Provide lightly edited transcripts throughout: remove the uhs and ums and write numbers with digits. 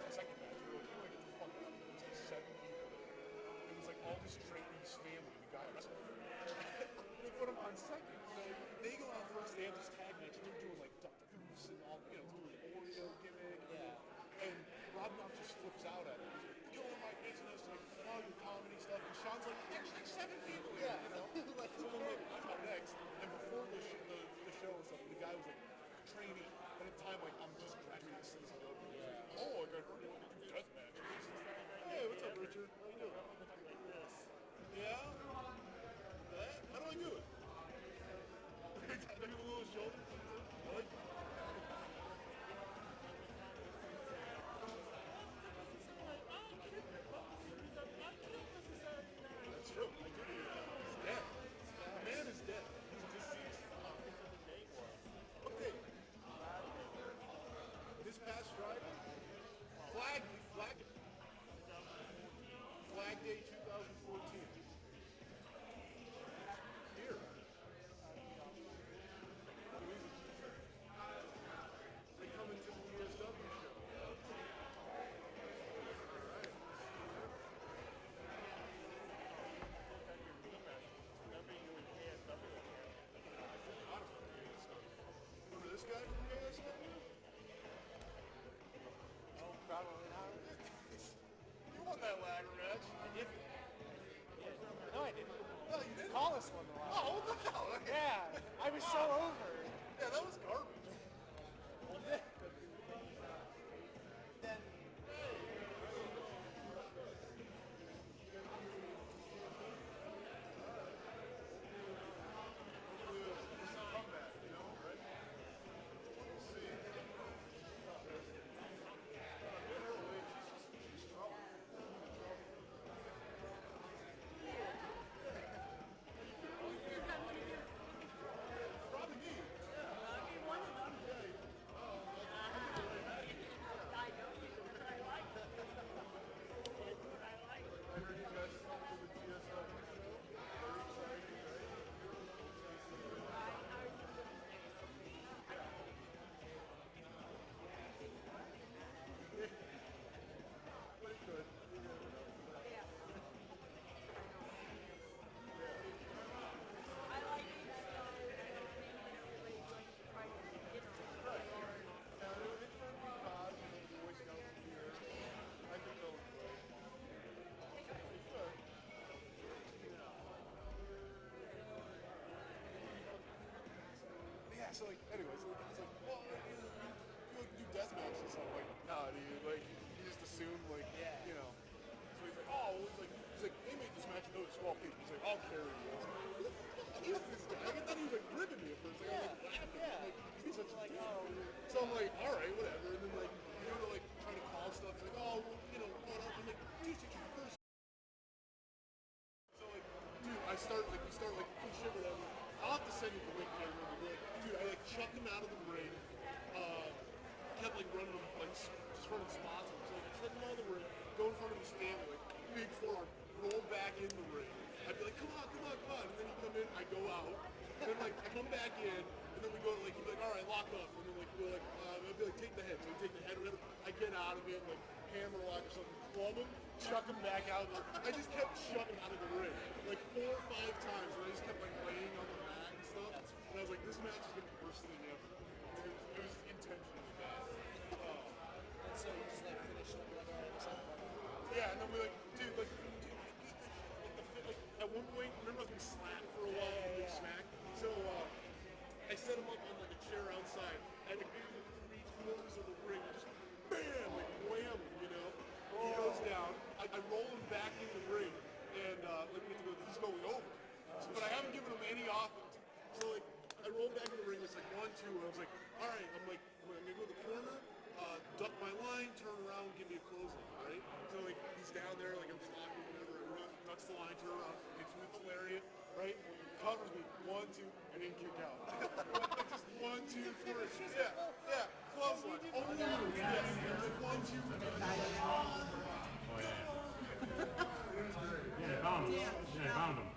the second match. We were like, you know, like, it was like 7 people. It was like all this trainee's family, the guy wrestling. They put him on second. They go out first, they have this tag match, and they're doing like Dr. Goose and all, you know, doing the Oreo gimmick. Yeah. And Rob Knox just flips out at him. He's like, killing my business, like, all your comedy stuff. And Sean's like, there's like 7 people here, you know? Like, so then like, I'm up next. And before the show or something, the guy was like, trainee. And at the time, like, I'm just graduating CCW. Yeah. Oh, like, I heard you want to do death match. Hey, what's up, Richard? How you doing? Like this. Yeah? That? How do I do it? Do a little shoulder. What? That's true. I did it. He's dead. The man is dead. He's deceased. Okay. This past Friday, Flag Day 2014. Here. They come into the PSW show. Remember this guy from KSW? Oh, probably not. You won that ladder match. I didn't. No, I didn't. No, you didn't? Collis won the last. Oh, what the hell? Yeah, I was so over. Yeah, that was garbage. Then so like, anyways, it's like, well, you do death matches, so I'm like, nah, dude, like, you just assume, like, you know. So he's like, oh, he's like, they made this match no small people. He's like, I'll carry you. I was like, who is this guy? I thought he was like ripping me at first. Like, I was like, laughing. I'm like, he's such like, oh. So I'm like, all right, whatever. And then like, you know, like trying to call stuff. He's like, oh, well, you know, what up? I'm like, dude, it's your first. So like, dude, we start like, shit, whatever. I'll have to send you the link there, dude. I like chucked him out of the ring. Kept like running him, like just running spots. So like, I chucked him out of the ring, go in front of his family, like big forearm, roll back in the ring. I'd be like, come on. And then he'd come in, I go out. And then like, I come back in, and then we go like, he'd be like, all right, lock up. And then like, we're like, I'd be like, take the head. So he'd take the head or whatever. I get out of it, like hammer lock or something, club him, chuck him back out. I just kept shoving out of the ring like 4 or 5 times, and I just kept like laying on the mat and stuff. And I was like, this match is gonna be the worst thing ever. It was intentionally bad. and so you just like finished up like all this up. Yeah, and then we're like, dude, I hate this shit. Like, at one point, remember I was being slapped for a while, like smack? So, I set him up on like a chair outside. I had to go to the 3 quarters of the ring, and just bam, like wham, you know? He goes down, I roll him back in the ring, and let me get to go, he's going over. But I haven't given him any offense. So like, I rolled back in the ring, it's like 1, 2, and I was like, all right, I'm gonna go to the corner, duck my line, turn around, give me a clothesline, right? So like, he's down there, like I'm stalking, whatever, I run, ducks the line, turn around, hits me with the lariat, right? Covers me, 1, 2, and then kick out. Just 1, 2, 3, yeah, clothesline. Oh, yes, 1, 2, 3. Oh yeah. Yeah, found him. Yeah, found him.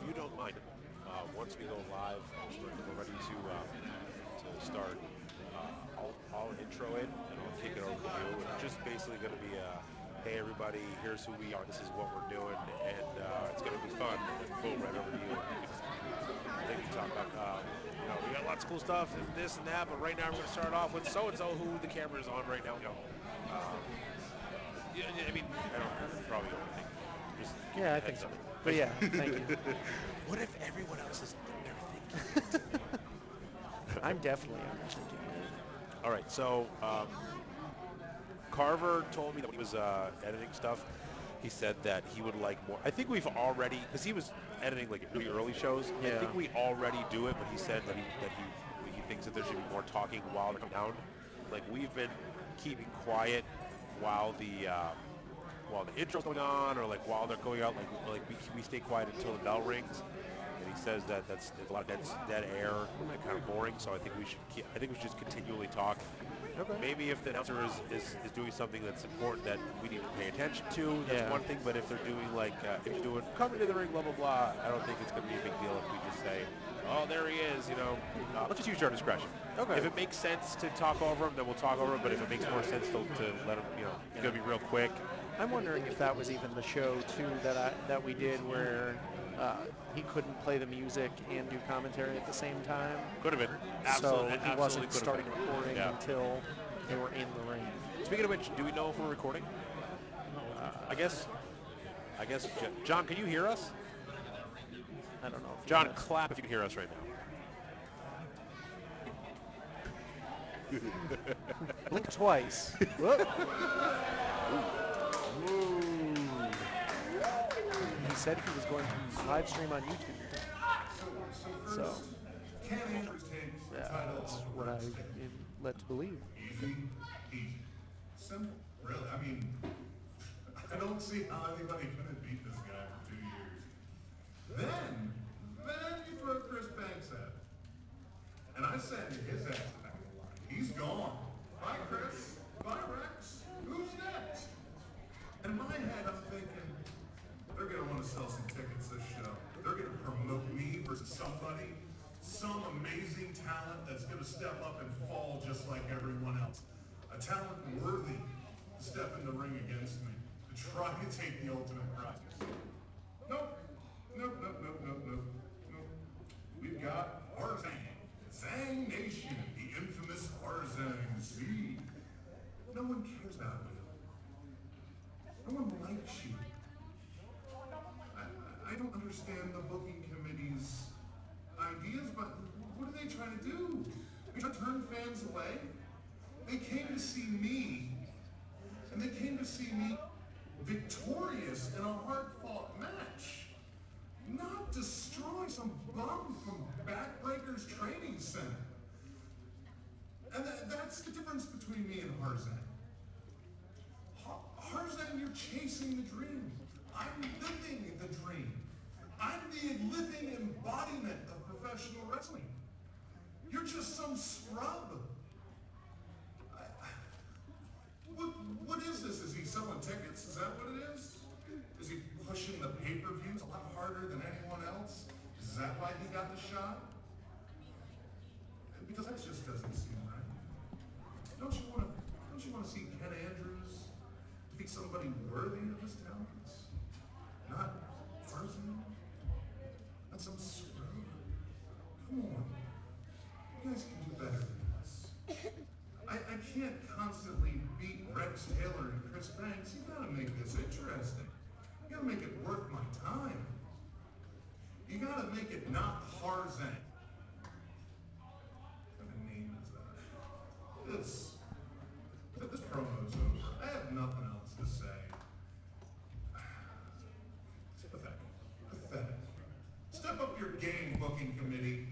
you don't mind, once we go live, we're ready to start. I'll intro it and I'll kick it over to you. It's just basically going to be a, hey everybody, here's who we are. This is what we're doing, and it's going to be fun. And boom, right over to you. I think we talk about, we got lots of cool stuff and this and that, but right now we're going to start off with so and so who the camera is on right now. Yeah, I mean, I don't probably don't think. Just Yeah, I think so. But yeah, thank you. What if everyone else is there thinking? I'm definitely underthinking it. All right, so Carver told me that when he was editing stuff, he said that he would like more. I think we've already, because he was editing like really early shows. Yeah. I think we already do it, but he said that he thinks that there should be more talking while they're coming down. Like we've been keeping quiet while the intro's going on, or like while they're going out, like we stay quiet until the bell rings. And he says that there's a lot of dead air and kind of boring. So I think we should just continually talk. Okay. Maybe if the announcer is doing something that's important that we need to pay attention to, that's one thing. But if they're doing like if you're doing coming to the ring, blah blah blah, I don't think it's going to be a big deal if we just say, oh, there he is. Let's just use our discretion. Okay. If it makes sense to talk over him, then we'll talk over him. But if it makes more sense to let him, it's going to be real quick. I'm wondering if that was even the show too that we did where he couldn't play the music and do commentary at the same time. Could have been. So Absolutely, he wasn't could have starting been. recording until they were in the ring. Speaking of which, do we know if we're recording? I guess, John, can you hear us? I don't know. If John, clap if you can hear us right now. Blink twice. He said he was going to live stream on YouTube. So, yeah, that's what I am led to believe. Easy. Simple. Really. I mean, I don't see how anybody could have beat this guy for 2 years. Then you throw Chris Banks at him. And I said to his ass back in the line, he's gone. Bye, Chris. Bye, Rex. Who's next? In my head, I'm thinking, they're going to want to sell some tickets this show. They're going to promote me versus somebody, some amazing talent that's going to step up and fall just like everyone else. A talent worthy to step in the ring against me, to try to take the ultimate prize. Nope. We've got Tarzan, Zang Nation, the infamous Tarzan Z. No one cares about you. No one likes you. I don't understand the booking committee's ideas, but what are they trying to do? They trying to turn fans away? They came to see me, and they came to see me victorious in a hard-fought match, not destroy some bum from Backbreaker's training center. And that's the difference between me and Harzan. Harzan, you're chasing the dream. I'm living the dream. I'm the living embodiment of professional wrestling. You're just some scrub. What is this? Is he selling tickets? Is that what it is? Is he pushing the pay-per-views a lot harder than anyone else? Is that why he got the shot? Because that just doesn't seem right. Don't you want to see Ken Andrews defeat somebody worthy of his talents? Not Tarzan? Not some scrub? Come on. You guys can do better than this. I can't constantly beat Rex Taylor and Chris Banks. You gotta make this interesting. You gotta make it worth my time. You gotta make it not Tarzan. What kind of name is that? This promo's over. I have nothing else to say. It's pathetic. Pathetic. Step up your game, booking committee.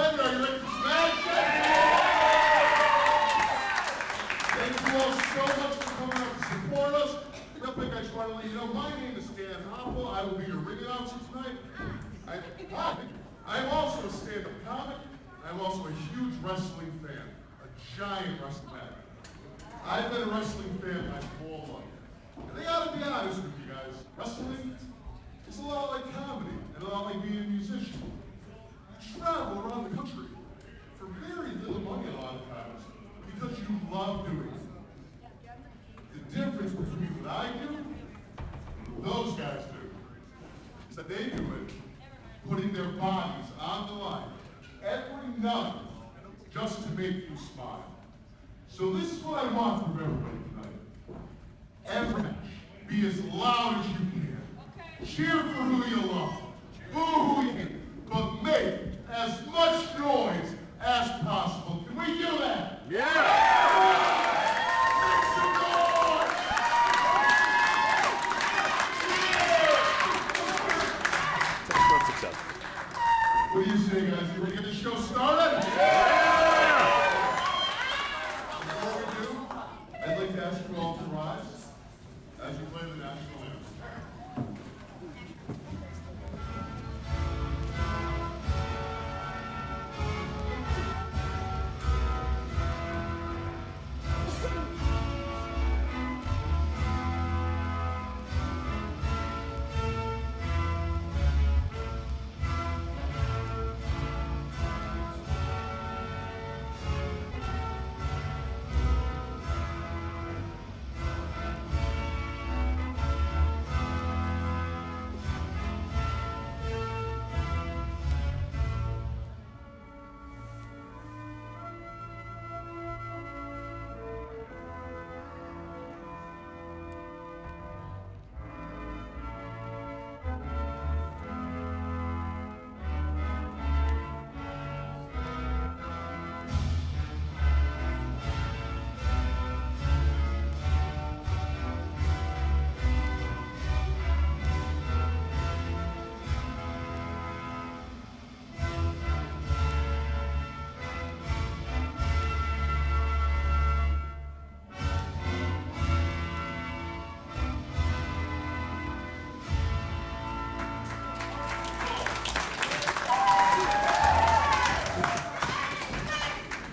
excited? Are you ready for Smash? Thank you all so much for coming out to support us. Real quick, I just want to let you know, my name is Stan Hoppel. I will be your ring announcer tonight. I'm also a stand-up comic. I'm also a huge wrestling fan, a giant wrestling fan. I've been a wrestling fan my whole life. And I gotta be honest with you guys, wrestling is a lot like comedy and a lot like being a musician. You travel around the country for very little money a lot of times because you love doing it. The difference between what I do and what those guys do is that they do it putting their bodies on the line every night just to make you smile. So this is what I want from everybody tonight. Every match, be as loud as you can. Cheer for who you love, boo who you hate, but make as much noise as possible. Can we do that? Yeah! Make some noise! Excellent success. What do you say, guys? You ready to get the show started? Before we do, I'd like to ask you all to rise as you play the national anthem.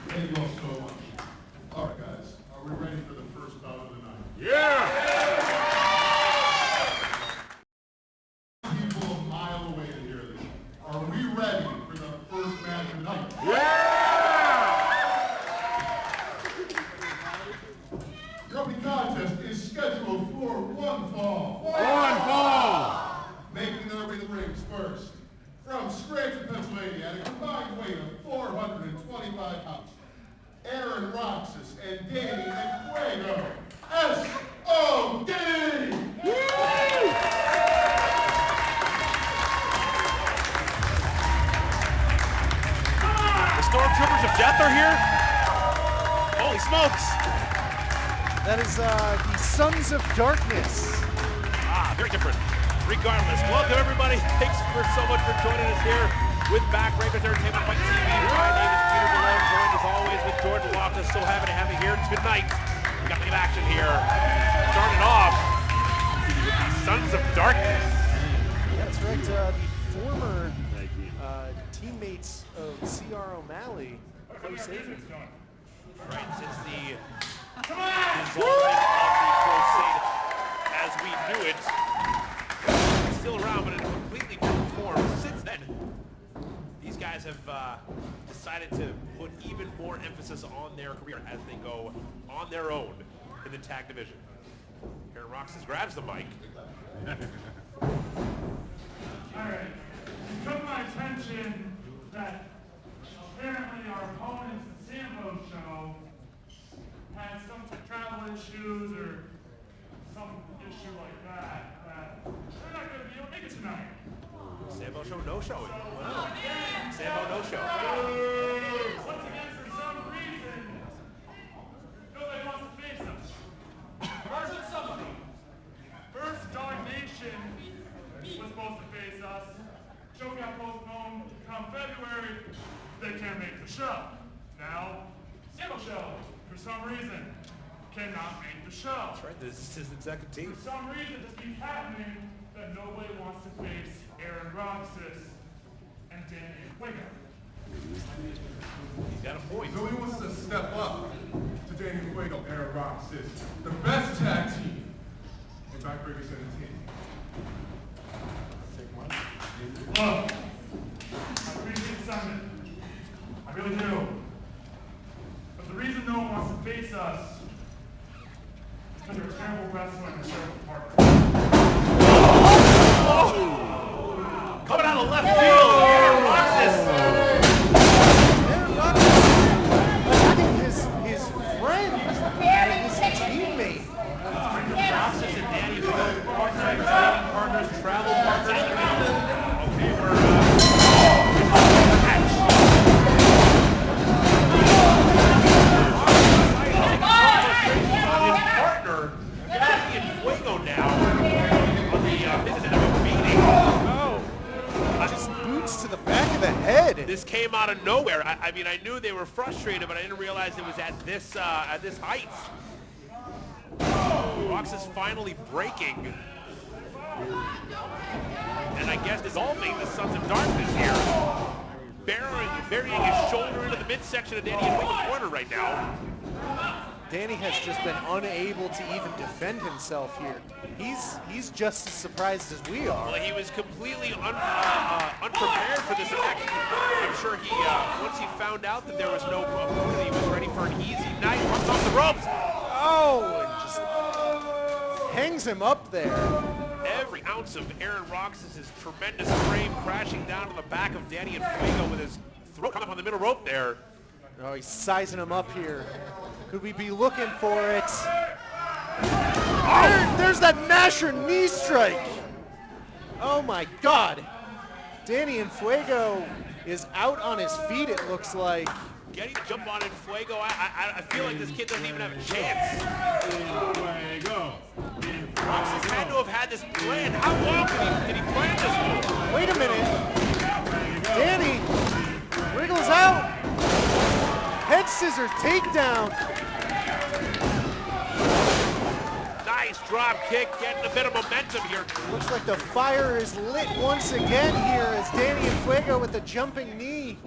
Thank you all so much. All right, guys, are we ready for the first bout of the night? Yeah! People a mile away to hear this. Are we ready for the first match of the night? Yeah! Your opening contest is scheduled for one fall. One fall! Making their way to the rings first. From Scranton, Pennsylvania, at a combined weight of 425 pounds. Aaron Roxas and Danny Equego. S.O.D. The Stormtroopers of Death are here? Holy smokes! That is the Sons of Darkness. Ah, very different. Regardless, welcome everybody. Thanks so much for joining us here with Back Breakers Entertainment Fight TV. My name is Peter Malone, joined as always with Jordan Loftus. So happy to have you here tonight. We got the action here. Starting off with the Sons of Darkness. That's right. The former teammates of C.R. O'Malley. Right, since the dissolvement of the Crusade as we knew it, still around, but in a completely different form. Since then, these guys have decided to put even more emphasis on their career as they go on their own in the tag division. Aaron Roxas grabs the mic. Alright, it's come to my attention that apparently our opponents at Sambo show had some travel issues or some issue like that, they're not going to be able to make it tonight. Sambo show, no showing. Wow. Sambo, no show. Once again, for some reason, nobody wants to face us. First, somebody. First, Dark Nation was supposed to face us. Show got postponed come February. They canceled. can't make the show. Now, Sambo Show, for some reason, cannot make the show. That's right, this is his executive team. For some reason, it just keeps happening that nobody wants to face Aaron Roxas and Danny Fuego. He's got a point. So he wants to step up to Danny Fuego, Aaron Roxas, the best tag team in Backbreaker 17. Look, I appreciate Sunday. I really do. But the reason no one wants to face us is because you're a terrible wrestler and a terrible partner. Coming out of left field, Aaron Roxas. Aaron Roxas, his friend, his teammate. Roxas and Danny Fuego, part-time training partners, travel partners. Okay, we're partner, Danny and Fuego now on the business end of a meeting. Oh, just boots to the back of the head. This came out of nowhere. I mean, I knew they were frustrated, but I didn't realize it was at this height. Roxas finally breaking. And I guess dissolving the Sons of Darkness here. Burying his shoulder into the midsection of Danny Fuego's corner right now. Danny has just been unable to even defend himself here. He's just as surprised as we are. Well, he was completely unprepared for this attack. I'm sure he, once he found out that there was no opponent, he was ready for an easy night. Runs off the ropes. Oh, and just hangs him up there. Every ounce of Aaron Roxas' tremendous frame crashing down to the back of Danny and Fuego with his throat coming up on the middle rope there. Oh, he's sizing him up here. Could we be looking for it? Oh, there's that masher knee strike. Oh my God. Danny and Fuego is out on his feet, it looks like. Getting the jump on in Fuego, I feel like this kid doesn't even have a chance. Fuego. Roxas had to have had this planned. How long did he plan this for? Wait a minute. Danny wriggles out. Head scissor takedown. Nice drop kick, getting a bit of momentum here. Looks like the fire is lit once again here as Danny and Fuego with the jumping knee.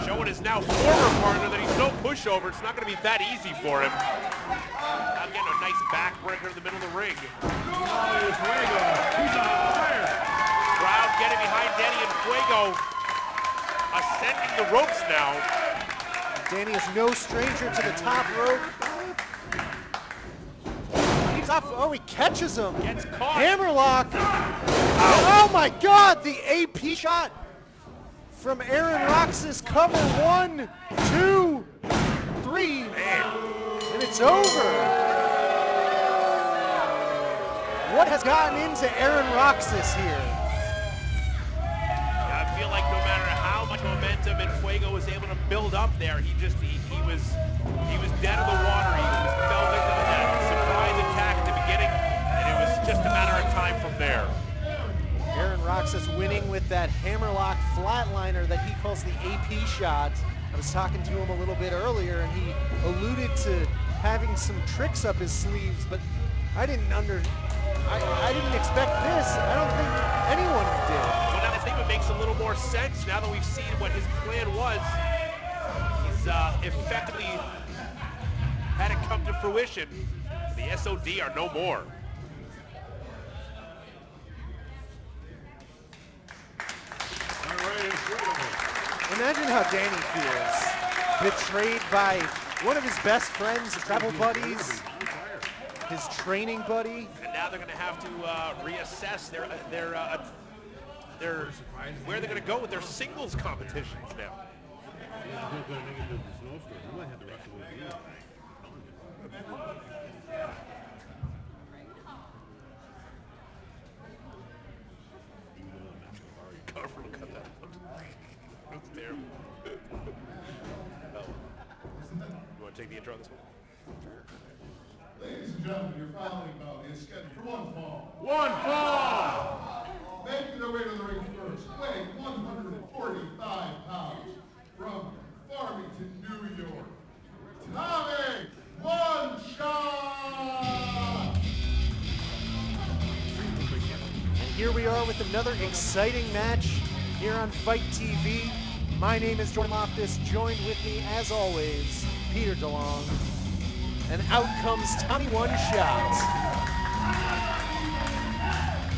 Showing his now former partner that he's no pushover. It's not going to be that easy for him. Now getting a nice backbreaker in the middle of the ring. Fuego. He's on fire. Crowd getting behind Danny and Fuego. Ascending the ropes now. Danny is no stranger to the top rope. He's off. Oh, he catches him. Gets caught. Hammerlock. Oh my God, the AP shot from Aaron Roxas. Cover 1, 2, 3, and it's over. What has gotten into Aaron Roxas here? I feel like no matter how much momentum and Fuego was able to build up there, he was dead in the water. He was fell victim to that surprise attack at the beginning, and it was just a matter of time from there. Aaron Roxas winning with that hammerlock flatliner that he calls the AP shot. I was talking to him a little bit earlier, and he alluded to having some tricks up his sleeves, but I didn't expect this. I don't think anyone did. Well, now I think it makes a little more sense now that we've seen what his plan was. He's effectively had it come to fruition. The SOD are no more. Imagine how Danny feels. Betrayed by one of his best friends, travel buddies, his training buddy. And now they're going to have to reassess their where they're going to go with their singles competitions now. Careful, cut that one. That's terrible. Oh. You want to take the intro on this one? Ladies and gentlemen, your following bout is scheduled for one fall. One fall! Making their way to the ring first, weighing 145 pounds, from we are with another exciting match here on Fight TV. My name is Jordan Loftus, joined with me, as always, Peter DeLong. And out comes Tommy One Shot.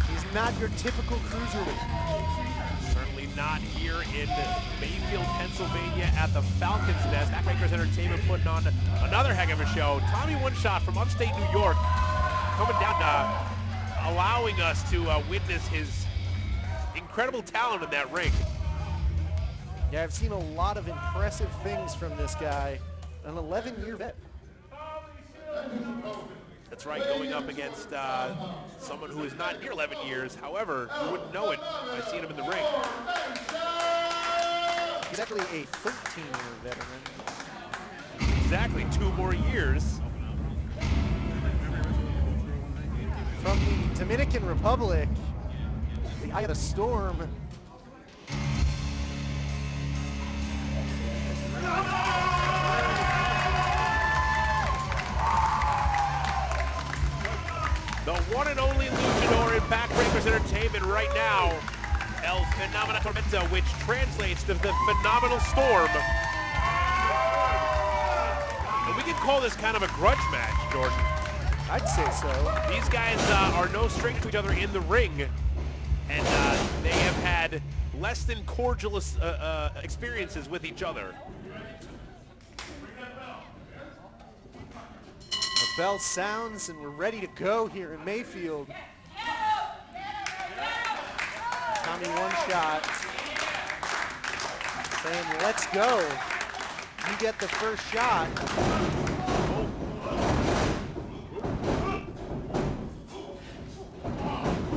He's not your typical cruiserweight. Certainly not here in Mayfield, Pennsylvania at the Falcons Nest. Backbreakers Entertainment putting on another heck of a show. Tommy One Shot from upstate New York coming down, allowing us to witness his incredible talent in that ring. Yeah, I've seen a lot of impressive things from this guy. An 11-year vet. That's right, going up against someone who is not near 11 years. However, you wouldn't know it by seeing him in the ring. He's actually a 13-year veteran. Exactly, 2 more years. From the Dominican Republic, the Eye of the Storm. The one and only luchador in Backbreakers Entertainment right now, El Phenomena Tormenta, which translates to the Phenomenal Storm. And we can call this kind of a grudge match, Jordan. I'd say so. These guys are no stranger to each other in the ring, and they have had less than cordial experiences with each other. The bell sounds and we're ready to go here in Mayfield. Tommy One Shot saying, let's go. You get the first shot.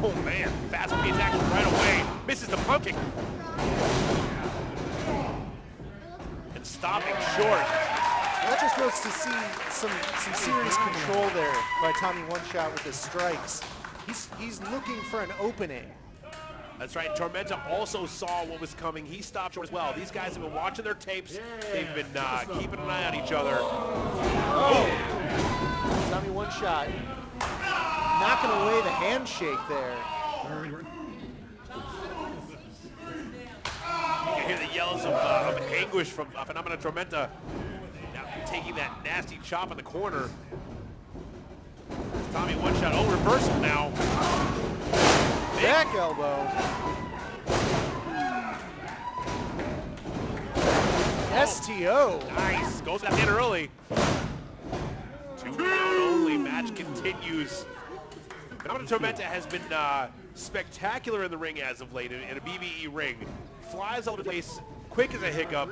Oh man, fast pace action right away. Misses the punking. And stopping short. That just goes to see some serious control there by Tommy One Shot with his strikes. He's looking for an opening. That's right, Tormenta also saw what was coming. He stopped short as well. These guys have been watching their tapes. They've been keeping an eye on each other. Oh! Tommy One Shot knocking away the handshake there. You can hear the yells of anguish from Phenomena Tormenta. Now taking that nasty chop in the corner. Tommy One Shot, oh, reversal now. Back elbow. STO. Nice, goes that in early. 2 count only, match continues. Phenomena Tormenta has been spectacular in the ring as of late, in a BBE ring. Flies all over the place, quick as a hiccup.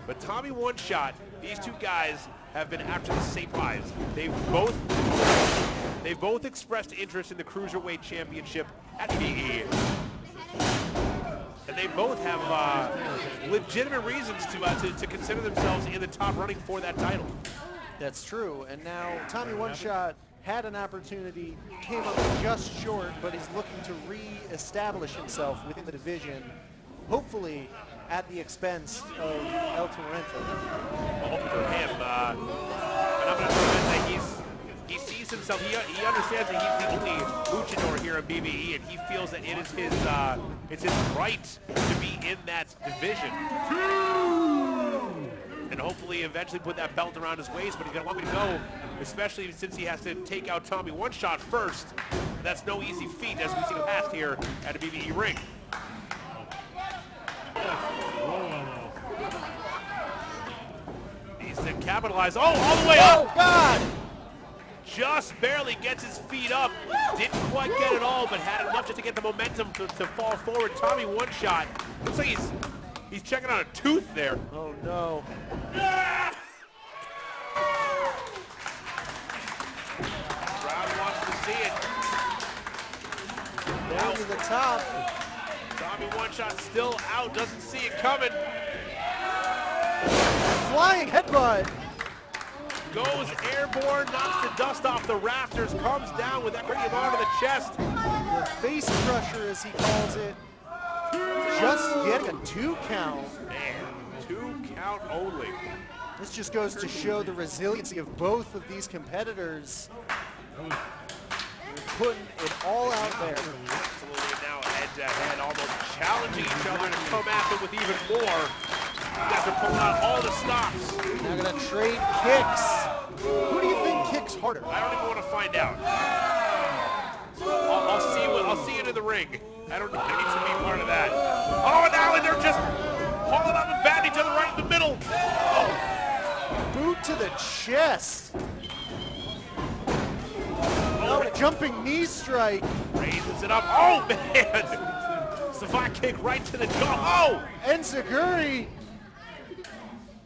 But Tommy One Shot, these two guys have been after the same prize. They've both expressed interest in the Cruiserweight Championship at BBE. And they both have legitimate reasons to consider themselves in the top running for that title. That's true, and now Tommy One Shot had an opportunity, came up just short, but is looking to re-establish himself within the division, hopefully at the expense of El Tormenta. Well, for him, Phenomena Tormenta, he sees himself, he understands that he's the only luchador here at BBE, and he feels that it is it's his right to be in that division. And hopefully eventually put that belt around his waist, but he's got a long way to go, especially since he has to take out Tommy One Shot first. That's no easy feat, as we've seen in the past here at a BBE ring. Needs to capitalize. Oh, all the way up! Oh, God! Just barely gets his feet up. Didn't quite get it all, but had enough just to get the momentum to fall forward. Tommy One Shot. Looks like he's checking on a tooth there. Oh, no. Crowd wants to see it. Down to the top. Tommy One Shot still out, doesn't see it coming. Flying headbutt. Goes airborne, knocks the dust off the rafters, comes down with that bringing him onto the chest. The face crusher, as he calls it. Just getting a 2 count. Man, 2 count only. This just goes to show the resiliency of both of these competitors. They're putting it all out there. Absolutely. Now head-to-head, almost challenging each other to come at them with even more after pulling out all the stops. Now gonna trade kicks. Who do you think kicks harder? I don't even want to find out. I'll see it in the ring. I don't need to be part of that. Oh, now they're just hauling up and batting each other right in the middle. Oh. Boot to the chest. Oh, a jumping knee strike. Raises it up. Oh, man. Savant kick right to the jaw. Oh! Enziguri.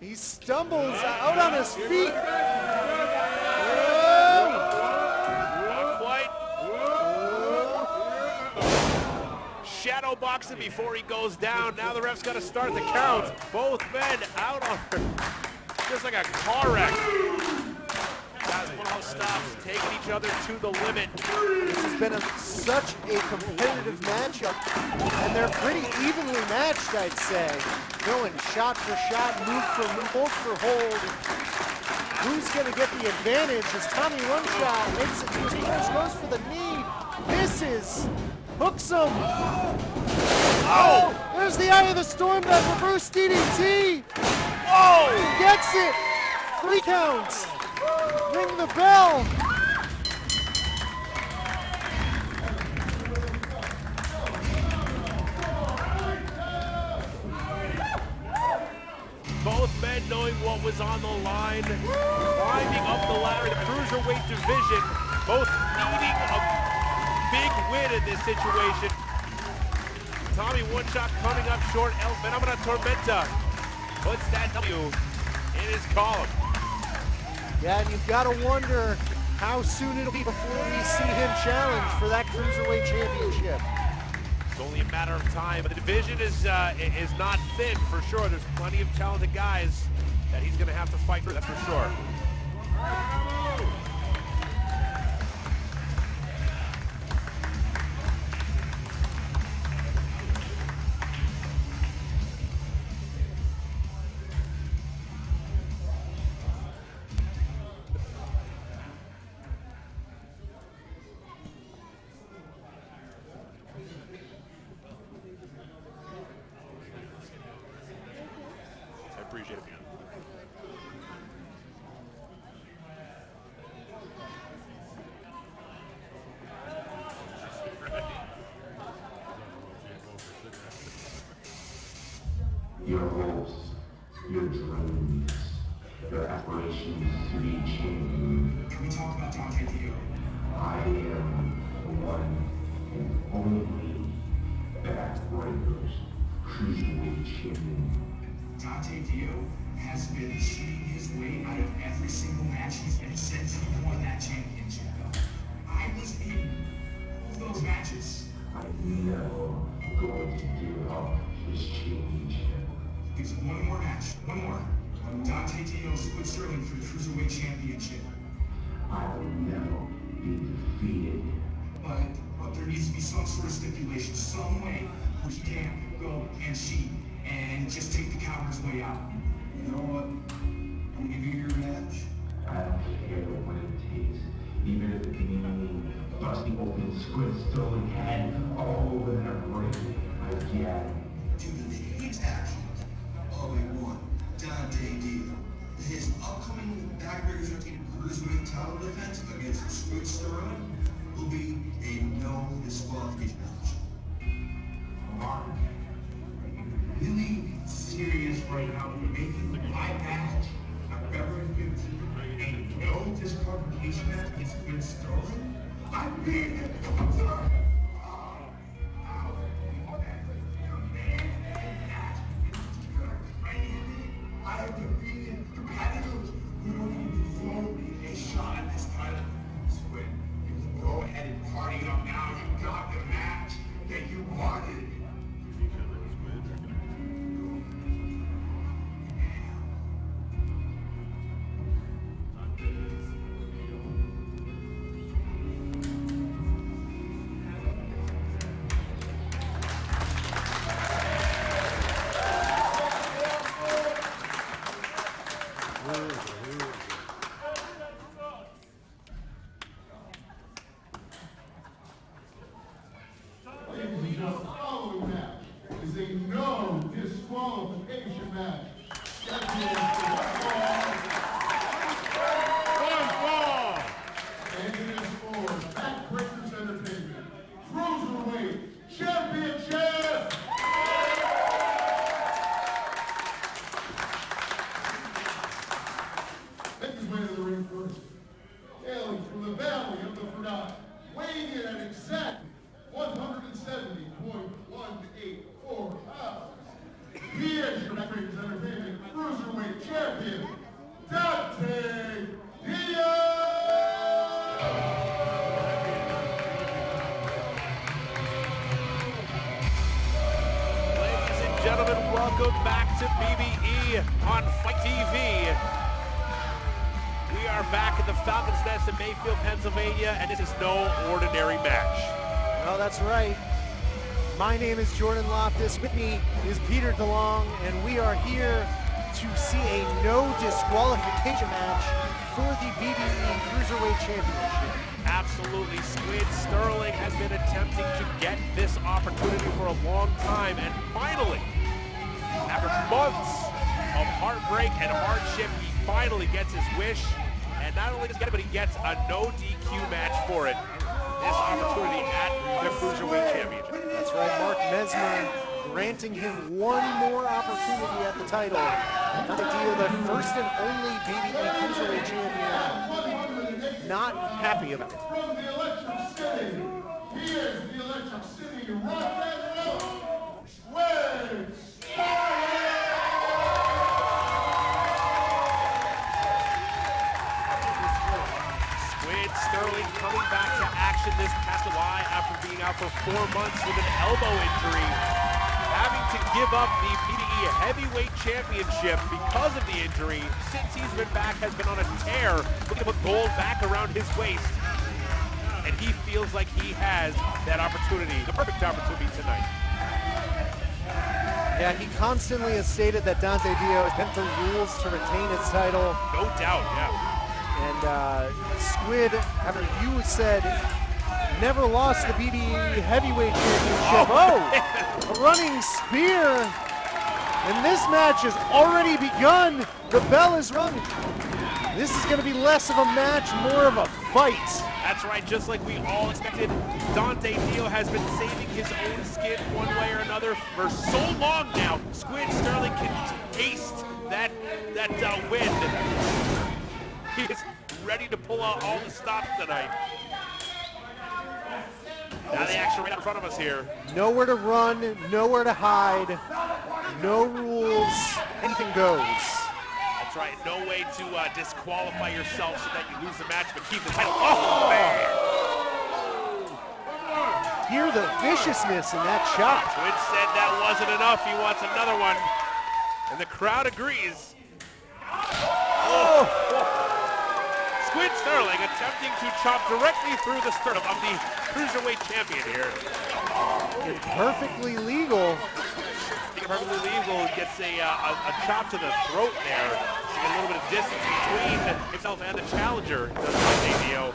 He stumbles out on his feet. Not quite. Shadow boxing before he goes down. Now the ref's got to start the count. Both men out on her. Just like a car wreck. Guys, one of those stops, taking each other to the limit. This has been such a competitive matchup, and they're pretty evenly matched, I'd say. Going shot for shot, move for move, hold for hold. Who's going to get the advantage as Tommy One Shot makes it to his first, goes for the knee, misses, hooks him. Oh, there's the eye of the storm, that reverse DDT. Oh! He gets it. 3 counts. Ring the bell. Both men knowing what was on the line, climbing up the ladder in the cruiserweight division, both needing a big win in this situation. Tommy One Shot coming up short. El Phenomena Tormenta puts that W in his column. Yeah, and you've got to wonder how soon it'll be before we see him challenge for that Cruiserweight Championship. It's only a matter of time, but the division is not thin for sure. There's plenty of talented guys that he's going to have to fight for, that's for sure. Appreciate it. Your hopes, your dreams, your aspirations to be champion. Can we talk about Dante Dio? I am the one and only Backbreakers Cruiserweight Champion. Dante Dio has been cheating his way out of every single match he's been since he won that championship. I was in all of those matches. I'm never going to give up this championship. There's one more match, one more. Dante Dio split Sterling for the Cruiserweight Championship. I will never be defeated. But there needs to be some sort of stipulation, some way where he can't go and cheat and just take the counter's way out. You know what? I'm gonna give you your match. I don't care what it takes, even if it means busting open Split Sterling head all over that ring. I get it. Due to his actions, all they want, Dante Dio. His upcoming Backbreakers 13 Cruiserweight title defense against Split Sterling will be a no disqualification match. Mark, are you really serious right now? You're making my match on February 15th a no disqualification match against Split Sterling? I mean it. I'm sorry. I have defeated competitors who don't even deserve a shot at this title. So when you can go ahead and party it up now, you got the match that you wanted. way to the ring first. Hailing from the Valley of the Forgotten, weighing in at exactly 170.184 pounds. He is your Creators Entertainment Cruiserweight Champion, Dante Ladies and gentlemen, welcome back to BBE on Fight TV. We are back at the Falcons Nest in Mayfield, Pennsylvania, and this is no ordinary match. Well, that's right. My name is Jordan Loftus. With me is Peter DeLong, and we are here to see a no disqualification match for the BBE Cruiserweight Championship. Absolutely. Squid Sterling has been attempting to get this opportunity for a long time, and finally, after months of heartbreak and hardship, he finally gets his wish. And not only does he get it, but he gets a no DQ match for it. This opportunity at the Cruiserweight Championship. That's right, Mark Mesmer granting him one more opportunity at the title. Not a deal, the first and only BBE Cruiserweight Champion. Not happy about it. from the Electric City. He is the Electric City Rock and Roll. Squid Squid Sterling coming back to action this past July after being out for 4 months with an elbow injury, having to give up the BBE Heavyweight Championship because of the injury. Since he's been back, has been on a tear, looking to put gold back around his waist, and he feels like he has that opportunity, the perfect opportunity tonight. Yeah, he constantly has stated that Dante Dio has bent the rules to retain his title. No doubt, yeah. And Squid, after you said, never lost the BBE Heavyweight Championship. Oh, a running spear. And this match has already begun. The bell is rung. This is going to be less of a match, more of a fight. That's right, just like we all expected. Dante Dio has been saving his own skin one way or another for so long now. Squid Sterling can taste that win. He is ready to pull out all the stops tonight. Now the action right in front of us here. Nowhere to run, nowhere to hide, no rules, anything goes. That's right, no way to disqualify yourself so that you lose the match but keep the title. Oh, man! Hear the viciousness in that shot. Squid said that wasn't enough, he wants another one. And the crowd agrees. Oh! Squid Sterling attempting to chop directly through the sternum of the Cruiserweight Champion here. It's perfectly legal. Perfectly legal, gets a chop to the throat there. You get a little bit of distance between himself and the challenger. Dante Dio.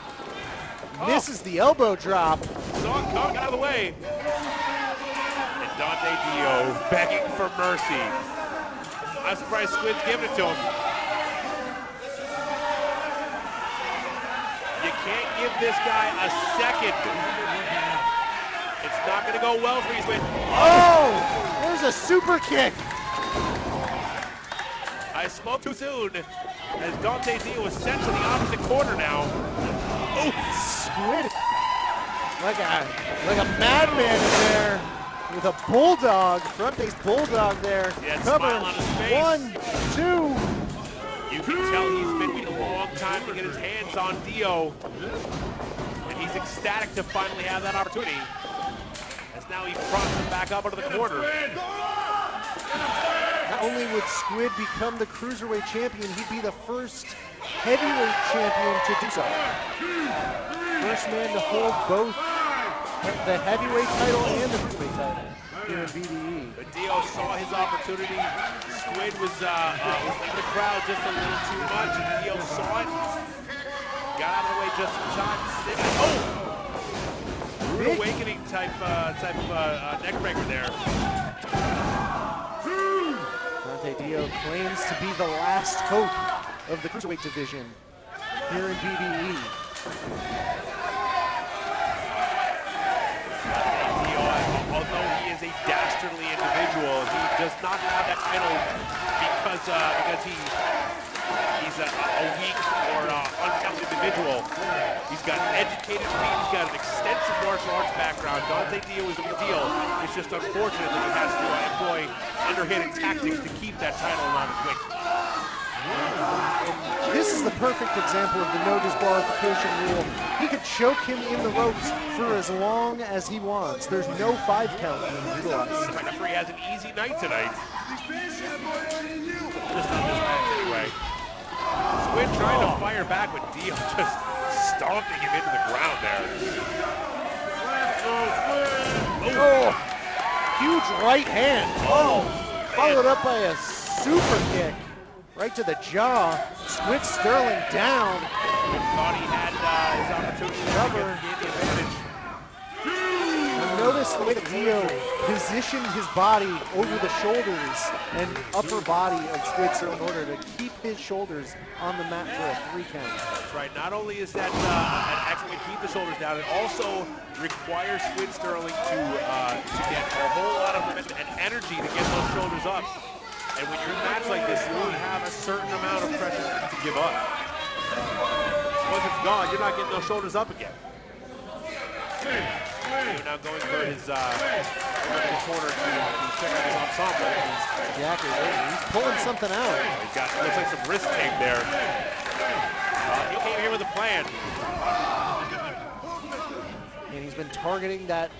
Misses the elbow drop. Saw it coming out of the way. And Dante Dio begging for mercy. I'm surprised Squid's giving it to him. You can't give this guy a second. It's not going to go well for you, Squid. Oh! There's a super kick. I spoke too soon as Dante Dio was sent to the opposite corner now. Oh, Squid. Like a madman in there with a bulldog, front-face bulldog there. Yeah, smile on his face. 1, 2. You can tell he's been waiting a long time to get his hands on Dio. And he's ecstatic to finally have that opportunity. As now he props him back up into the corner. Not only would Squid become the Cruiserweight Champion, he'd be the first Heavyweight Champion to do so. First man to hold both the Heavyweight title and the Cruiserweight title here in BBE. But Dio saw his opportunity. Squid was in the crowd just a little too much, and Dio saw it. Got out of the way just in time. Oh! Rude awakening type neck breaker there. Dante Dio claims to be the last hope of the Cruiserweight division here in BBE. Dio, although he is a dastardly individual, he does not have that title because he he's a weak or untalented individual. He's got educated feet, he's got an extensive martial arts background. Dante Dio is a big deal. It's just unfortunate that he has to employ underhanded tactics to keep that title around his waist. This is the perfect example of the no disqualification rule. He could choke him in the ropes for as long as he wants. There's no 5 count being utilized. The referee has an easy night tonight. Just on this match anyway. Squid trying to fire back, but Dio just stomping him into the ground there. Oh, huge right hand. Oh, followed up by a super kick. Right to the jaw. Squid Sterling down. Thought he had his opportunity to cover. Gave the advantage. And notice the way that Dio positioned his body over the shoulders and upper body of Squid Sterling in order to keep his shoulders on the mat for a 3 count. That's right. Not only is that an excellent way to keep the shoulders down, it also requires Squid Sterling to get a whole lot of momentum and energy to get those shoulders up. And when you're in a match like this, you won't have a certain amount of pressure to give up. Once it's gone, you're not getting those shoulders up again. You're now going for his corner to check out his ensemble. Exactly. He's pulling something out. He's got, looks like some wrist tape there. He came here with a plan. And he's been targeting that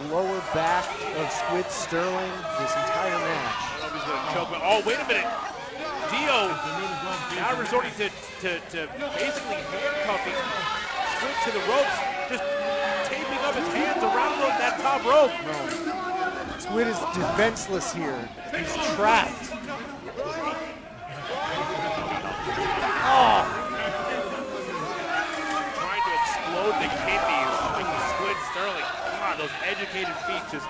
lower back of Squid Sterling this entire match. He's going to choke. Oh, wait a minute. Dio now resorting to basically handcuffing Squid to the ropes, just taping up his hands around that top rope. No. Squid is defenseless here. He's trapped. Oh. Trying to explode the kidneys of Squid Sterling. God, those educated feet just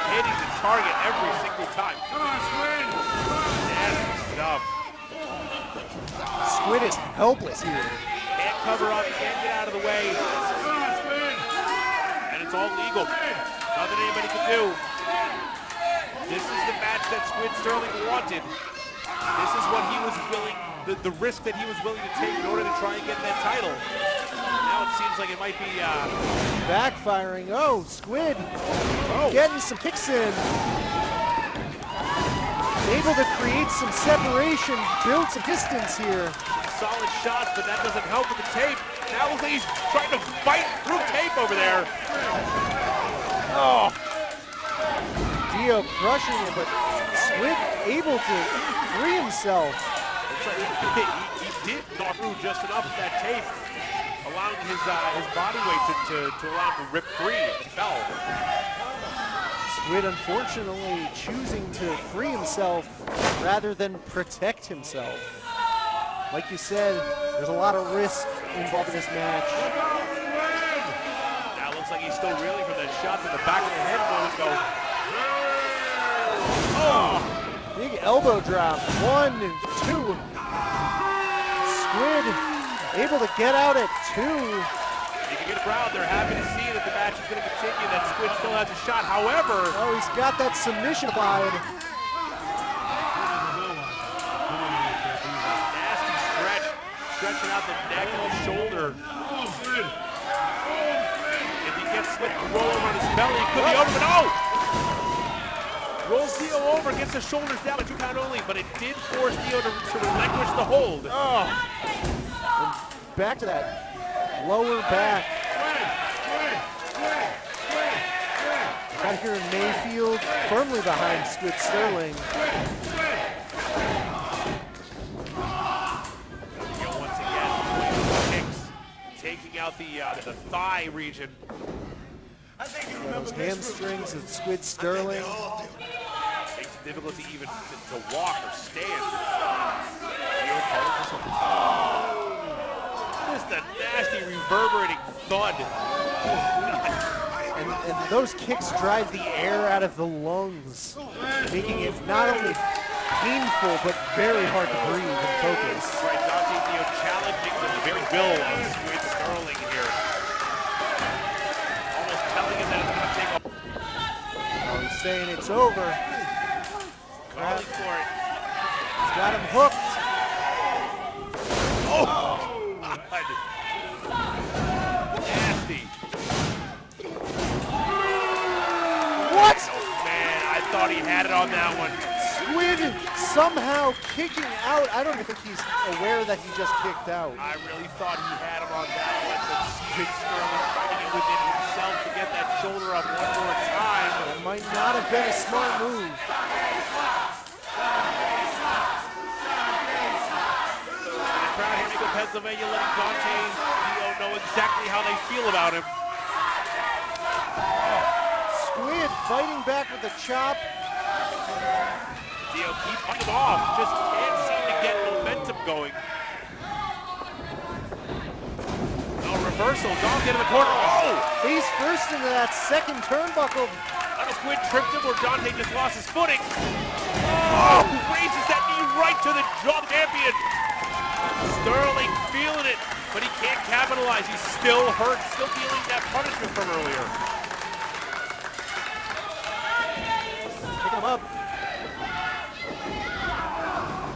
hitting the target every single time. Come on, Squid! Nasty stuff. Squid is helpless here. Can't cover up, can't get out of the way. Come on, Squid! And it's all legal. Nothing anybody can do. This is the match that Squid Sterling wanted. This is what he was willing, the risk that he was willing to take in order to try and get that title. Now it seems like it might be backfiring. Oh, Squid getting some kicks in. Able to create some separation, build some distance here. Solid shots, but that doesn't help with the tape. Now looks like he's trying to fight through tape over there. Oh. Dio crushing it, but Squid able to free himself. He did go through just enough of that tape, allowing his body weight to allow him to rip free and fell. Squid unfortunately choosing to free himself rather than protect himself. Like you said, there's a lot of risk involved in this match. Now looks like he's still reeling from that shot to the back of the head moments ago. Oh, big elbow drop. 1 and 2. Squid able to get out at 2. You can get a crowd. They're happy to see that the match is going to continue, that Squid still has a shot. However, oh, he's got that submission applied. Nasty stretch, stretching out the neck and the shoulder. If he gets Squid to roll over on his belly, he could be over, but no! Rolls Dio over, gets the shoulders down, a 2 count only, but it did force Dio to relinquish the hold. Oh. And back to that lower back. Out here in Mayfield, firmly behind Squid Sterling. Once again, kicks, taking out the thigh region. Those hamstrings of Squid Sterling. Makes it difficult to even to walk or stand. Just a nasty reverberating thud. And those kicks drive the air out of the lungs, making it not only painful but very hard to breathe and focus. Right, Dante Dio challenging the very will of Squid Sterling here. Almost telling him that it's going to take a... Oh, he's saying it's over. Calling for it. He's got him hooked. thought he had it on that one. Squid somehow kicking out. I don't think he's aware that he just kicked out. I really thought he had him on that one, but Squid Sterling fighting it within himself to get that shoulder up one more time. That might not have been a smart move. The crowd here in Pennsylvania letting Dante Dio know exactly how they feel about him. Squid fighting back with a chop. Dio keeps fighting off, just can't seem to get momentum going. No reversal, Dante in the corner. Oh! Face first into that second turnbuckle. I know Squid tripped him or Dante just lost his footing. Oh! Raises that knee right to the jaw champion. Sterling feeling it, but he can't capitalize. He's still hurt, still feeling that punishment from earlier. Pick him up.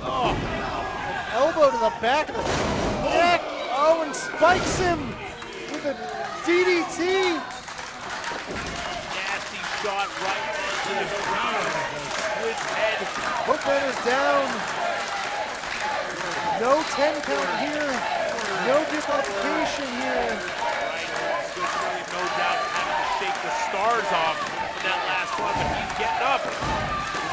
Oh, an elbow to the back of the neck. Oh, and spikes him with a DDT. Nasty shot right into the ground. Squid's head. Hook is down. No 10 count here. No disqualification here. Right, Squid's really no doubt having to shake the stars off in that last one, but he's getting up.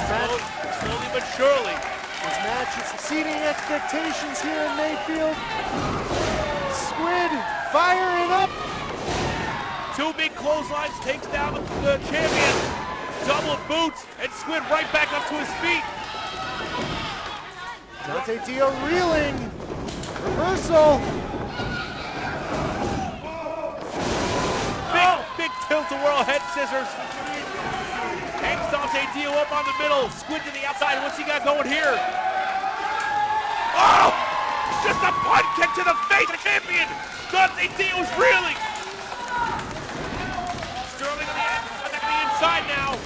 Slowly but surely. This match is exceeding expectations here in Mayfield. Squid firing up. Two big clotheslines, takes down the champion. Double boots, and Squid right back up to his feet. Dante Dio reeling. Reversal. Big tilt-a-whirl head scissors. Hangs Dante Dio up on the middle. Squid to the outside. What's he got going here? Oh! Just a punt kick to the face of the champion. Dante Dio's reeling. Sterling on the inside now.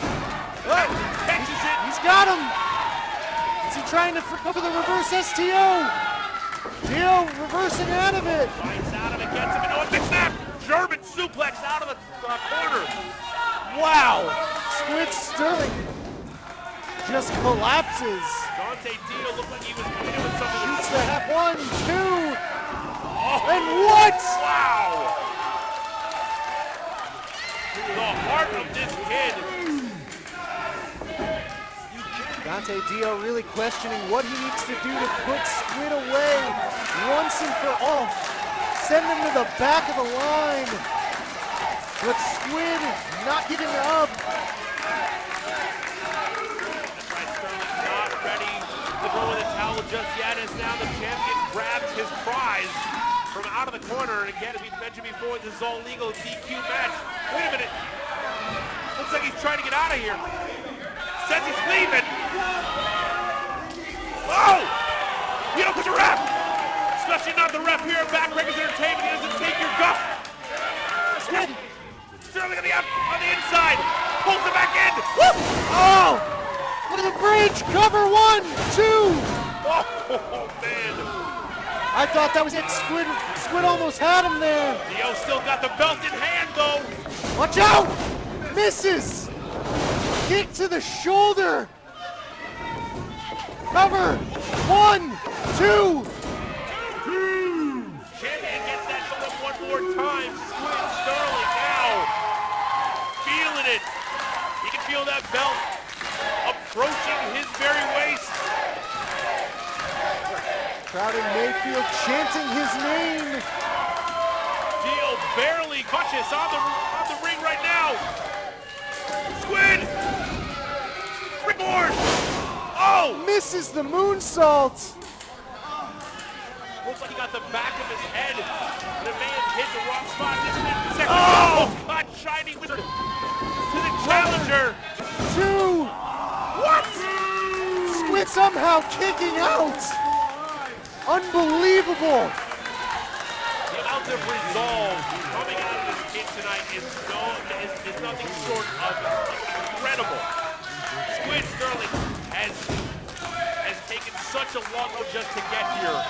Oh, catches it. He's got him. Is he trying to cover the reverse STO? Dio reversing out of it. Finds out of it, gets him into a big snap. German suplex out of the corner. Wow. Squid Sterling just collapses. Dante Dio looked like he was coming in with something. Shoots the half. 1, 2. Oh, and what? Wow. The heart of this kid. Dante Dio really questioning what he needs to do to put Squid away once and for all. Send him to the back of the line. But Squid not giving up. That's right, Sterling's not ready to throw in the towel just yet, as now the champion grabs his prize from out of the corner. And again, as we mentioned before, this is all legal DQ match. Wait a minute. Looks like he's trying to get out of here. Says he's leaving. Oh! You don't put the ref! Especially not the ref here at Backbreakers Entertainment. He doesn't take your guff. Squid. Sterling on the inside. Pulls it back in. Whoop! Oh! Look at the bridge. Cover 1, 2. Oh, man. I thought that was it. Squid almost had him there. Dio still got the belt in hand, though. Watch out! Misses. Kick to the shoulder. Cover. 1, 2. Champion gets that shoulder one more time. Squid Sterling now feeling it. He can feel that belt approaching his very waist. Crowd in Mayfield chanting his name. Dio barely conscious on the ring right now. Squid! Springboard! Oh! Misses the moonsault. Looks like he got the back of his head. The man hit the wrong spot. This is second. Oh! God, Shiny Wizard to the challenger. 2. What? Squid somehow kicking out. Unbelievable. The amount of resolve coming out of this kid tonight is nothing short of incredible. Squid Sterling has taken such a long road just to get here.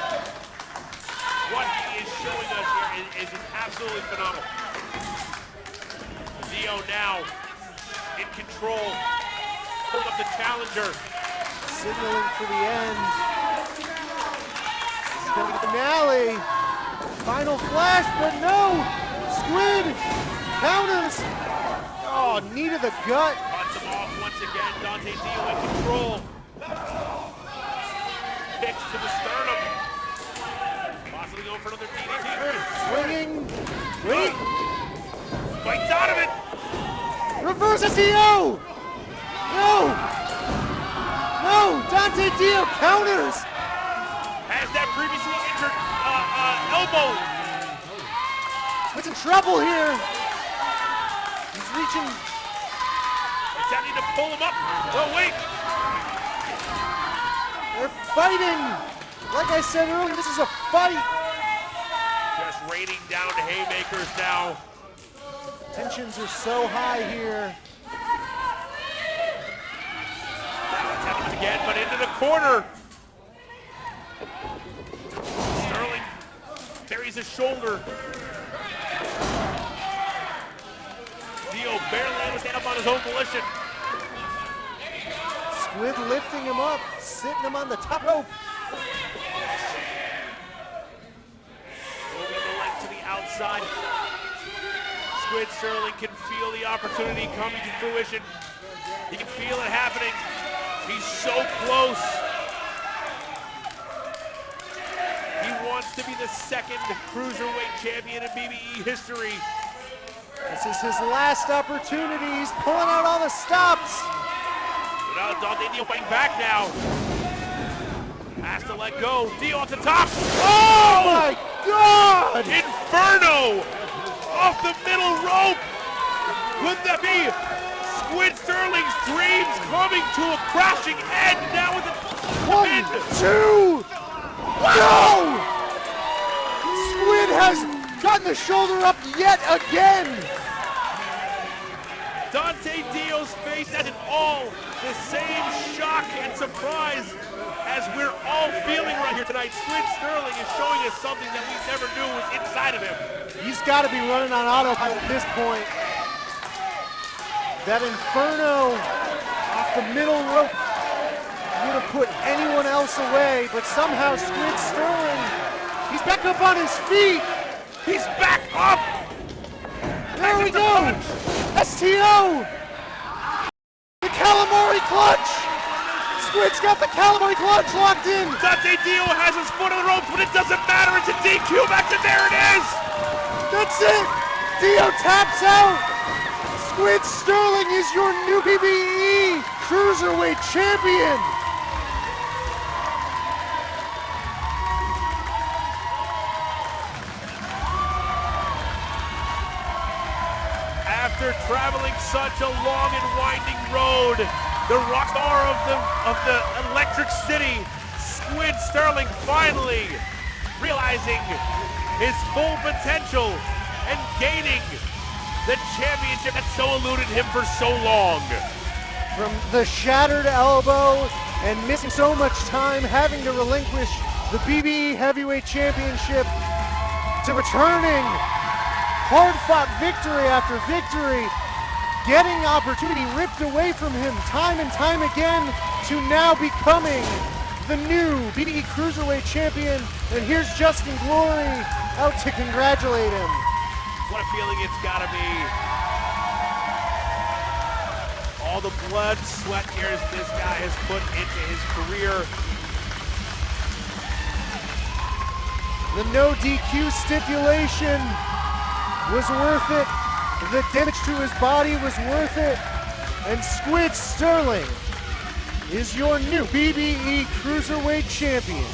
What he is showing us here is absolutely phenomenal. Dio now in control. pulling up the challenger. Signaling for the end. This is going to be the finale. Final flash, but no. Squid counters. Oh, knee to the gut. Cuts him off once again. Dante Dio in control. Kicks to the sternum. Possibly going for another DDT. Swinging. Wait. Bites out of it. Reverse STO. No. No. Dante Dio counters. Has that previously injured elbow. It's in trouble here. He's reaching. Attempting to pull him up. Oh, wait. They're fighting. Like I said earlier, this is a fight. Just raining down haymakers now. Tensions are so high here. Now attempting again, but into the corner. Sterling buries his shoulder. Dio barely able to stand up on his own volition. Squid lifting him up, sitting him on the top rope. Moving the leg to the outside. Squid Sterling can feel the opportunity coming to fruition. He can feel it happening. He's so close. He wants to be the second cruiserweight champion in BBE history. This is his last opportunity. He's pulling out all the stops. Now Dante Dio fighting back now. Has to let go. Dio off the top. Oh my God! Inferno off the middle rope. Could that be Squid Sterling's dreams coming to a crashing end now with the 1, 2. No! Squid has gotten the shoulder up yet again. Dante Dio's face has it all the same shock and surprise as we're all feeling right here tonight. Squid Sterling is showing us something that we never knew was inside of him. He's got to be running on autopilot at this point. That Inferno off the middle rope would have put anyone else away, but somehow Squid Sterling, he's back up on his feet. He's back up. There we go. STO. The calamari clutch. Squid's got the calamari clutch locked in. Dante Dio has his foot on the ropes, but it doesn't matter. It's a DQ match, and there it is. That's it. Dio taps out. Squid Sterling is your new BBE Cruiserweight Champion. After traveling such a long and winding road, the rock star of the Electric City, Squid Sterling, finally realizing his full potential and gaining the championship that so eluded him for so long. From the shattered elbow and missing so much time, having to relinquish the BBE Heavyweight Championship, to returning hard-fought victory after victory, getting opportunity ripped away from him time and time again, to now becoming the new BBE Cruiserweight Champion. And here's Justin Glory out to congratulate him. What a feeling it's gotta be. All the blood, sweat, tears this guy has put into his career. The no DQ stipulation was worth it. The damage to his body was worth it. And Squid Sterling is your new BBE Cruiserweight Champion.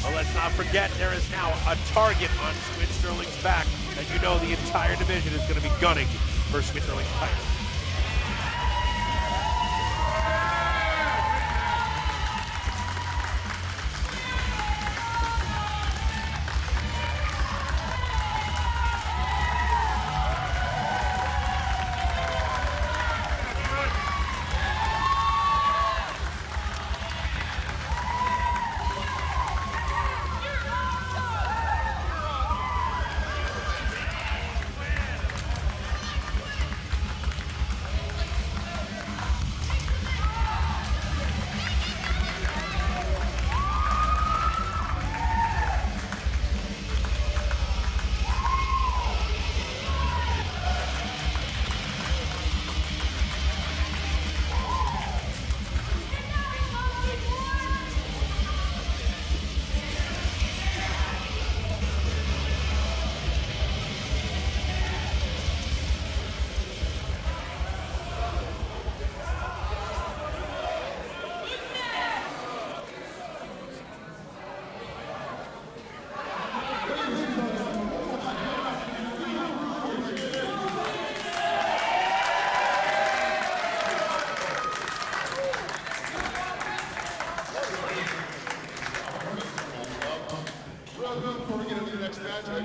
Well, let's not forget there is now a target on Squid Sterling's back, and you know the entire division is going to be gunning for Squid Sterling's title.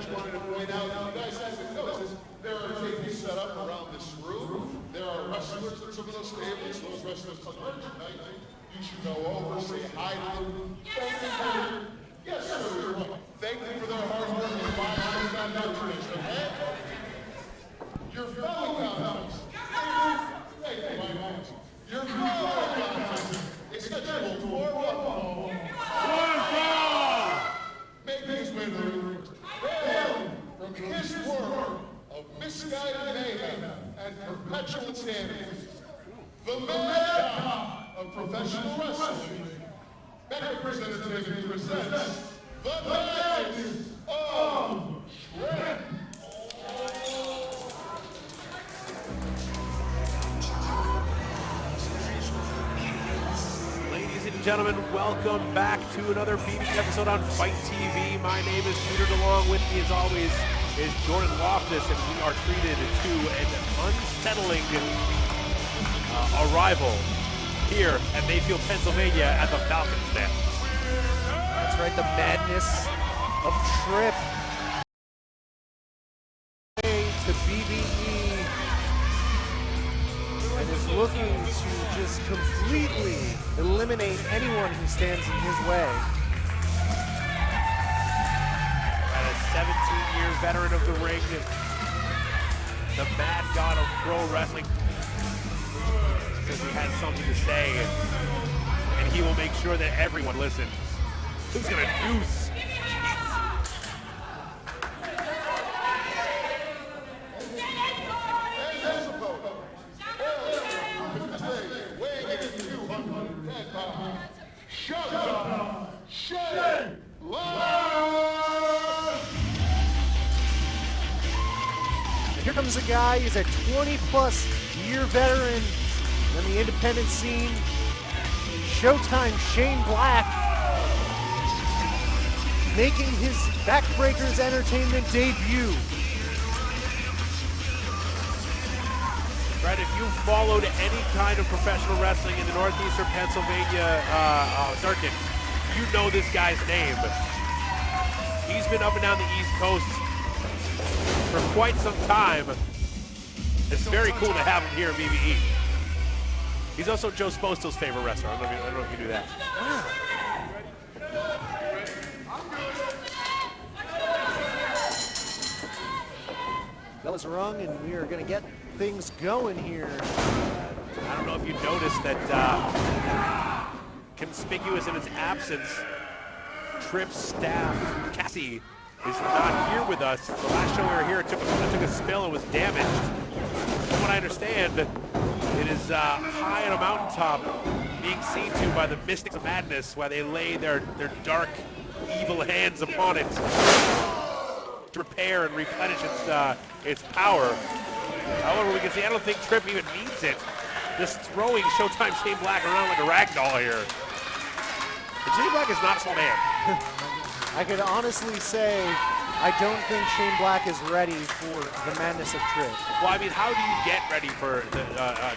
just wanted to point out, you guys haven't noticed, there are tables set up around this room. There are wrestlers at some of those tables. Those wrestlers come tonight. You should go over, say hi to them. Yes, sir. Thank you for their hard work and following on that tradition, okay? Your fellow contest. Thank you, my man. Your fellow contest is scheduled for one fall. Making his way to the ring. From this world of misguided mayhem and perpetual insanity, the Mecca of professional wrestling, Becker's Entertainment presents the Madness of Trip. Ladies and gentlemen, welcome back to another BB episode on Fight TV. My name is Peter DeLong. With me, as always, is Jordan Loftus, and we are treated to an unsettling arrival here at Mayfield, Pennsylvania at the Falcons Den. That's right, the madness of Trip. To BBE, and is looking to just completely eliminate anyone who stands in his way. And a 17-year veteran of the ring, the mad god of pro wrestling, says he has something to say, and he will make sure that everyone listens. Who's gonna deuce? Here comes a guy, he's a 20-plus year veteran on the independent scene. Showtime Shane Black making his Backbreakers Entertainment debut. Right, if you've followed any kind of professional wrestling in the northeastern Pennsylvania circuit, you know this guy's name. He's been up and down the East Coast for quite some time. It's very cool to have him here in BBE. He's also Joe Sposto's favorite wrestler. I don't know if you knew that. Bells rung, and we are going to get things going here. I don't know if you noticed that conspicuous in its absence, Trip's staff, Cassie, is not here with us. The last show we were here, it took a spill and was damaged. From what I understand, it is high on a mountaintop, being seen to by the Mystics of Madness, while they lay their dark, evil hands upon it to repair and replenish its power. However, we can see, I don't think Trip even needs it. Just throwing Showtime Shane Black around like a rag doll here. And Shane Black is not a small man. I could honestly say I don't think Shane Black is ready for the madness of Trip. Well, I mean, how do you get ready for the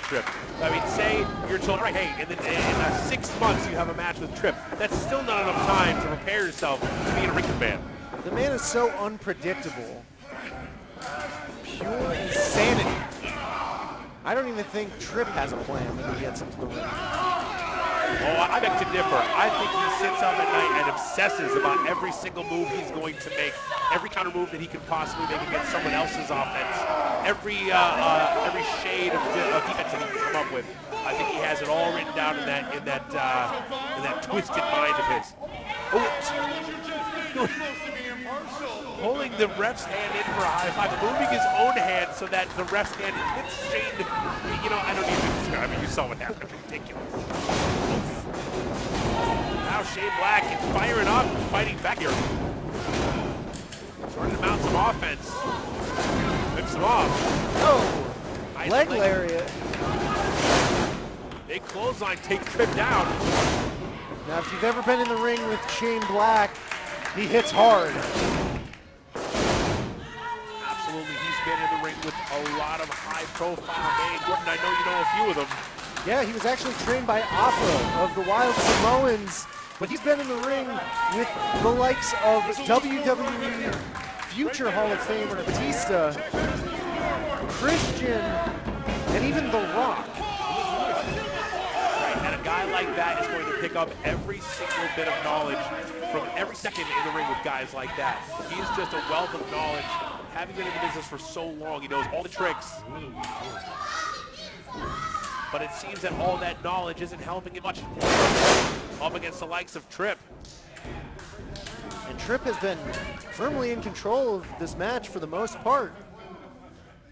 Trip? I mean, say you're told, right, hey, in 6 months you have a match with Trip. That's still not enough time to prepare yourself to be a ring man. The man is so unpredictable. Pure insanity. I don't even think Trip has a plan when he gets into the ring. Oh, I beg to differ. I think he sits up at night and obsesses about every single move he's going to make, every counter move that he can possibly make against someone else's offense, every shade of defense that he can come up with. I think he has it all written down in that twisted mind of his. Oh, holding the ref's hand in for a high five, moving his own hand so that the ref's hand hits Shane. You know, I don't even describe it. You saw what happened. Ridiculous. Now Shane Black is firing up and fighting back here. Jordan mounts some offense. Whips him off. Oh, nice leg lariat. Big clothesline, take Trip down. Now, if you've ever been in the ring with Shane Black, he hits hard. Absolutely, he's been in the ring with a lot of high-profile names. Jordan, I know you know a few of them. Yeah, he was actually trained by Afa of the Wild Samoans, but he's been in the ring with the likes of WWE future Hall of Famer Batista, Christian, and even The Rock. Right, and a guy like that is going to pick up every single bit of knowledge from every second in the ring with guys like that. He's just a wealth of knowledge. Having been in the business for so long, he knows all the tricks. But it seems that all that knowledge isn't helping him much up against the likes of Tripp. And Tripp has been firmly in control of this match for the most part.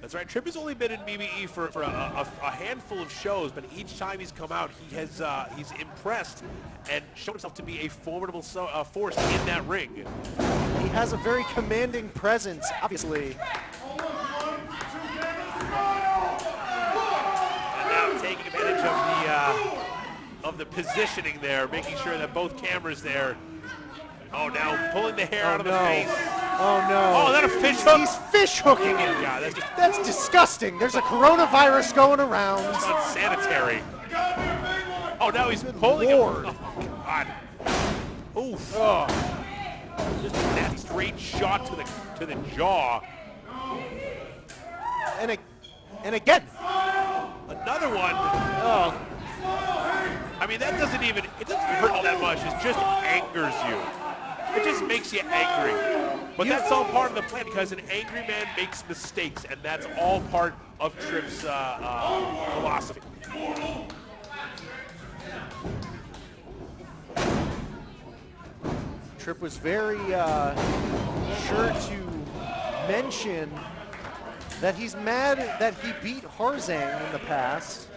That's right. Tripp has only been in BBE for a handful of shows, but each time he's come out, he's impressed and shown himself to be a formidable force in that ring. He has a very commanding presence, obviously. And now taking advantage of the positioning there, making sure that both cameras there. Oh, now pulling the hair out of the face. Oh, no. Oh, is that a fish hook? He's fish hooking him. Yeah, that's disgusting. There's a coronavirus going around. It's unsanitary. Oh, now he's pulling him. Oh, God. Oof. Oh. Just a nasty straight shot to the jaw. And again. Another one. Oh. I mean, it doesn't hurt all that much. It just angers you. It just makes you angry. But that's all part of the plan because an angry man makes mistakes, and that's all part of Tripp's philosophy. Tripp was very sure to mention that he's mad that he beat Harzang in the past,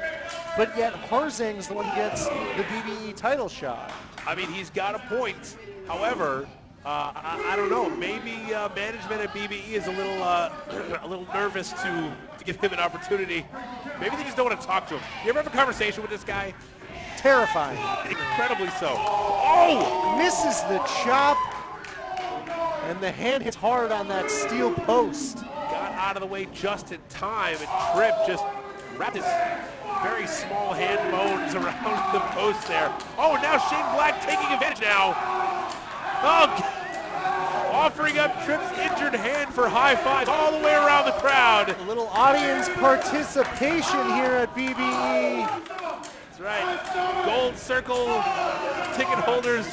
but yet Harzang's the one who gets the BBE title shot. I mean, he's got a point. However, I don't know. Maybe management at BBE is a little nervous to give him an opportunity. Maybe they just don't want to talk to him. You ever have a conversation with this guy? Terrifying. Incredibly so. Oh! Misses the chop, and the hand hits hard on that steel post. Got out of the way just in time, and Tripp just wrapped his very small hand bones around the post there. Oh, now Shane Black taking advantage now. Oh, offering up Tripp's injured hand for high fives all the way around the crowd. A little audience participation here at BBE. That's right. Gold Circle ticket holders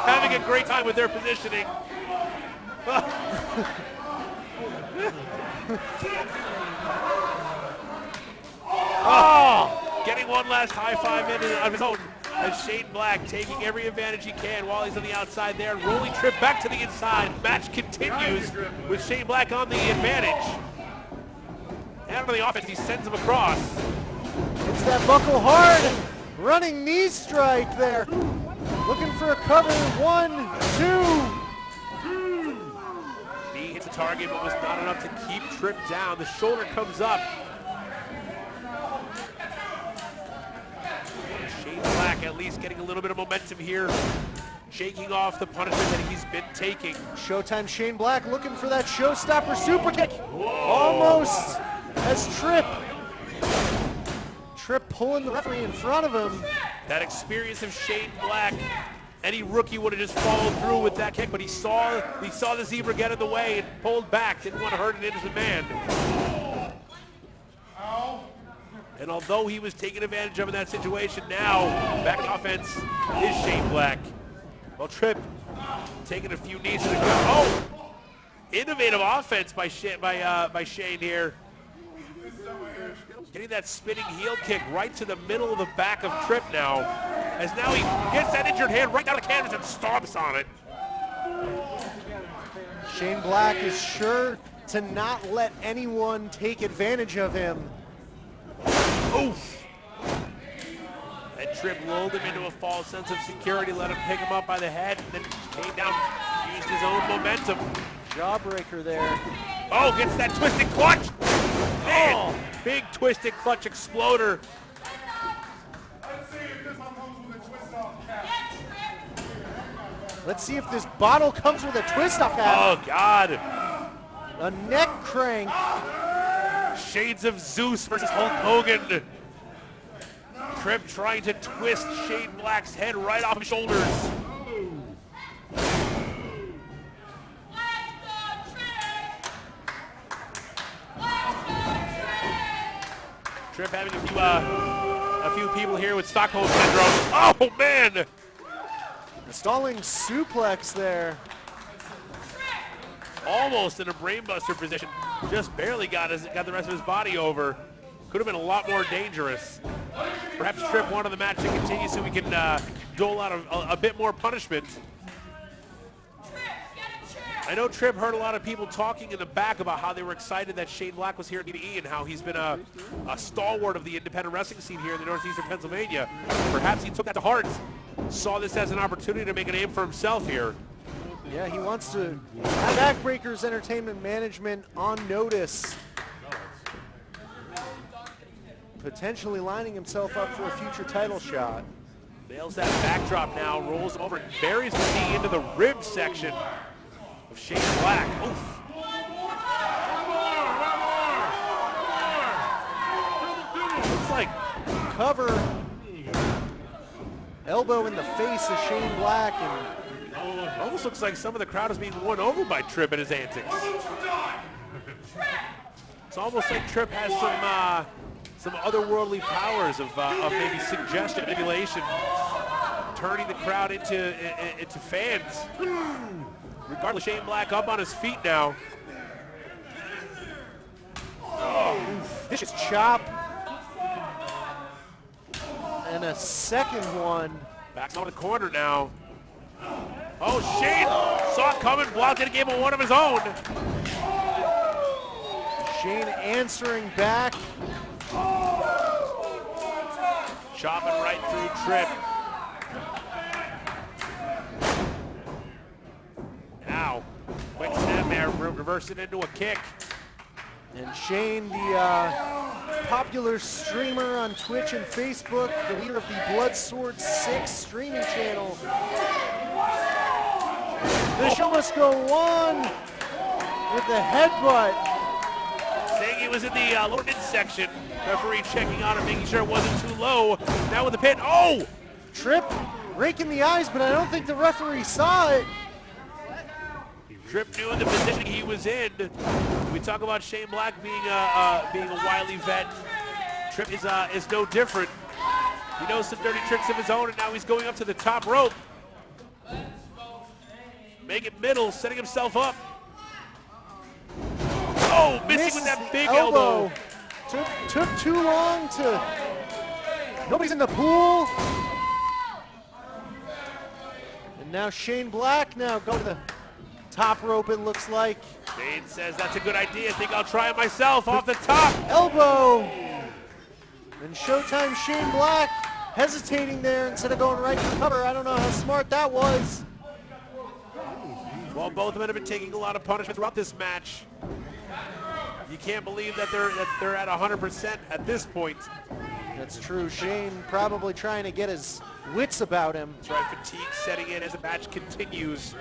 having a great time with their positioning. Oh, getting one last high five in of his own as Shane Black taking every advantage he can while he's on the outside there. Rolling Tripp back to the inside. Match continues with Shane Black on the advantage. And on the offense, he sends him across. It's that buckle hard running knee strike there. Looking for a cover. 1, 2. Knee hits the target, but was not enough to keep Tripp down. The shoulder comes up. Shane Black at least getting a little bit of momentum here, shaking off the punishment that he's been taking. Showtime Shane Black looking for that showstopper super kick. Whoa. Almost as Tripp pulling the referee in front of him. That experience of Shane Black, any rookie would have just followed through with that kick, but he saw the zebra get in the way and pulled back, didn't want to hurt an innocent man. And although he was taken advantage of in that situation, now back in offense is Shane Black. Well, Tripp taking a few knees to the ground. Oh, innovative offense by Shane here. Getting that spinning heel kick right to the middle of the back of Tripp now. As now he gets that injured hand right down the canvas and stomps on it. Shane Black is sure to not let anyone take advantage of him. Oof. And Tripp lulled him into a false sense of security, let him pick him up by the head, and then came down, used his own momentum. Jawbreaker there. Oh, gets that twisted clutch. Man, big twisted clutch exploder. Let's see if this bottle comes with a twist-off hat. Oh, God. A neck crank. Shades of Zeus versus Hulk Hogan. Tripp trying to twist Shane Black's head right off his shoulders. Trip having a few people here with Stockholm syndrome. Oh man! Stalling suplex there. Almost in a brainbuster position. Just barely got the rest of his body over. Could have been a lot more dangerous. Perhaps Tripp wanted the match to continue so we can dole out a bit more punishment. I know Tripp heard a lot of people talking in the back about how they were excited that Shane Black was here at BBE and how he's been a stalwart of the independent wrestling scene here in the northeastern Pennsylvania. Perhaps he took that to heart, saw this as an opportunity to make a name for himself here. Yeah, he wants to have Backbreakers Entertainment Management on notice. Potentially lining himself up for a future title shot. Nails that backdrop now, rolls over and buries the knee into the rib section of Shane Black. Oof. Looks like cover. Elbow in the face of Shane Black, and almost looks like some of the crowd is being won over by Tripp and his antics. It's almost like Tripp has some otherworldly powers of maybe suggestion, manipulation, turning the crowd into fans. Regardless, Shane Black up on his feet now. Oh, vicious chop. And a second one. Back on the corner now. Oh, Shane saw it coming, blocked it, and gave him one of his own. Shane answering back. Chopping right through Tripp. Now, quick snap there, reverse it into a kick. And Shane, the popular streamer on Twitch and Facebook, the leader of the Bloodsword 6 streaming channel. The show must go on with the headbutt. Saying he was in the lower midsection. Referee checking on him, making sure it wasn't too low. Now with the pin. Oh! Tripp raking the eyes, but I don't think the referee saw it. Tripp knew in the position he was in. We talk about Shane Black being a wily vet. Tripp is no different. He knows some dirty tricks of his own, and now he's going up to the top rope. Make it middle, setting himself up. Oh, missing with that big elbow. Took too long to... Nobody's in the pool. And now Shane Black now go to the top rope, it looks like. Shane says that's a good idea. I think I'll try it myself off the top. Elbow. And Showtime Shane Black hesitating there instead of going right for cover. I don't know how smart that was. Well, both of them have been taking a lot of punishment throughout this match. You can't believe that they're at 100% at this point. That's true. Shane probably trying to get his wits about him. That's right, fatigue setting in as the match continues.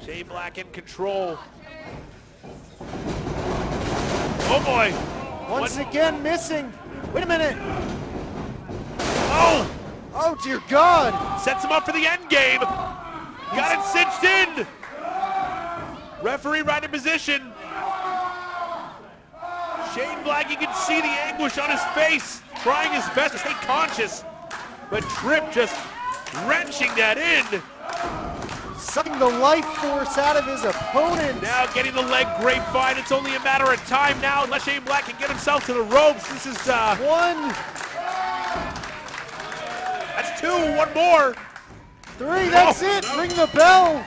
Shane Black in control. Oh boy! Once again missing. Wait a minute. Oh! Oh dear God! Sets him up for the end game. Got it cinched in. Referee right in position. Shane Black, you can see the anguish on his face, trying his best to stay conscious. But Tripp just wrenching that in. Sucking the life force out of his opponent. Now getting the leg grapevine. It's only a matter of time now unless Shane Black can get himself to the ropes. This is one. That's two, one more. Three, that's it. Ring the bell.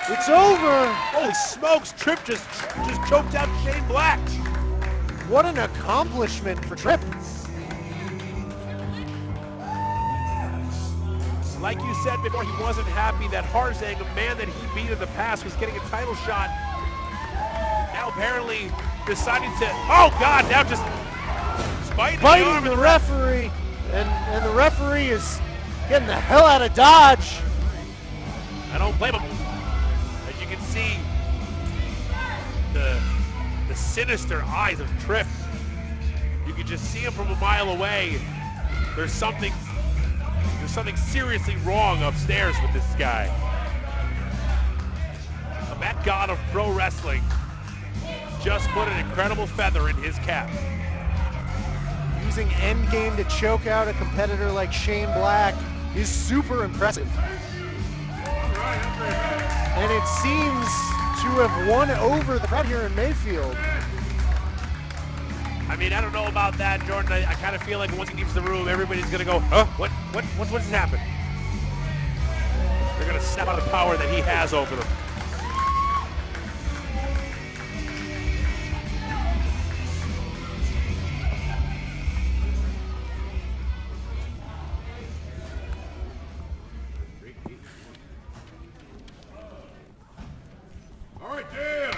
It's over. Holy smokes, Tripp just choked out Shane Black. What an accomplishment for Tripp. Like you said before, he wasn't happy that Harzang, a man that he beat in the past, was getting a title shot. Now apparently deciding to, oh God, now just biting the referee. And the referee is getting the hell out of Dodge. I don't blame him. As you can see, the sinister eyes of Tripp. You can just see him from a mile away. There's something seriously wrong upstairs with this guy. A mad god of pro wrestling just put an incredible feather in his cap. using endgame to choke out a competitor like Shane Black is super impressive. And it seems to have won over the crowd here in Mayfield. I mean, I don't know about that, Jordan. I kind of feel like once he leaves the room, everybody's going to go, huh? What just happened? They're going to step out of the power that he has over them. All right, Dan.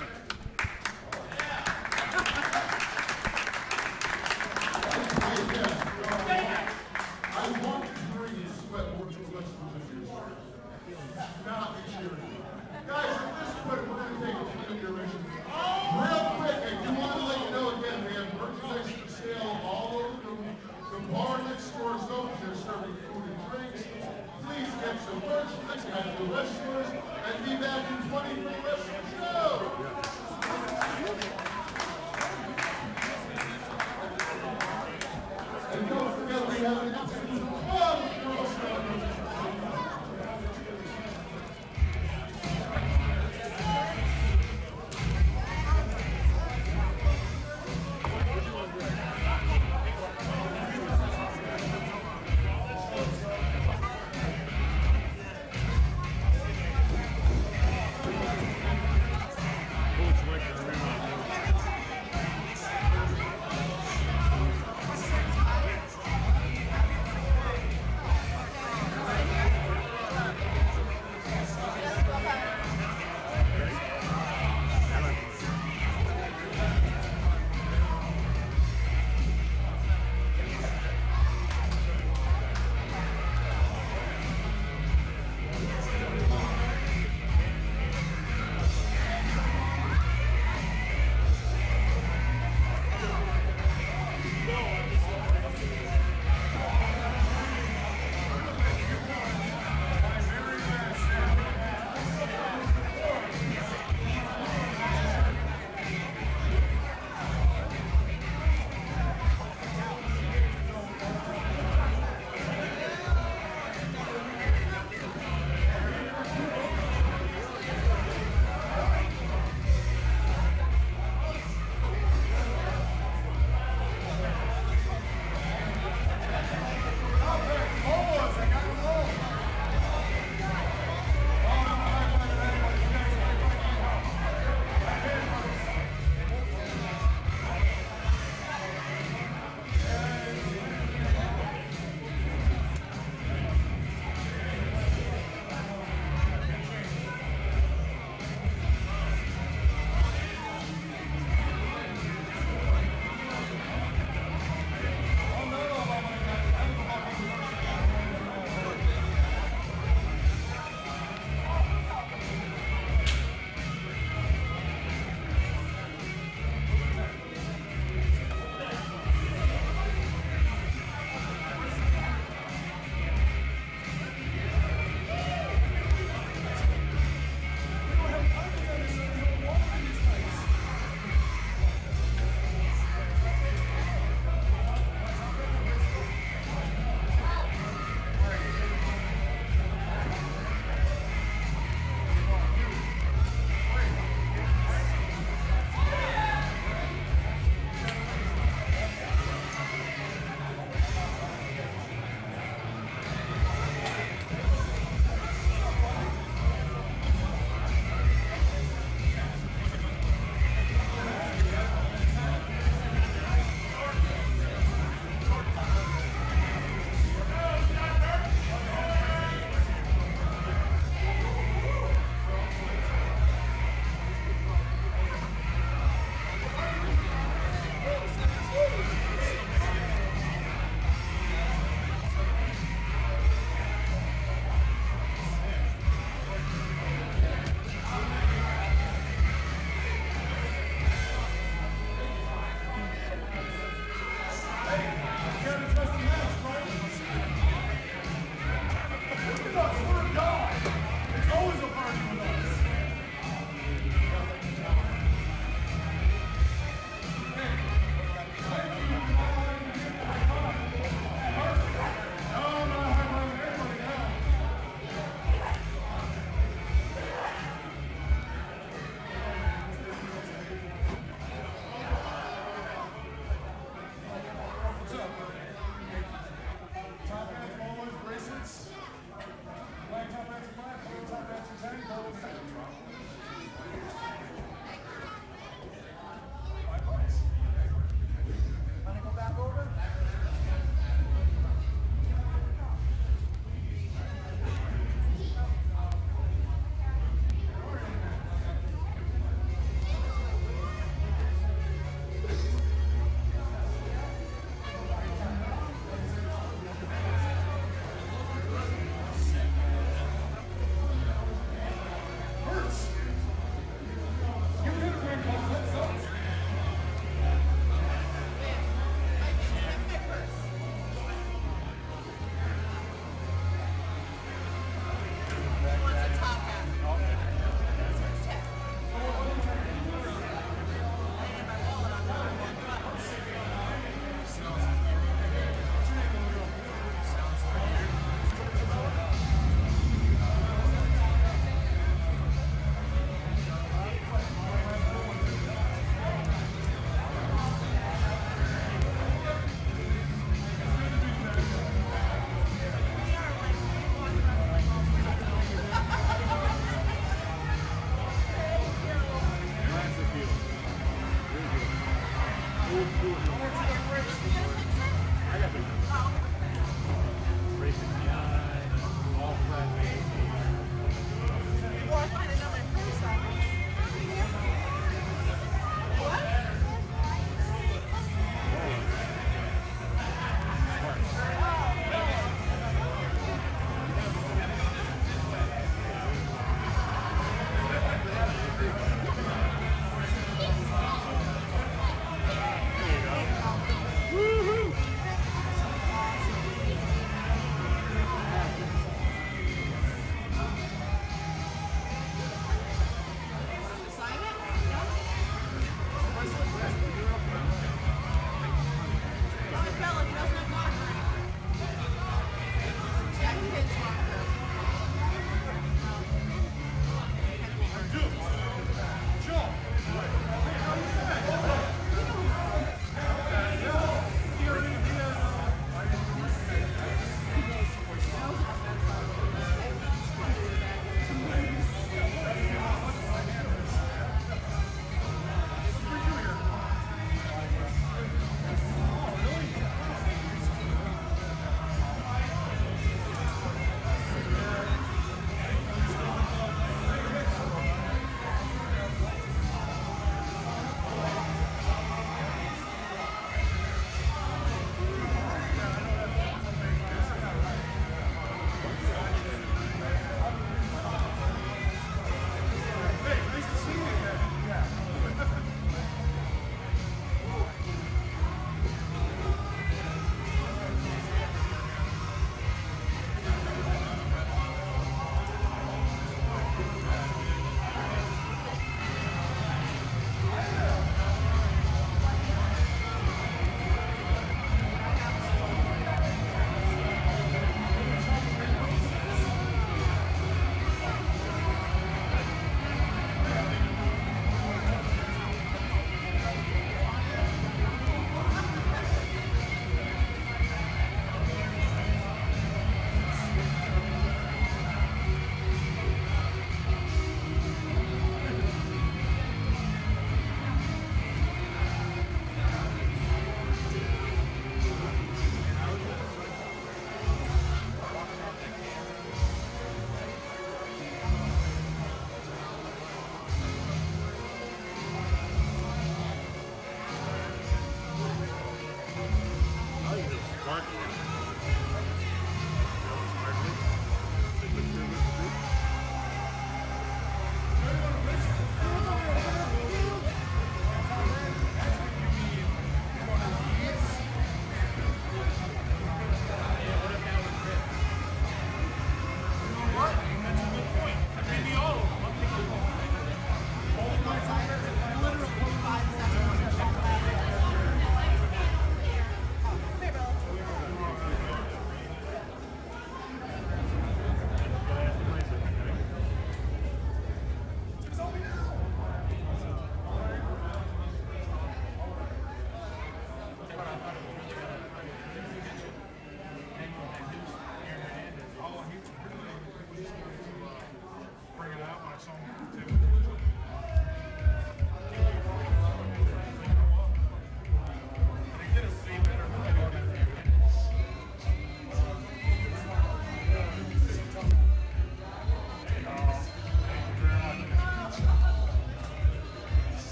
I want to hear you sweat more than the rest of the year. Not cheering. Guys, at this point, we're going to take a few iterations. Real quick, I do want to let you know again, we have merchandise for sale all over the bar next door is open. They're serving food and drinks. Please get some merchandise, head to the restaurants, and be back in 20 for the rest of the show. And don't forget, we have an exclusive club.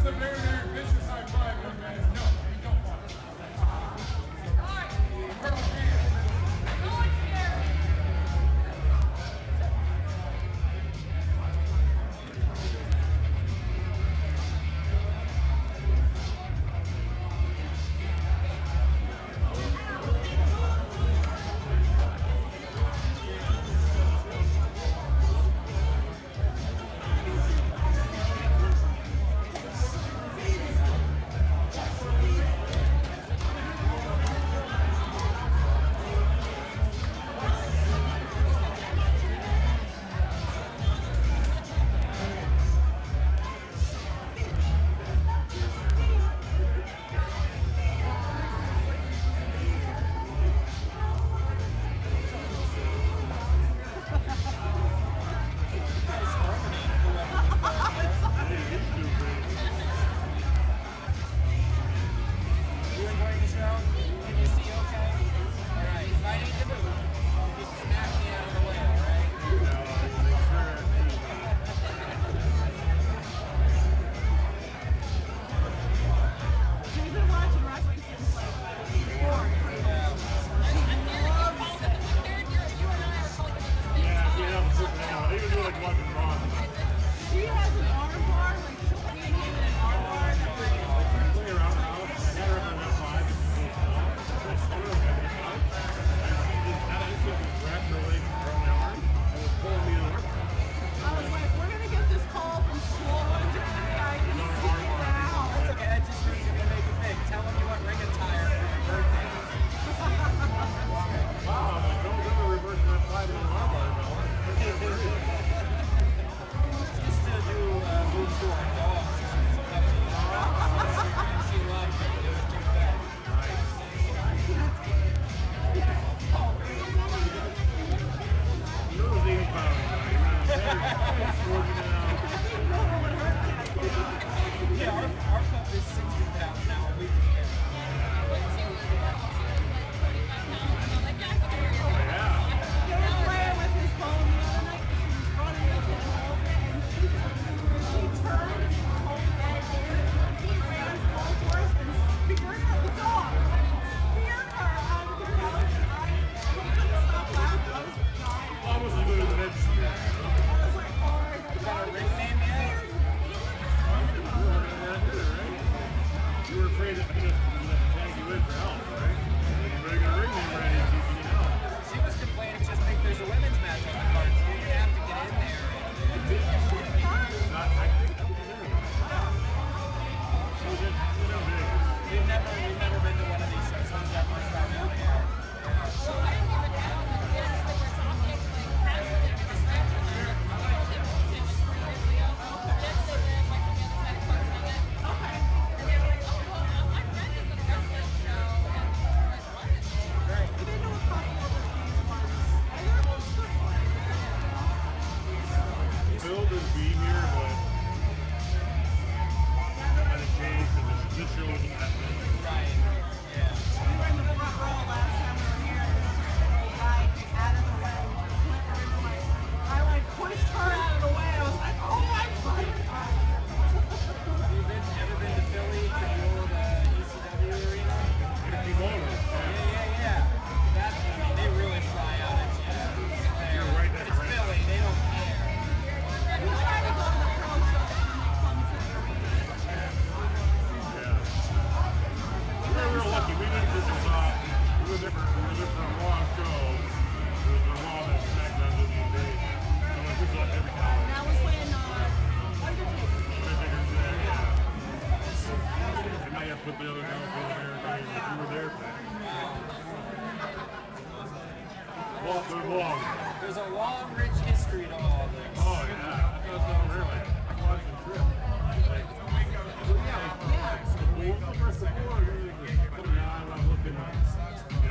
a very, very vicious high five, young man. No, you don't want it. There's a long, rich history to all this. Oh, yeah. Really. I'm watching Trip.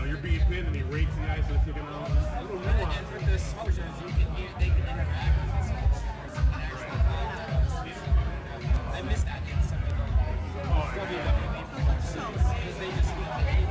You're being pinned and he rakes the ice and it's kicking out. And with the smoke shows, they can interact with the smoke shows and actually I miss that in some of the WWE because they just need to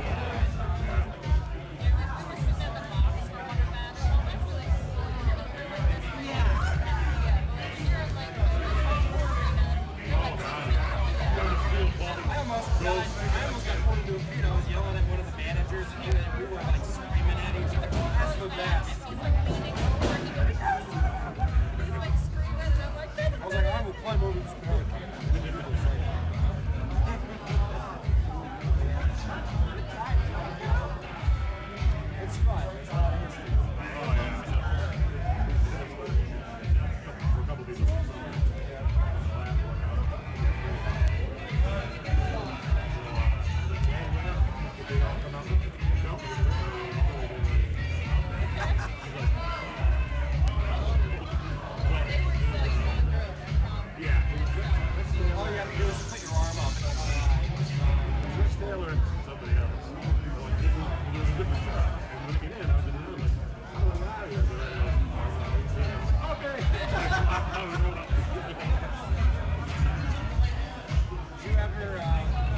Taylor and somebody else. So, like, it was a different shot. And when it came in, I was in the middle, like, I don't know why you're doing it. Okay. I was going up. Did you ever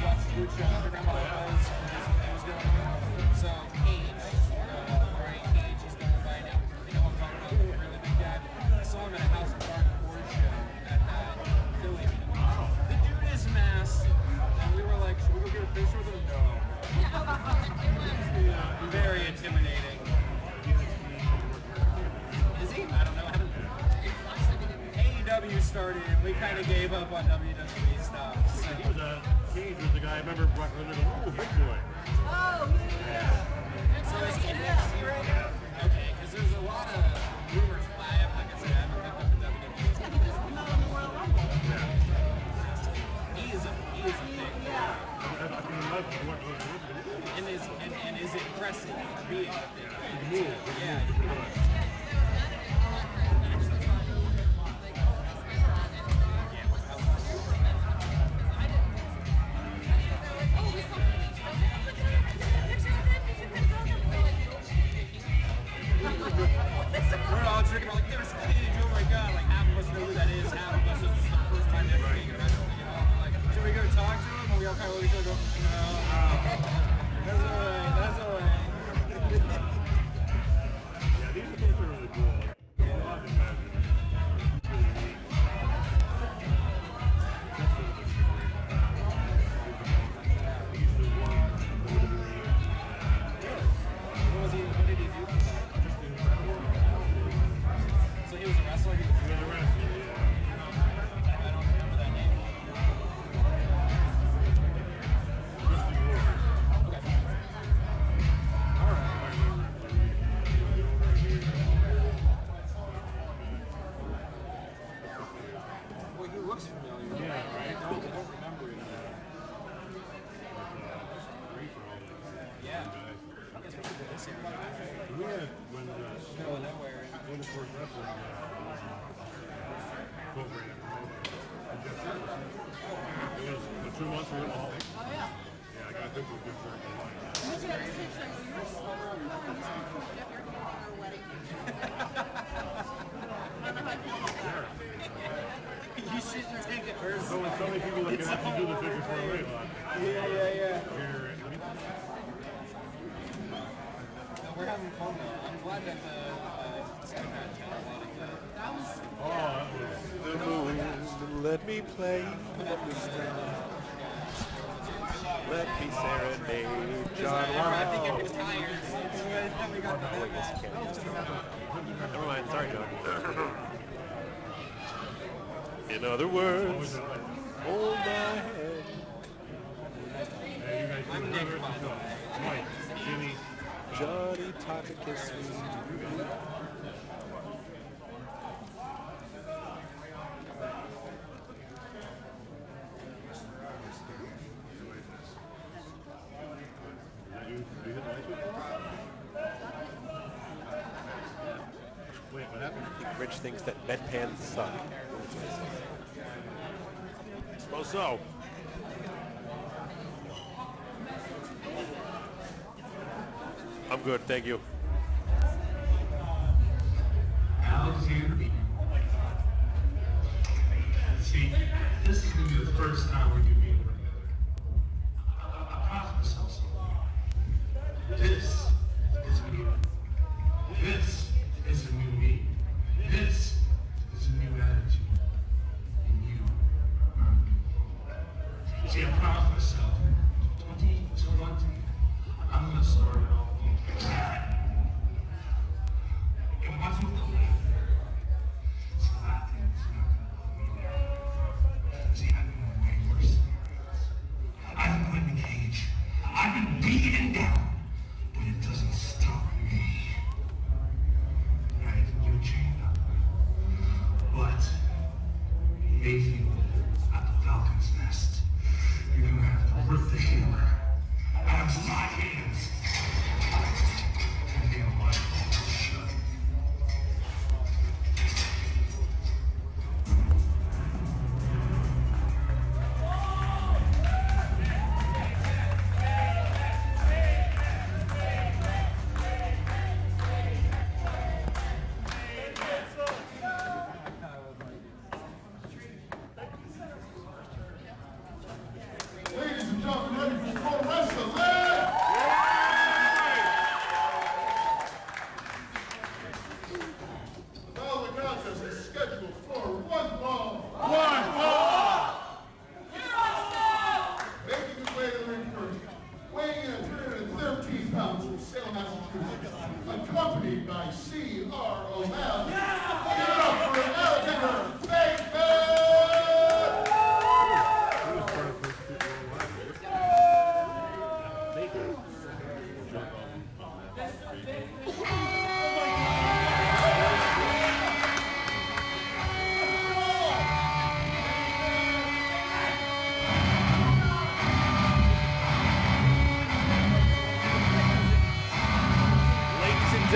watch Lucha Underground while it was going on? So Cage, Brian Cage, he's going by now. You know what I'm talking about? The really big guy. I saw him at a House of Dark Horse show at Philly. The dude is massive. And we were like, should we go get a picture with him? No. Very intimidating. Is he? I don't know. AEW started and we kind of gave up on WWE stuff. So. He was Cage was the guy I remember Brock Lesnar going, oh, big boy. Oh, yeah. So is he NXT right now? Okay, because there's a lot of rumors fly up. Like I said, I haven't picked up the WWE. Yeah, he just came out in the Royal Rumble. He is a big guy. And is impressive for being a big guy. Yeah. We're all drinking, we're like, there's Cage, oh my god, like half of us know who that is, half of us, it's the first time ever being a wrestler, you know, like, should we go talk to him? And we all kind of look at each other and go, no, that's alright. Yeah, these are really cool. Like, a lot of imagine. What did he do? So he was a wrestler? He was a wrestler, yeah. I don't remember that name. Okay. Alright. Well, he looks familiar. Yeah, right? I don't remember it. Yeah. I guess we should do this area. We had when nowhere. When the first wrestling program, it was the 2 months we were in the hall. Oh, yeah. Yeah, I got good for good shirt. Look at this picture. You were slower on nothing. You have your hair on our wedding. I don't know how I feel about that. You shouldn't take it personally. So many people that can actually do the figure for a weight loss. Yeah. We're having fun though. I'm glad that the second match had a lot of good. That was. The moon, let me play. Let me serenade John I think Wow. it was tired. We got the whole match. Never mind, sorry, John. In other words, hold my head. Hey, you guys do I'm Nick, by the way. Mike, Jimmy, Johnny Taka kiss me. Wait, what happened? I think Rich thinks that bedpans suck. I suppose so. I'm good, thank you. Alexander. See, this is going to be the first time we're going to be able to work together. I promised myself something. This is me. This is a new me. This is a new attitude. And you are new. See, I promised myself 2020, I'm going to start it all over. And watch me go. See, I think it's not going to be there. See, I know way worse.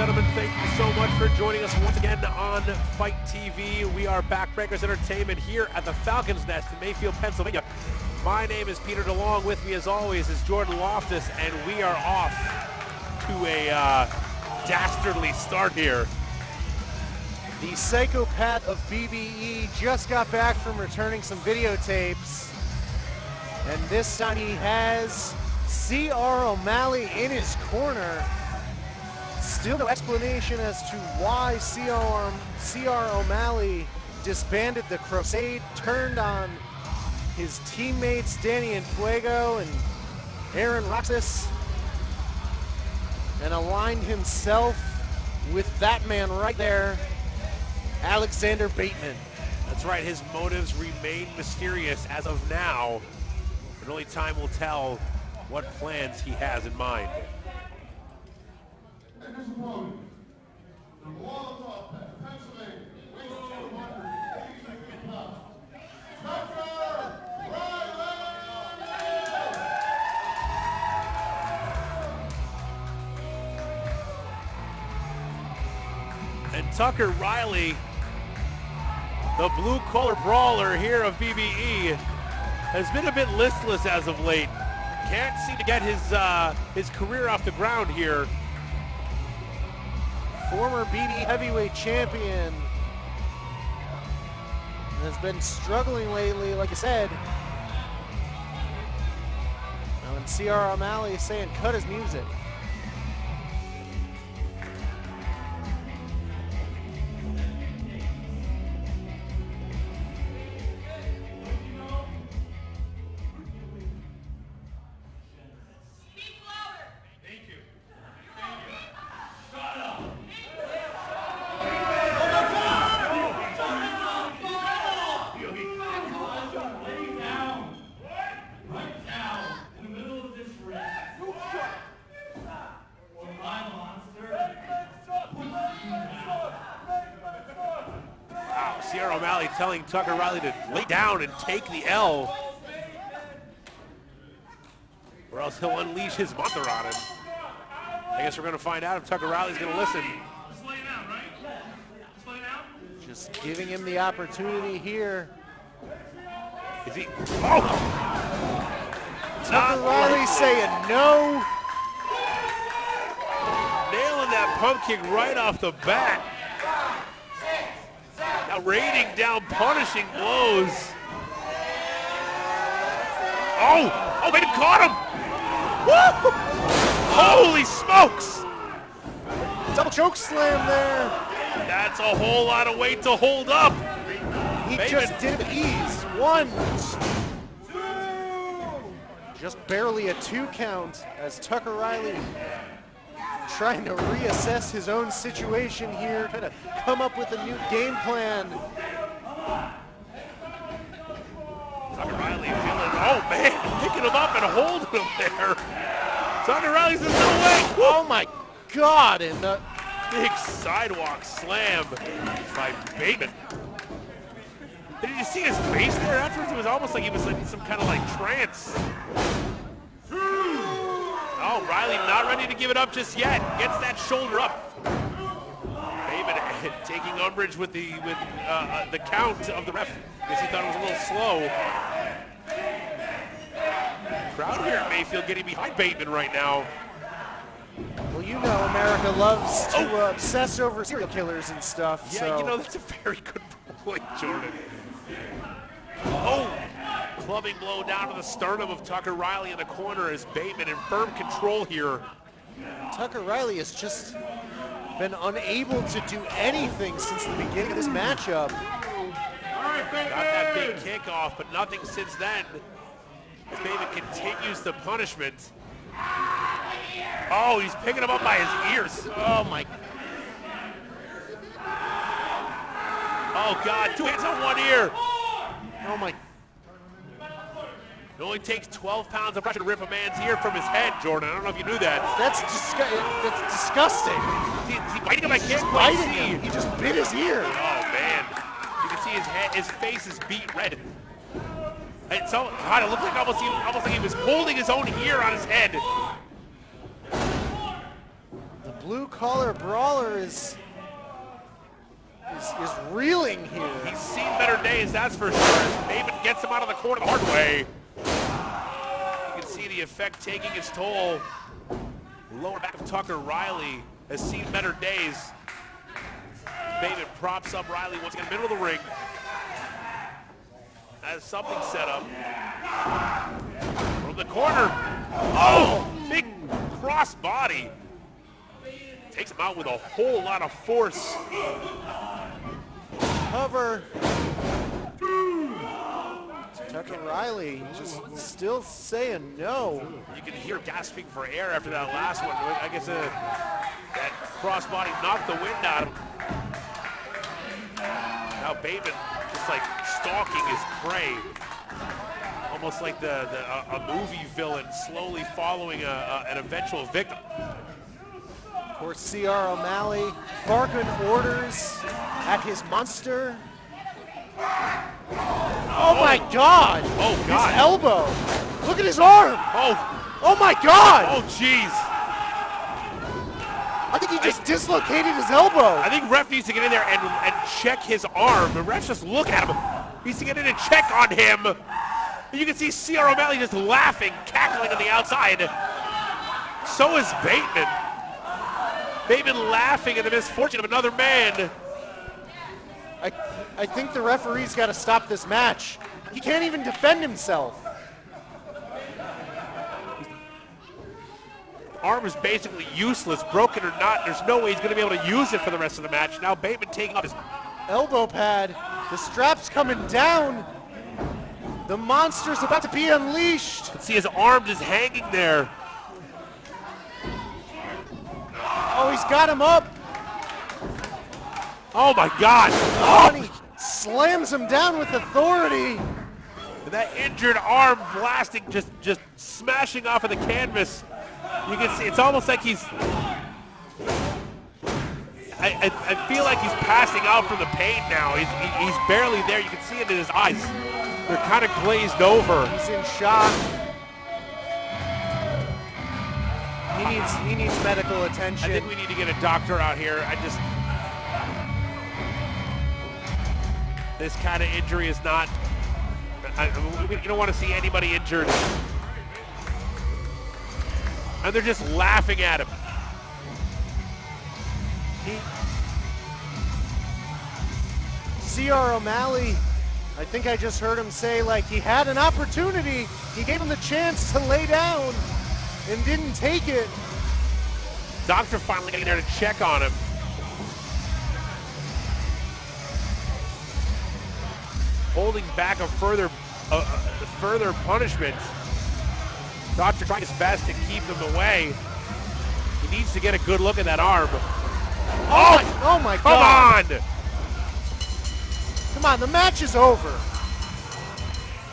gentlemen, thank you so much for joining us once again on Fight TV. We are Backbreakers Entertainment here at the Falcons Nest in Mayfield, Pennsylvania. My name is Peter DeLong. With me, as always, is Jordan Loftus, and we are off to a dastardly start here. The psychopath of BBE just got back from returning some videotapes, and this time he has C.R. O'Malley in his corner. Still no explanation as to why C.R. O'Malley disbanded the Crusade, turned on his teammates Danny Fuego and Aaron Roxas, and aligned himself with that man right there, Alexander Bateman. That's right, his motives remain mysterious as of now, but only time will tell what plans he has in mind. And his opponent, from Wallace, Pennsylvania, weighs 286 pounds, Tucker Riley! And Tucker Riley, the blue-collar brawler here of BBE, has been a bit listless as of late. Can't seem to get his career off the ground here. Former BBE heavyweight champion has been struggling lately, like I said. Now, and C.R. O'Malley is saying cut his music. C.R. O'Malley telling Tucker Riley to lay down and take the L, or else he'll unleash his monster on him. I guess we're going to find out if Tucker Riley's going to listen. Just lay down, right? Just lay down? Just giving him the opportunity here. Is he? Oh! Tucker Riley saying no. Nailing that pump kick right off the bat. Now raining down punishing blows. Oh, Bateman caught him. Woo! Holy smokes! Double choke slam there. That's a whole lot of weight to hold up. He Bateman just did it with ease. 1, 2. Just barely a 2 count as Tucker Riley trying to reassess his own situation here, trying to come up with a new game plan. Tucker Riley feeling, oh man, picking him up and holding him there. Tucker Riley says no way. Oh my God, and big sidewalk slam by Bateman. Did you see his face there afterwards? It was almost like he was in some kind of like trance. Oh, Riley not ready to give it up just yet. Gets that shoulder up. Bateman taking umbrage with the count of the ref. Guess he thought it was a little slow. Crowd here at Mayfield getting behind Bateman right now. well, you know America loves to obsess over serial killers and stuff. Yeah, so. you know, that's a very good point, Jordan. Oh! Clubbing blow down to the sternum of Tucker Riley in the corner as Bateman in firm control here. Tucker Riley has just been unable to do anything since the beginning of this matchup. Got that big kickoff, but nothing since then. As Bateman continues the punishment. Oh, he's picking him up by his ears. Oh my. Oh God, 2 hands on 1 ear. Oh my. It only takes 12 pounds of pressure to rip a man's ear from his head, Jordan. I don't know if you knew that. That's disgusting. Is he biting him? I can't quite Biting see. him. He just bit his ear. Oh man, you can see his head, his face is beat red. It's so, God, it looked like almost like he was holding his own ear on his head. The blue collar brawler is reeling here. He's seen better days, that's for sure. As Bateman gets him out of the corner the hard way. You can see the effect taking its toll. Lower back of Tucker Riley has seen better days. Bateman props up Riley once again, middle of the ring. Has something set up. From the corner. Oh, big cross body. Takes him out with a whole lot of force. Cover. Tucker Riley just still saying no. You can hear gasping for air after that last one. I guess that crossbody knocked the wind out of him. Now Bateman just like stalking his prey. Almost like a movie villain slowly following an eventual victim. Of course, C.R. O'Malley barking orders at his monster. Oh my God! Oh God! His elbow! Look at his arm! Oh my God! Oh jeez! I think he just dislocated his elbow. I think ref needs to get in there and check his arm. The ref's just look at him. He needs to get in and check on him. You can see C.R. O'Malley just laughing, cackling on the outside. So is Bateman. Bateman laughing at the misfortune of another man. I think the referee's got to stop this match. He can't even defend himself. Arm is basically useless, broken or not. There's no way he's going to be able to use it for the rest of the match. Now Bateman taking off his elbow pad. The strap's coming down. The monster's about to be unleashed. See, his arm just hanging there. Oh, he's got him up. Oh my God. Oh, and he slams him down with authority. And that injured arm blasting, just smashing off of the canvas. You can see, it's almost like he's, I feel like he's passing out from the pain now. He's barely there. You can see it in his eyes. They're kind of glazed over. He's in shock. He needs medical attention. I think we need to get a doctor out here. This kind of injury is not, you don't want to see anybody injured. And they're just laughing at him. C.R. O'Malley, I think I just heard him say, like, he had an opportunity. He gave him the chance to lay down and didn't take it. Doctor finally getting there to check on him. Holding back a further punishment. Doctor trying his best to keep them away. He needs to get a good look at that arm. Oh my God. Come on! Come on, the match is over.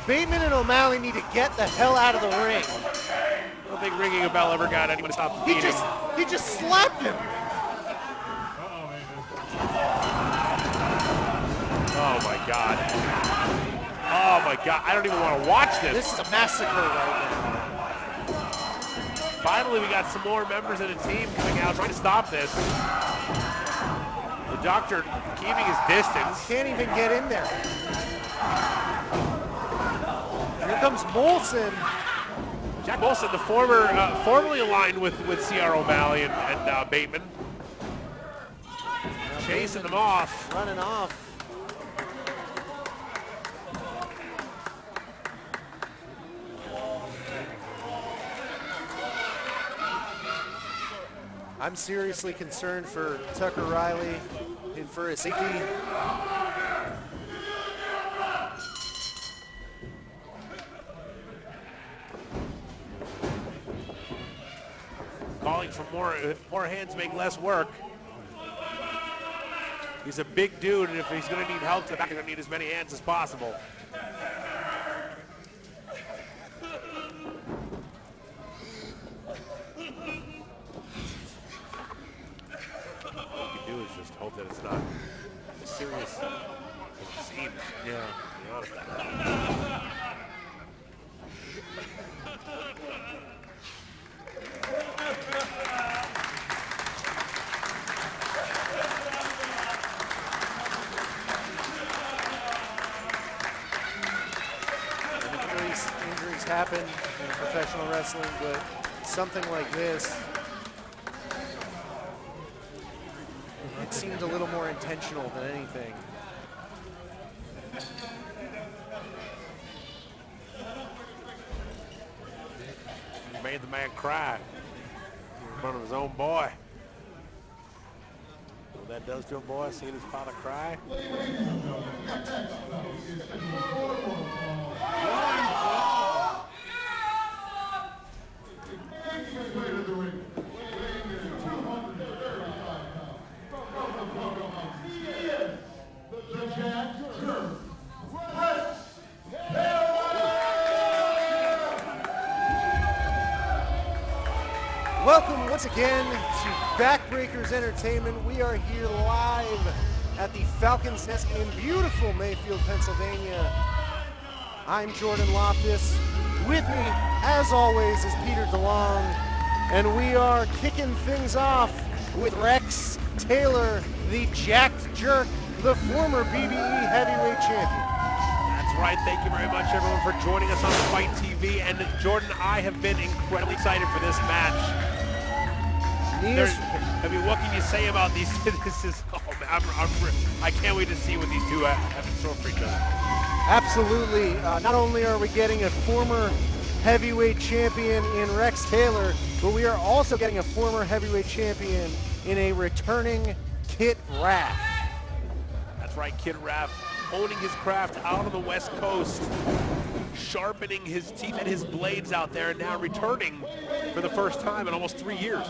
Bateman and O'Malley need to get the hell out of the ring. I don't think ringing a bell ever got anyone to stop the beating. He just slapped him. Oh my God. Oh my God, I don't even want to watch this. This is a massacre right now. Finally, we got some more members of the team coming out trying to stop this. The doctor keeping his distance. Can't even get in there. Here comes Molson. Jack Molson, the formerly aligned with C.R. O'Malley and Bateman. Chasing them off. Running off. I'm seriously concerned for Tucker Riley and for his safety. Calling for more hands make less work. He's a big dude, and if he's going to need help, he's going to need as many hands as possible. Just hope that it's not as serious as it seems. Yeah, to be honest. injuries happen in professional wrestling, but something like this, it seemed a little more intentional than anything. He made the man cry in front of his own boy. What that does to a boy, seeing his father cry. Welcome once again to Backbreakers Entertainment. We are here live at the Falcons Nest in beautiful Mayfield, Pennsylvania. I'm Jordan Loftus. With me, as always, is Peter DeLong. And we are kicking things off with Rex Taylor, the jacked jerk, the former BBE heavyweight champion. That's right. Thank you very much, everyone, for joining us on Fight TV. And Jordan, I have been incredibly excited for this match. I mean, what can you say about these? This is, oh man, I can't wait to see what these two have in store for each other. Absolutely. Not only are we getting a former heavyweight champion in Rex Taylor, but we are also getting a former heavyweight champion in a returning Kit Raff. That's right, Kit Raff, honing his craft out on the West Coast, sharpening his teeth and his blades out there, and now returning for the first time in almost 3 years.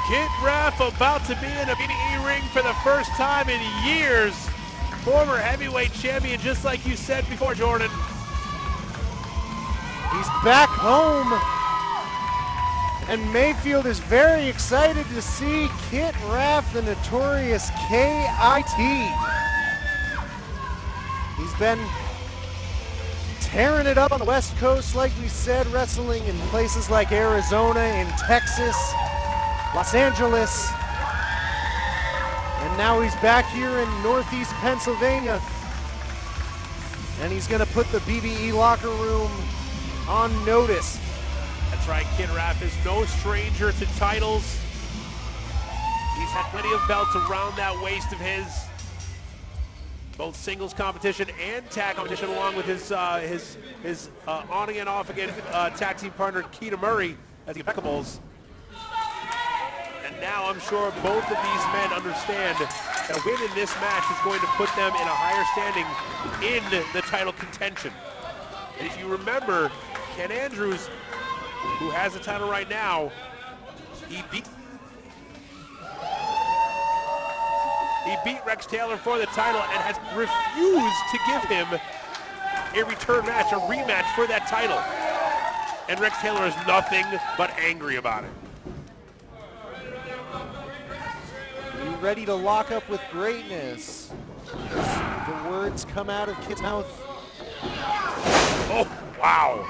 Kit Raff about to be in a BBE ring for the first time in years. Former heavyweight champion, just like you said before, Jordan. He's back home. And Mayfield is very excited to see Kit Raff, the notorious KIT. He's been tearing it up on the West Coast, like we said, wrestling in places like Arizona, in Texas, Los Angeles, and now he's back here in Northeast Pennsylvania, and he's going to put the BBE locker room on notice. That's right, Kit Raff is no stranger to titles. He's had plenty of belts around that waist of his, both singles competition and tag competition, along with his on again, off again tag team partner Keita Murray as the Impeccables. And now I'm sure both of these men understand that a win in this match is going to put them in a higher standing in the title contention. And if you remember, Ken Andrews, who has the title right now, he beat Rex Taylor for the title and has refused to give him a return match, a rematch for that title. And Rex Taylor is nothing but angry about it. You ready to lock up with greatness? The words come out of Kit's mouth. Oh, wow.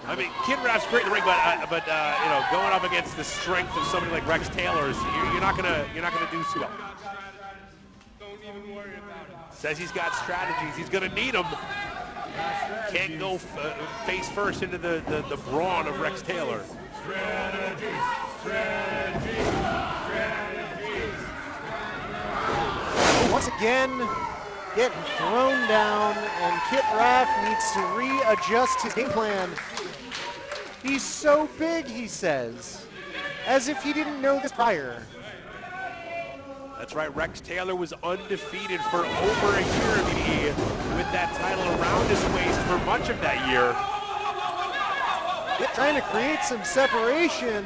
I mean, Kit Raff's great in the ring, but you know, going up against the strength of somebody like Rex Taylor's, you're not gonna do too well. Don't even worry about it. Says he's got strategies. He's gonna need them. Can't go face first into the brawn of Rex Taylor. Once again, getting thrown down, and Kit Raff needs to readjust his game plan. He's so big, he says, as if he didn't know this prior. That's right, Rex Taylor was undefeated for over a year with that title around his waist for much of that year. Trying to create some separation.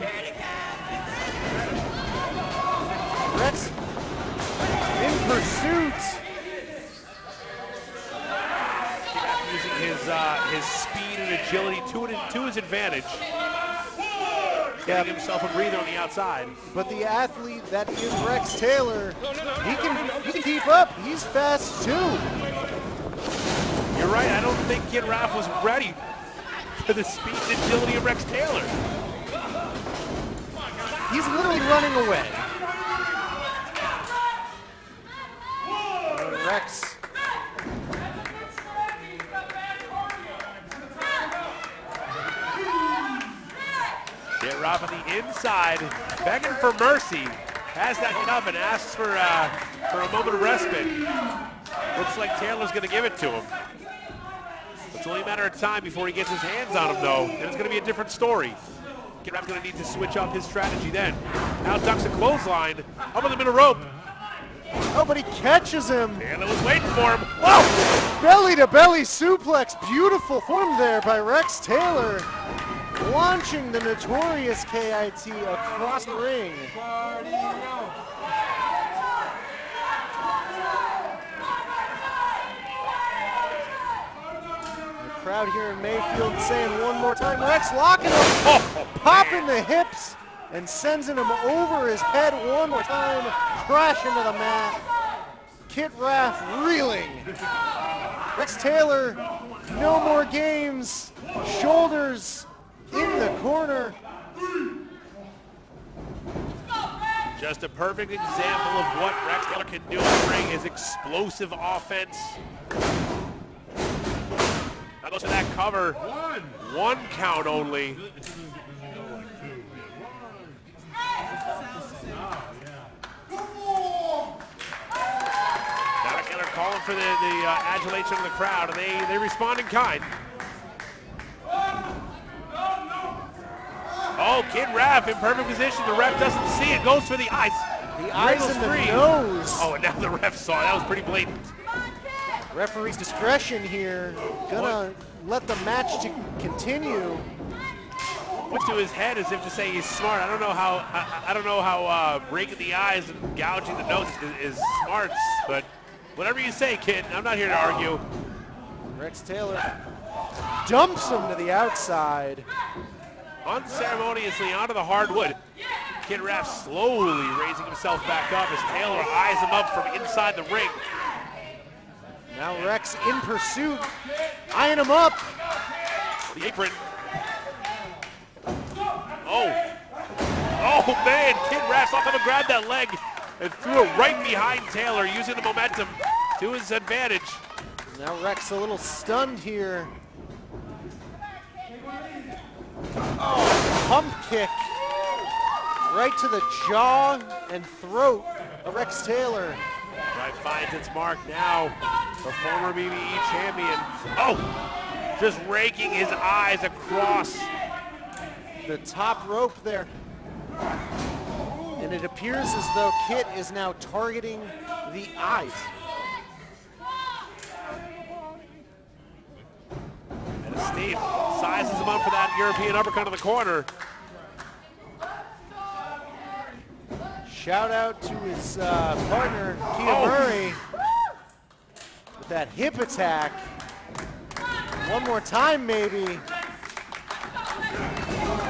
Rex in pursuit. Using his speed and agility to his advantage. Getting himself a breather on the outside. But the athlete that is Rex Taylor, he can keep up. He's fast too. You're right. I don't think Kid Raff was ready for the speed and agility of Rex Taylor. He's literally running away. Rex. Kid Raff on the inside, begging for mercy. Has that up and asks for a moment of respite. Looks like Taylor's going to give it to him. It's only a matter of time before he gets his hands on him, though, and it's going to be a different story. Kid Raff's going to need to switch up his strategy then. Now ducks a clothesline, up in the middle rope. Oh, but he catches him. Taylor was waiting for him. Whoa! Belly-to-belly suplex. Beautiful form there by Rex Taylor. Launching the notorious KIT across the ring. The crowd here in Mayfield saying one more time, Rex locking him, popping the hips, and sending him over his head one more time, crash into the mat. Kid Raff reeling. Rex Taylor, no more games, shoulders in the corner. Just a perfect example of what Rex Taylor can do in the ring, his explosive offense. Now goes to that cover. One count only. Now Taylor calling for the adulation of the crowd, and they respond in kind. Oh, Kid Raff in perfect position. The ref doesn't see it. Goes for the eyes. The eyes and the nose. Oh, and now the ref saw it. That was pretty blatant. Referee's discretion here. Gonna let the match continue. Went to his head as if to say he's smart. I don't know how breaking the eyes and gouging the nose is smart, but whatever you say, kid. I'm not here to argue. Rex Taylor dumps him to the outside. Unceremoniously onto the hardwood. Kid Raff slowly raising himself back up as Taylor eyes him up from inside the ring. Now Rex in pursuit, eyeing him up. The apron. Oh man, Kid Raff saw him grab that leg and threw it right behind Taylor, using the momentum to his advantage. Now Rex a little stunned here. Oh, pump kick right to the jaw and throat of Rex Taylor. Right finds its mark now. The former BBE champion. Oh, just raking his eyes across the top rope there. And it appears as though Kit is now targeting the eyes. And Steve sizes him up for that European uppercut in the corner. Shout out to his partner, Kia Murray, with that hip attack. One more time, maybe.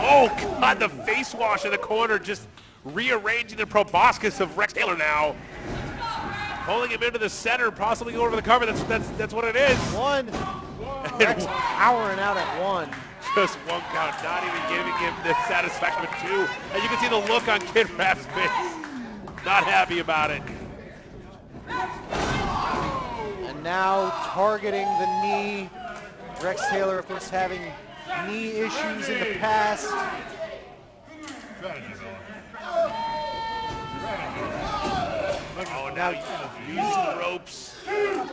Oh, God, the face wash in the corner, just rearranging the proboscis of Rex Taylor now. Pulling him into the center, possibly going over the cover. That's what it is. One. Rex powering out at one. Just one count, not even giving him the satisfaction of two. And you can see the look on Kid Raff's face. Not happy about it. And now targeting the knee. Rex Taylor, of course, having knee issues in the past. Oh, now using the ropes. And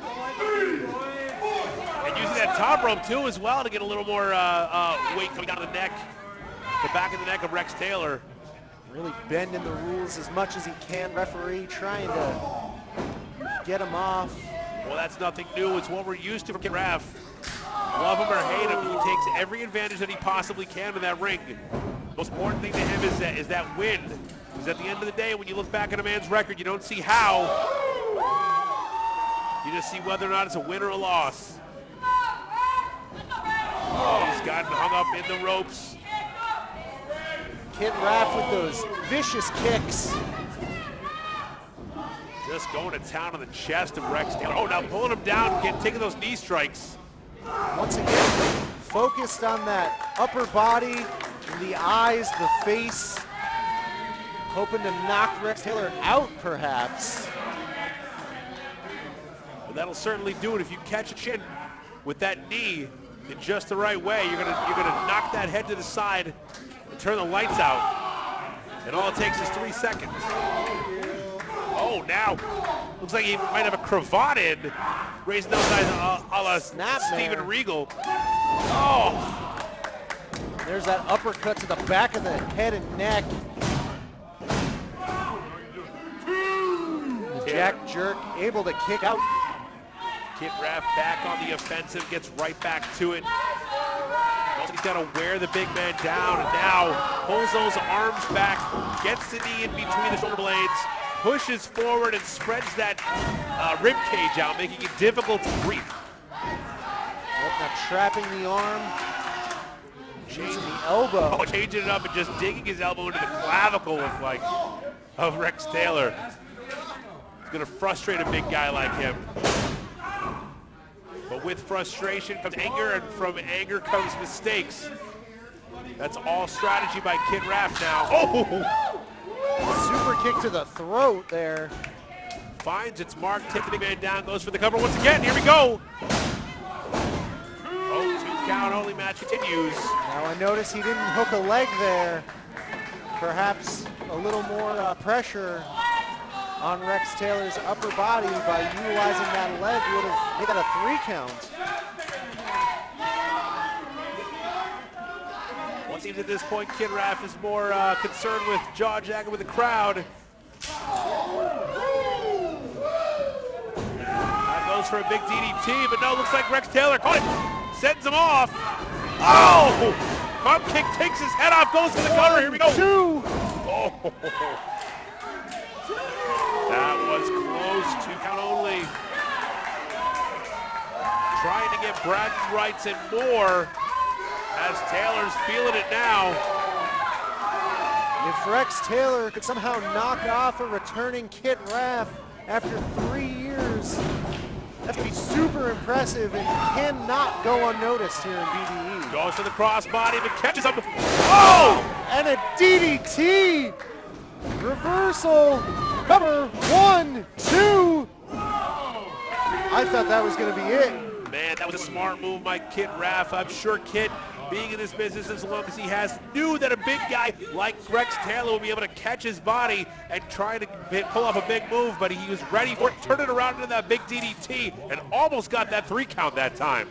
using that top rope, too, as well, to get a little more weight coming down the neck. The back of the neck of Rex Taylor. Really bending the rules as much as he can. Referee trying to get him off. Well, that's nothing new. It's what we're used to from Kid Raff. Love him or hate him, he takes every advantage that he possibly can in that ring. Most important thing to him is that win. Because at the end of the day, when you look back at a man's record, you don't see how. You just see whether or not it's a win or a loss. Oh, he's gotten hung up in the ropes. Kid Raff with those vicious kicks. Just going to town on the chest of Rex Taylor. Oh, now pulling him down, taking those knee strikes. Once again, focused on that upper body, the eyes, the face, hoping to knock Rex Taylor out, perhaps. Well, that'll certainly do it if you catch a chin with that knee in just the right way. You're gonna knock that head to the side and turn the lights out. And all it takes is 3 seconds. Oh, now looks like he might have a cravat in, raising those eyes a la Steven Regal. Oh. There's that uppercut to the back of the head and neck. The jack jerk able to kick out. Kid Raff back on the offensive, gets right back to it. He's got to wear the big man down, and now pulls those arms back, gets the knee in between the shoulder blades, pushes forward and spreads that rib cage out, making it difficult to breathe. Now trapping the arm, using the elbow. Oh, changing it up and just digging his elbow into the clavicle of Rex Taylor. It's going to frustrate a big guy like him. But with frustration comes anger, and from anger comes mistakes. That's all strategy by Kid Raff now. Oh! Super kick to the throat there. Finds its mark, takes the big man down, goes for the cover once again. Here we go. Oh, 2 count only match continues. Now I notice he didn't hook a leg there. Perhaps a little more pressure on Rex Taylor's upper body by utilizing that leg would have made that a 3 count. Well, it seems at this point Kid Raff is more concerned with jaw jacking with the crowd. That goes for a big DDT, but no, looks like Rex Taylor caught it, sends him off. Oh! Pump kick takes his head off, goes for the cover. Here we go. 2. Oh! That was close, 2 count only. Trying to get bragging rights and more as Taylor's feeling it now. If Rex Taylor could somehow knock off a returning Kid Raff after 3 years, that would be super impressive and cannot go unnoticed here in BDE. Goes for the crossbody, but catches up. Oh! And a DDT! Reversal! Cover, 1, 2. I thought that was going to be it. Man, that was a smart move by Kid Raff. I'm sure Kid, being in this business as long as he has, knew that a big guy like Rex Taylor would be able to catch his body and try to pull off a big move, but he was ready for it, turned it around into that big DDT, and almost got that 3 count that time.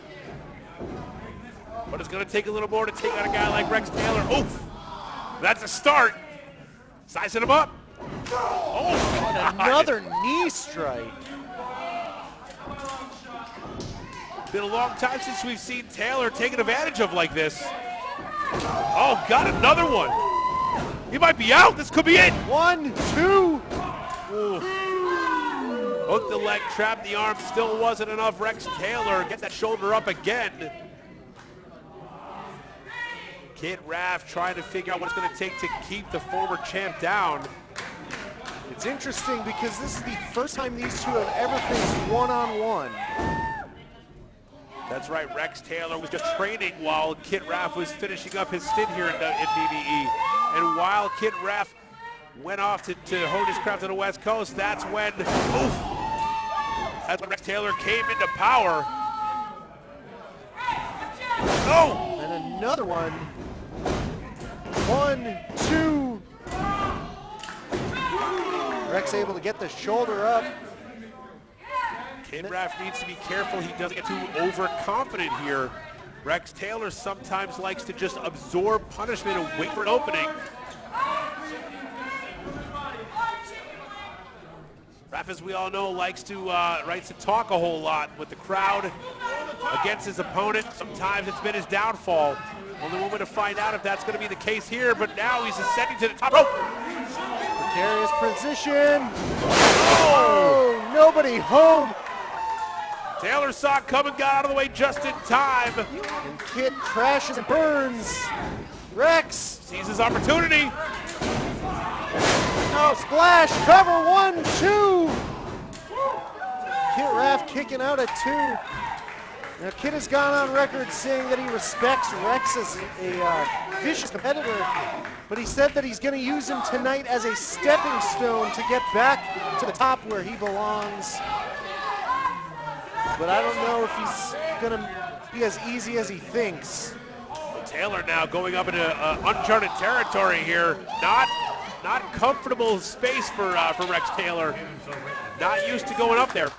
But it's going to take a little more to take out a guy like Rex Taylor. Oof! That's a start. Sizing him up. Oh, and another knee strike. Been a long time since we've seen Taylor taken advantage of like this. Oh, got another one. He might be out. This could be it. 1, 2. Hooked the leg, trapped the arm. Still wasn't enough. Rex Taylor gets that shoulder up again. Kid Raff trying to figure out what it's going to take to keep the former champ down. It's interesting because this is the first time these two have ever faced one-on-one. That's right, Rex Taylor was just training while Kid Raff was finishing up his stint here in BBE. And while Kid Raff went off to hone his craft on the West Coast, that's when Rex Taylor came into power. Oh! And another one. 1, 2. Rex able to get the shoulder up. Kid Raff needs to be careful he doesn't get too overconfident here. Rex Taylor sometimes likes to just absorb punishment and wait for an opening. Raff, as we all know, likes to talk a whole lot with the crowd against his opponent. Sometimes it's been his downfall. Only one way to find out if that's going to be the case here, but now he's ascending to the top rope. Precarious position. Oh, nobody home. Taylor saw it coming, got out of the way just in time. And Kid crashes and burns. Rex sees his opportunity. No, splash, cover, 1, 2. Kid Raff kicking out at 2. Now, Kid has gone on record saying that he respects Rex as a vicious competitor, but he said that he's going to use him tonight as a stepping stone to get back to the top where he belongs. But I don't know if he's going to be as easy as he thinks. Taylor now going up into uncharted territory here. Not comfortable space for Rex Taylor. Not used to going up there.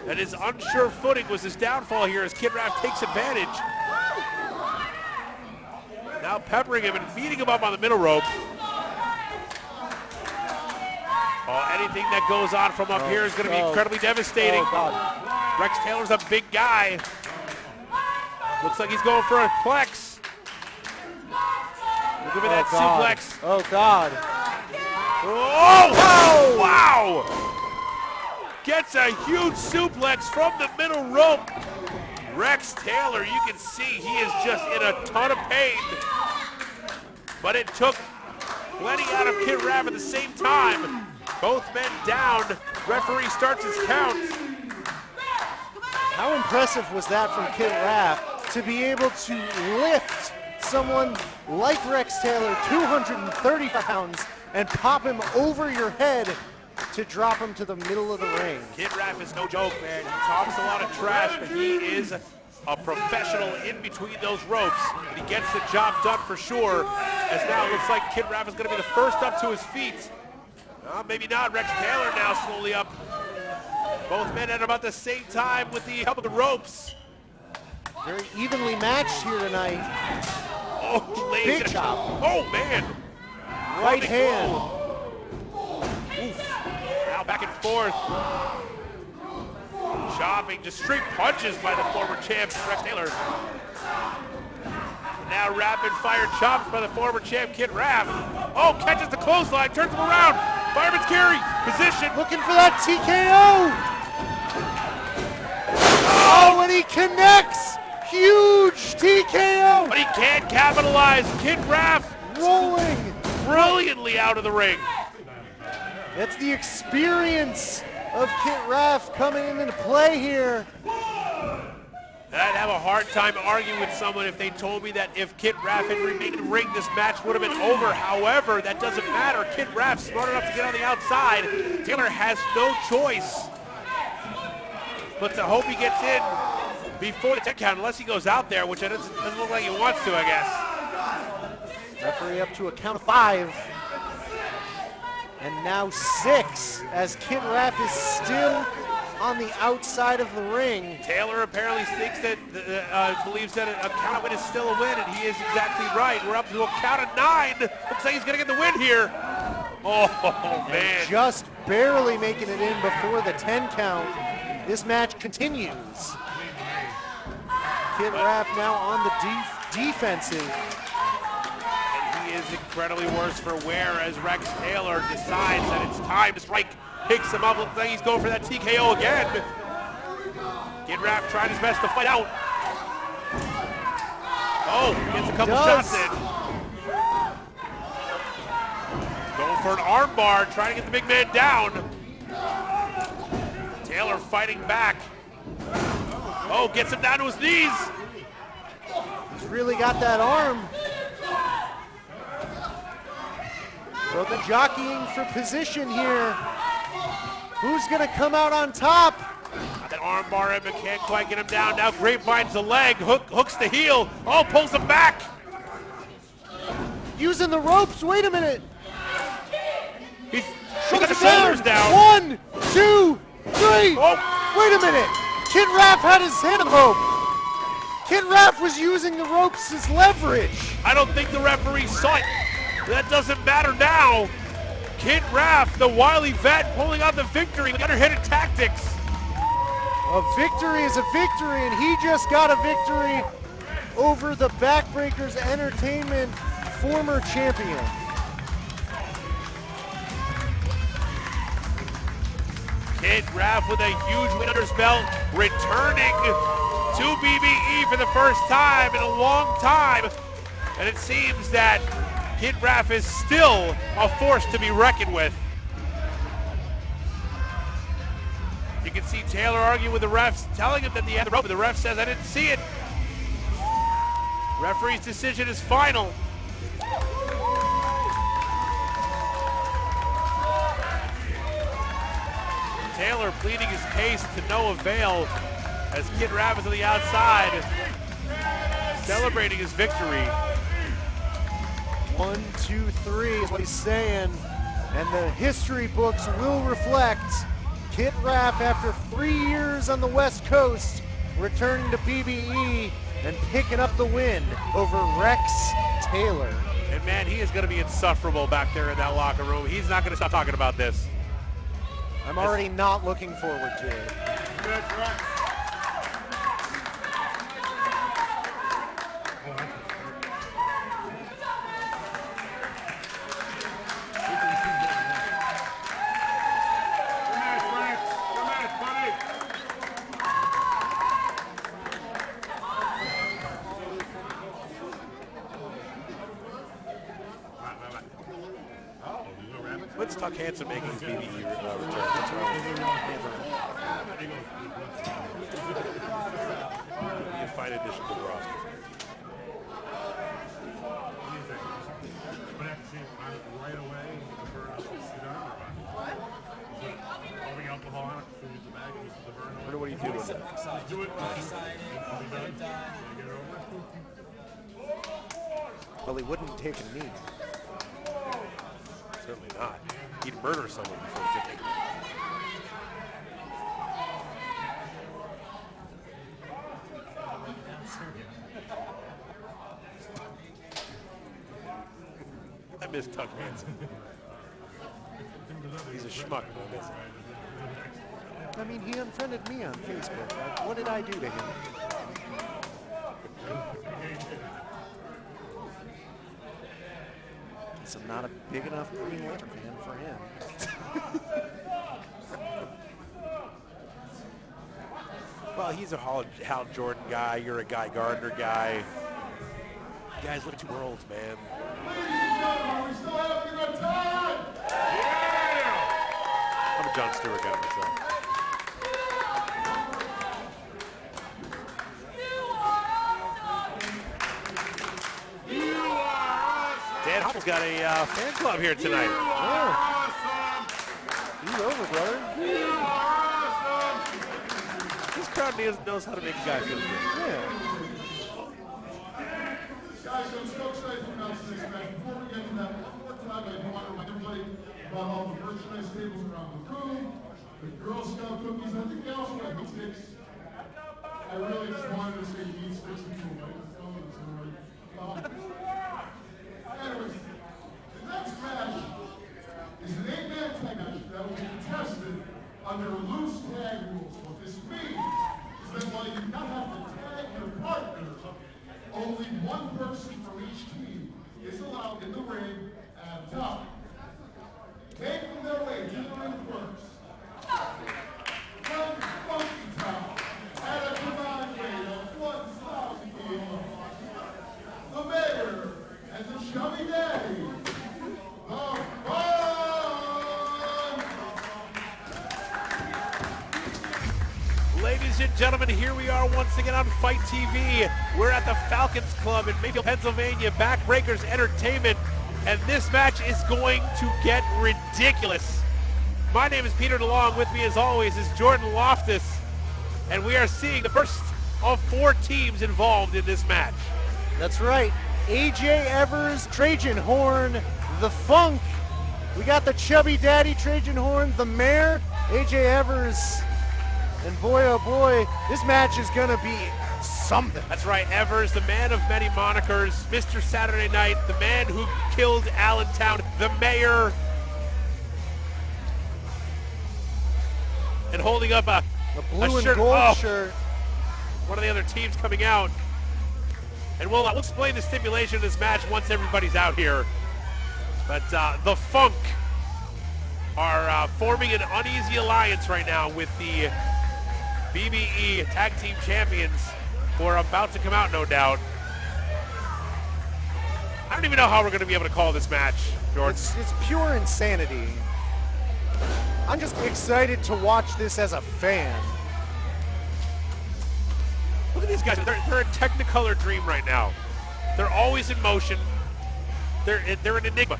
And his unsure footing was his downfall here as Kid Raff takes advantage. Now peppering him and beating him up on the middle rope. Oh, anything that goes on from up here is going to be incredibly devastating. Rex Taylor's a big guy. Looks like he's going for a plex. Look at that suplex. Oh, God. Oh, wow! Gets a huge suplex from the middle rope. Rex Taylor, you can see he is just in a ton of pain. But it took plenty out of Kid Raff at the same time. Both men down. Referee starts his count. How impressive was that from Kid Raff to be able to lift someone like Rex Taylor, 230 pounds, and pop him over your head to drop him to the middle of the ring. Kid Raff is no joke, man. He talks a lot of trash, but he is a professional in between those ropes. And he gets the job done for sure, as now it looks like Kid Raff is going to be the first up to his feet. Maybe not. Rex Taylor now slowly up. Both men at about the same time with the help of the ropes. Very evenly matched here tonight. Oh, big chop. Oh, man. Right hand. Oof. Now back and forth. Chopping, just straight punches by the former champ, Rex Taylor. Now rapid fire chops by the former champ, Kid Raff. Oh, catches the clothesline, turns him around. Fireman's carry, position. Looking for that TKO. Oh, and he connects. Huge TKO. But he can't capitalize. Kid Raff rolling brilliantly out of the ring. That's the experience of Kid Raff coming into play here. I'd have a hard time arguing with someone if they told me that if Kid Raff had remained in the ring, this match would have been over. However, that doesn't matter. Kid Raff's smart enough to get on the outside. Taylor has no choice but to hope he gets in before the 10 count, unless he goes out there, which it doesn't look like he wants to, I guess. Referee up to a count of 5. And now 6, as Kid Raff is still on the outside of the ring. Taylor apparently thinks that, believes that a count win is still a win, and he is exactly right. We're up to a count of 9. Looks like he's gonna get the win here. Oh, man. And just barely making it in before the 10 count. This match continues. Kid Raff now on the defensive. He is incredibly worse for wear as Rex Taylor decides that it's time to strike. Picks him up, looks like he's going for that TKO again. Kid Raff trying his best to fight out. Oh, gets a couple shots in. Going for an armbar, trying to get the big man down. Taylor fighting back. Oh, gets him down to his knees. He's really got that arm. Both are jockeying for position here. Who's gonna come out on top? Got that arm bar in, but can't quite get him down. Now grapevines the leg, hooks the heel. Oh, pulls him back. Using the ropes, wait a minute. He got the shoulders down. 1, 2, 3. Oh. Wait a minute. Kid Raff had his hand on the rope. Kid Raff was using the ropes as leverage. I don't think the referee saw it. That doesn't matter now. Kid Raff, the wily vet, pulling out the victory with underhanded tactics. A victory is a victory, and he just got a victory over the Backbreakers Entertainment former champion. Kid Raff with a huge win under his belt, returning to BBE for the first time in a long time. And it seems that Kid Raff is still a force to be reckoned with. You can see Taylor arguing with the refs, telling him that he had the rope, but the ref says, I didn't see it. Referee's decision is final. Taylor pleading his case to no avail as Kid Rabbit's on the outside, celebrating his victory. 1, 2, 3 is what he's saying, and the history books will reflect Kit Raff, after 3 years on the West Coast, returning to BBE and picking up the win over Rex Taylor. And man, he is going to be insufferable back there in that locker room. He's not going to stop talking about this. I'm already not looking forward to it. Let's talk Hanson making his BBE return. What's wrong with him? Be a fine addition to the roster. What do you do with that? Do it. Well, he wouldn't take a knee. Certainly not. He'd murder someone before he did it. I miss Tuck Hanson. He's a schmuck. I miss him. I mean, he unfriended me on Facebook. What did I do to him? Guess I'm not a big enough Green Lantern fan for him. Well, he's a Hal Jordan guy. You're a Guy Gardner guy. You guys live in two worlds, man. I'm a Jon Stewart guy myself. Dan Hopple's got a fan club here tonight. He's over, brother. This crowd knows how to make a guy feel good. Yeah. Guys, I'm so excited to announce this match. Before we get to that, one more time, I do want to remind everybody about all the merchandise tables around the room, the Girl Scout cookies, and I think they also have meat sticks. I really just wanted to say meat sticks into a microphone. Anyways, the next match is an 8-man tag match that will be contested under loose tag rules. What this means is that while you do not have to tag your partner, only one person from each team is allowed in the ring at a time. Making their way to the ring first, from Funky Town, at a combined weight of 1,000 kilos, the mayor and the chubby daddy, the Fun! Ladies and gentlemen, here we are once again on Fight TV. We're at the Falcons Club in Mayfield, Pennsylvania, Backbreakers Entertainment, and this match is going to get ridiculous. My name is Peter DeLong. With me, as always, is Jordan Loftus, and we are seeing the first of 4 teams involved in this match. That's right. AJ Evers, Trajan Horn, the Funk. We got the chubby daddy, Trajan Horn, the mayor, AJ Evers. And boy, oh boy, this match is going to be something. That's right, Evers, the man of many monikers, Mr. Saturday Night, the man who killed Allentown, the mayor. And holding up a blue and shirt. gold shirt. One of the other teams coming out. And we'll explain the stipulation of this match once everybody's out here. But the Funk are forming an uneasy alliance right now with the BBE Tag Team Champions, who are about to come out, no doubt. I don't even know how we're going to be able to call this match, George. It's pure insanity. I'm just excited to watch this as a fan. Look at these guys. They're a Technicolor dream right now. They're always in motion. They're an enigma.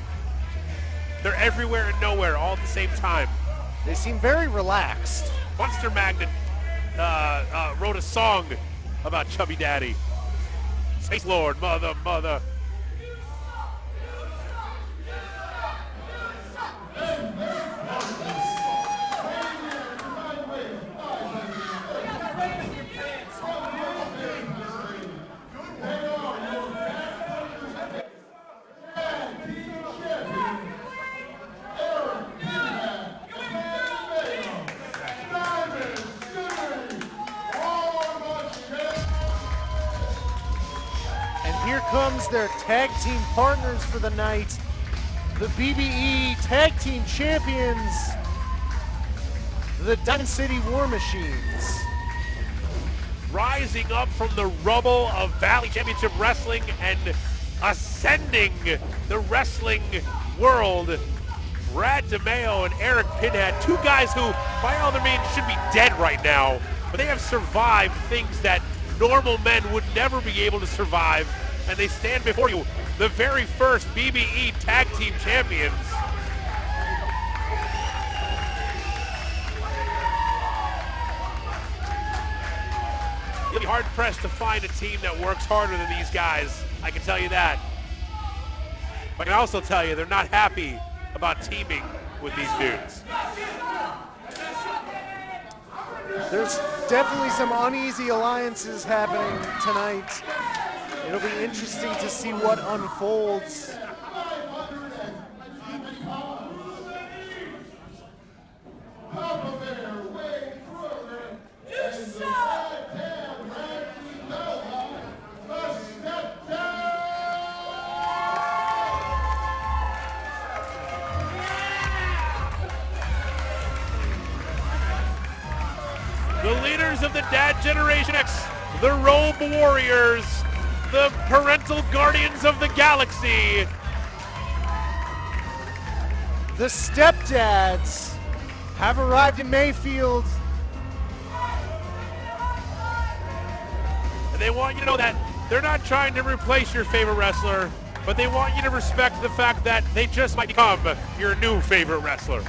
They're everywhere and nowhere all at the same time. They seem very relaxed. Monster Magnet wrote a song about Chubby Daddy. Space Lord, mother. Here comes their tag team partners for the night, the BBE Tag Team Champions, the Diamond City War Machines. Rising up from the rubble of Valley Championship Wrestling and ascending the wrestling world, Brad DeMeo and Eric Pinhead, two guys who, by all other means, should be dead right now, but they have survived things that normal men would never be able to survive. And they stand before you, the very first BBE Tag Team Champions. You'll be hard-pressed to find a team that works harder than these guys, I can tell you that. But I can also tell you they're not happy about teaming with these dudes. There's definitely some uneasy alliances happening tonight. It'll be interesting to see what unfolds. The leaders of the Dad Generation X, the Robe Warriors, the parental guardians of the galaxy. The stepdads have arrived in Mayfield. And they want you to know that they're not trying to replace your favorite wrestler, but they want you to respect the fact that they just might become your new favorite wrestler.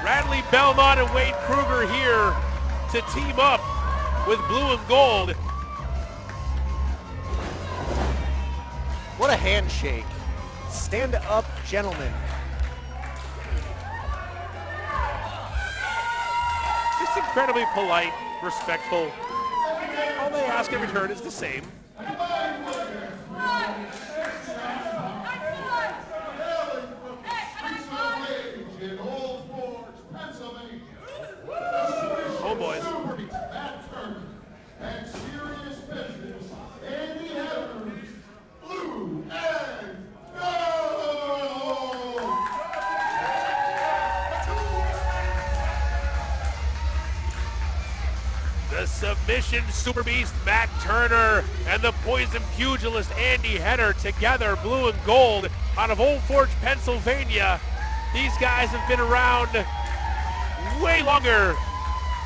Radley Belmont and Wade Kruger here to team up with Blue and Gold. What a handshake. Stand up, gentlemen. Just incredibly polite, respectful. All they ask in return is the same. Oh, boys. The submission super beast Matt Turner and the poison pugilist Andy Header together, Blue and Gold, out of Old Forge, Pennsylvania. These guys have been around way longer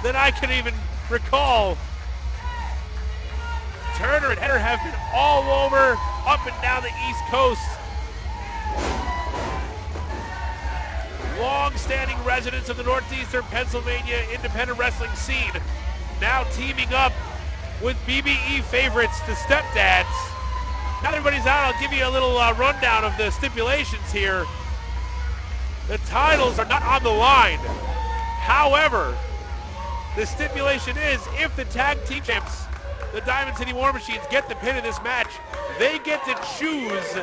than I can even recall. Turner and Header have been all over, up and down the East Coast. Long-standing residents of the Northeastern Pennsylvania independent wrestling scene, now teaming up with BBE favorites, the Stepdads. Now everybody's out, I'll give you a little rundown of the stipulations here. The titles are not on the line. However, the stipulation is if the tag team champs, the Diamond City War Machines, get the pin in this match, they get to choose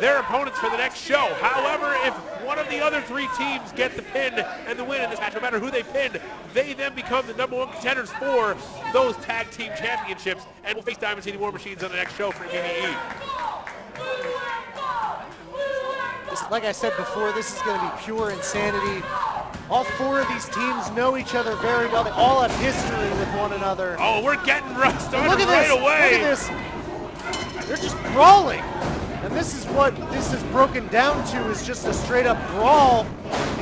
their opponents for the next show. However, if one of the other three teams get the pin and the win in this match, no matter who they pin, they then become the #1 contenders for those tag team championships and will face Diamond City War Machines on the next show for BBE. Like I said before, this is going to be pure insanity. All four of these teams know each other very well. They all have history with one another. Oh, we're getting started Look at right this. away. Look at this. They're just brawling. And And this is what this is broken down to, is just a straight up brawl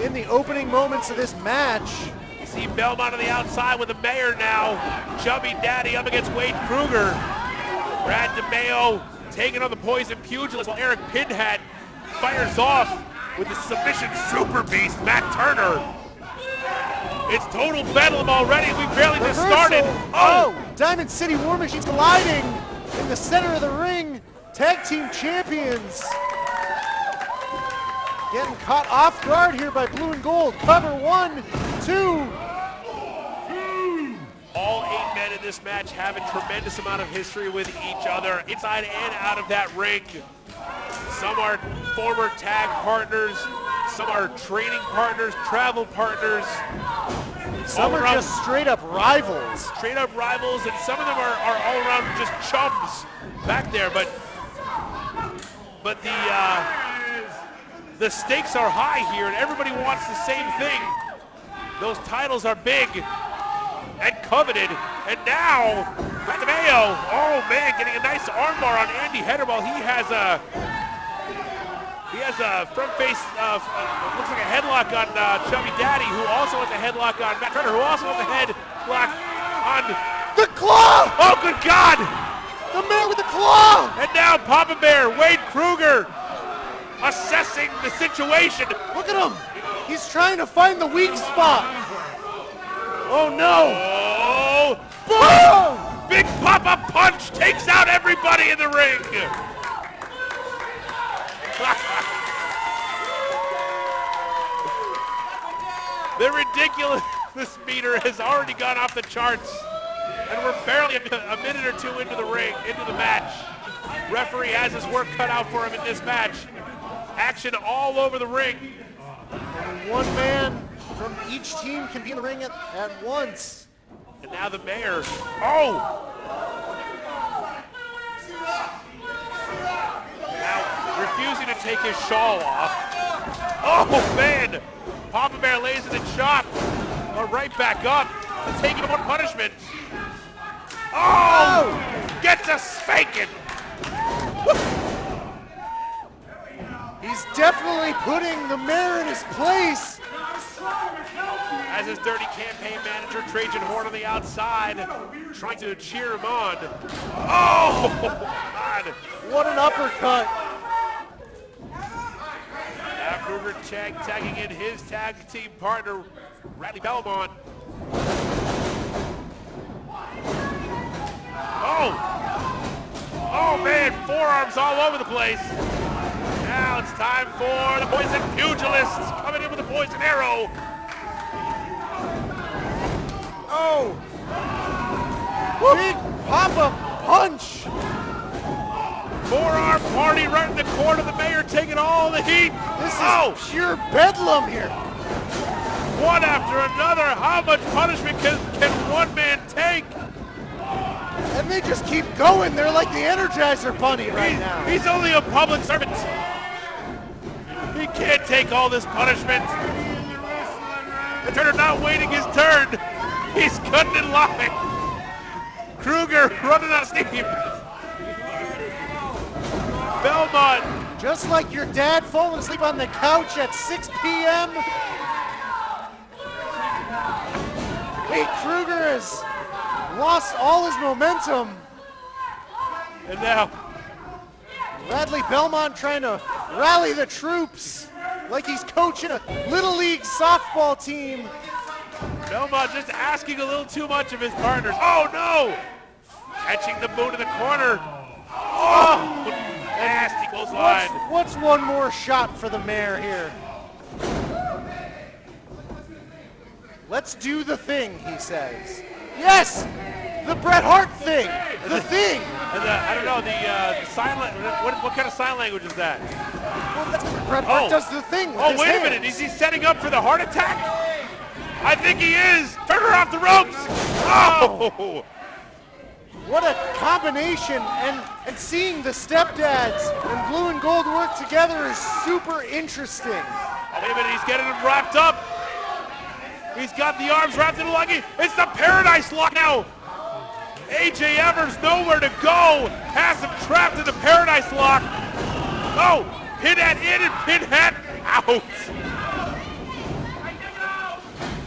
in the opening moments of this match. You see Belmont on the outside with the mayor now. Chubby Daddy up against Wade Kruger. Brad DeMeo taking on the Poison Pugilist while Eric Pinhat fires off with the submission super beast, Matt Turner. It's total bedlam already. We barely just started. Oh, Diamond City War Machines colliding in the center of the ring. Tag team champions. Getting caught off guard here by blue and gold. Cover 1, 2. All 8 men in this match have a tremendous amount of history with each other, inside and out of that ring. Some are former tag partners, some are training partners, travel partners. Some are just straight up rivals. Straight up rivals, and some of them are all around just chums back there, but the stakes are high here, and everybody wants the same thing. Those titles are big and coveted, and now Brad DeMeo, oh man, getting a nice armbar on Andy Hedderball. He has a front face, looks like a headlock on Chubby Daddy, who also has a headlock on Matt Turner, who also has a headlock on the Claw! Oh, good God! The man with the claw! And now Papa Bear, Wade Kruger, assessing the situation. Look at him! He's trying to find the weak spot. Oh no! Oh! Boom! Big Papa Punch takes out everybody in the ring. The ridiculous meter has already gone off the charts, and we're barely a minute or two into the ring, into the match. Referee has his work cut out for him in this match. Action all over the ring. And one man from each team can be in the ring at once. And now the mayor. Oh! Now refusing to take his shawl off. Oh man! Papa Bear lays in the chop. Right back up to taking one punishment. Oh! Gets a spanking. He's definitely putting the mayor in his place. As his dirty campaign manager, Trajan Horn on the outside, trying to cheer him on. Oh, God. What an uppercut. Now Kruger tagging in his tag team partner, Radley Belmont. Oh, man, forearms all over the place. Now it's time for the Poison Pugilist coming in with a poison arrow. Oh! Big Papa Punch! Forearm party right in the corner. The mayor taking all the heat. This is pure bedlam here. One after another. How much punishment can one man take? And they just keep going. They're like the Energizer Bunny right now. He's only a public servant. He can't take all this punishment. The Turner not waiting his turn. He's cutting in line. Kruger running out of steam. Belmont. Just like your dad falling asleep on the couch at 6 p.m. Wade Kruger has lost all his momentum. And now Radley Belmont trying to rally the troops like he's coaching a Little League softball team. Belmont just asking a little too much of his partners. Oh no! Catching the boot in the corner. Oh! Nasty close line. What's one more shot for the mayor here? Let's do the thing, he says. Yes! The Bret Hart thing! The thing! And I don't know, the sign language, what kind of sign language is that? Well, that's what Bret Hart does the thing with his wait hands. a minute, is he setting up for the heart attack? I think he is! Turn her off the ropes! Oh! What a combination, and seeing the stepdads and blue and gold work together is super interesting. Oh, wait a minute, he's getting him wrapped up. He's got the arms wrapped in a lock. It's the Paradise Lock now. AJ Evers nowhere to go. Has him trapped in the Paradise Lock. Oh, Pinhead in and Pinhead out.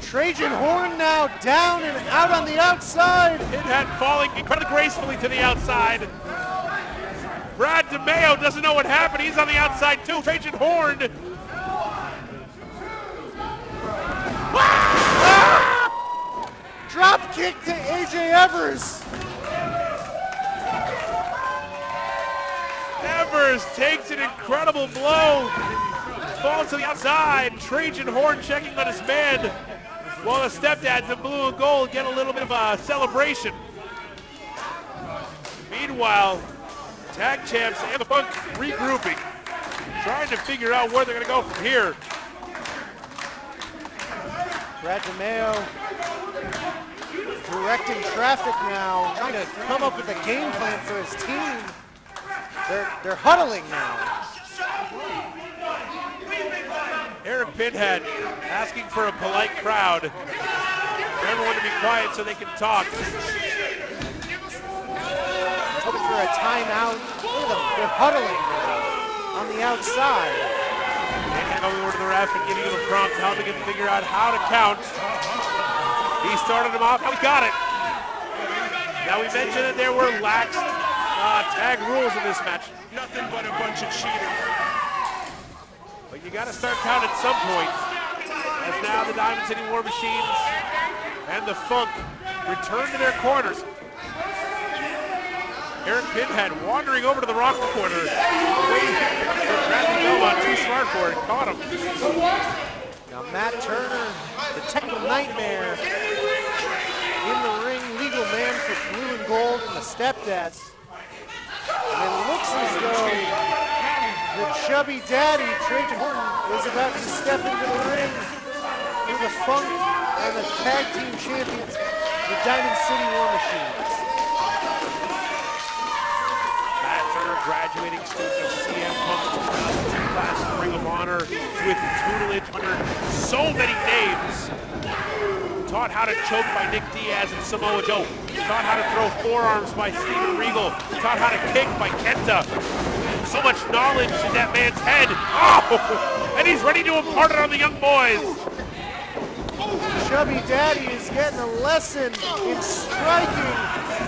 Trajan Horn now down and out on the outside. Pinhead falling incredibly gracefully to the outside. Brad DeMeo doesn't know what happened. He's on the outside too. Trajan Horn. Drop kick to AJ Evers. Evers takes an incredible blow. Falls to the outside. Trajan Horn checking on his man. While the stepdads in blue and gold get a little bit of a celebration. Meanwhile, tag champs and the Funk regrouping, trying to figure out where they're going to go from here. Brad DeMeo directing traffic now, trying to come up with a game plan for his team. They're huddling now. Eric Pinhead asking for a polite crowd, for everyone to be quiet so they can talk. Hoping for a timeout. Look at them, they're huddling now on the outside. And going over to the ref and giving him a prompt, helping him figure out how to count. He started him off, now he got it. Now we mentioned that there were lax tag rules in this match. Nothing but a bunch of cheaters. But you got to start counting at some point. As now the Diamond City War Machines and the Funk return to their corners. Eric Pinhead wandering over to the Rock corner. Waiting for Bradley Belmont, too smart for it, caught him. Now Matt Turner, the technical nightmare, in the ring, legal man for blue and gold and the stepdads. And it looks as though the chubby daddy, Trajan Horton, is about to step into the ring for the Funk and the tag team champions, the Diamond City War Machines. Matt Turner, graduating student of CM Punk's 2002 class of Ring of Honor with tutelage under so many names. Taught how to choke by Nick Diaz and Samoa Joe. Taught how to throw forearms by Steven Regal. Taught how to kick by Kenta. So much knowledge in that man's head. Oh! And he's ready to impart it on the young boys. Chubby Daddy is getting a lesson in striking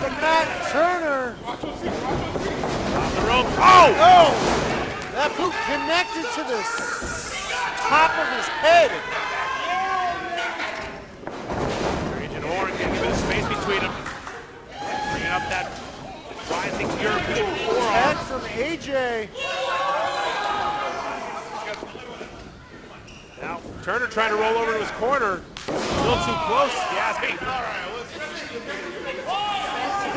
to Matt Turner. The rope. Oh! Oh! That boot connected to the top of his head. Trajan Horn getting a bit of space between them. Bringing up that rising European forearm. Head from AJ. Now, Turner trying to roll over to his corner. A little too close, if you ask me.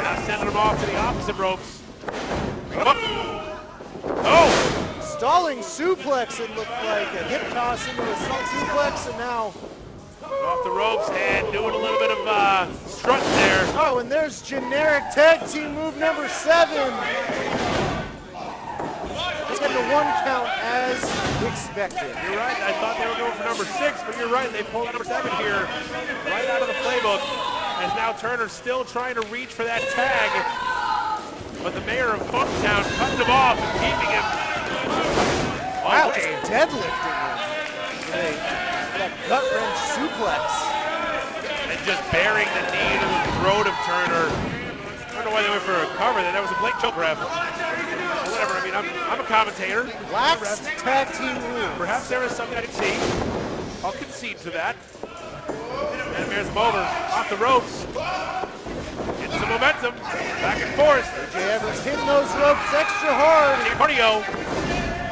Now sending him off to the opposite ropes. Oh! Stalling suplex, it looked like. A hip toss into a suplex, and now off the ropes and doing a little bit of strut there. oh, and there's generic tag team move number 7. It's getting a 1 count as expected. You're right, I thought they were going for number 6, but you're right, they pulled out number 7 here, right out of the playbook. As now Turner still trying to reach for that tag, but the mayor of Funktown cutting him off and keeping him Wow, away. it's deadlifting him. That gut wrench suplex. And just burying the knee into the throat of Turner. I don't know why they went for a cover there. That was a blatant choke ref. Whatever, I mean, I'm a commentator. Lax tag team rules. Perhaps there is something I can see. I'll concede to that. And bears him over. Off the ropes. Getting some momentum. Back and forth. AJ Evers hitting those ropes extra hard. Cardio.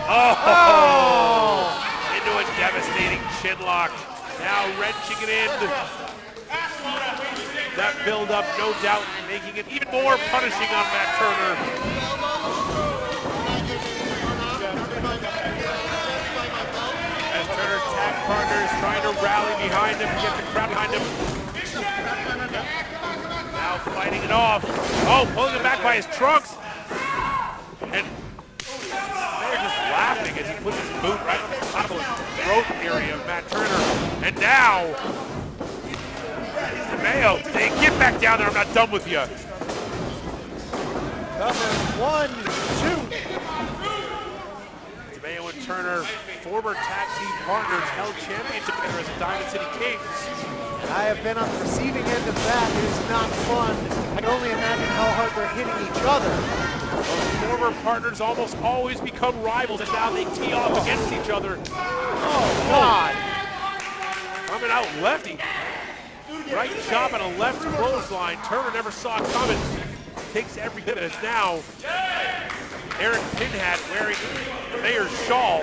Oh! Into a devastating chin lock. Now wrenching it in. That build up, no doubt, making it even more punishing on Matt Turner. As Turner's tag partner is trying to rally behind him, get the crowd behind him. Now fighting it off. Oh, pulling it back by his trunks. And they're just laughing as he puts his boot right on the top of the throat area of Matt Turner. And now, Mayo saying, get back down there, I'm not done with you. Cover 1, 2. Turner, former tag team partners, held championship together as the Diamond City Kings. I have been on the receiving end of that. It is not fun. I can only imagine how hard they're hitting each other. Those former partners almost always become rivals, and now they tee off against each other. Oh, God. Coming out lefty. Right chop on a left clothesline. Turner never saw it coming. Takes every hit as now Aaron Pinhat wearing the mayor's shawl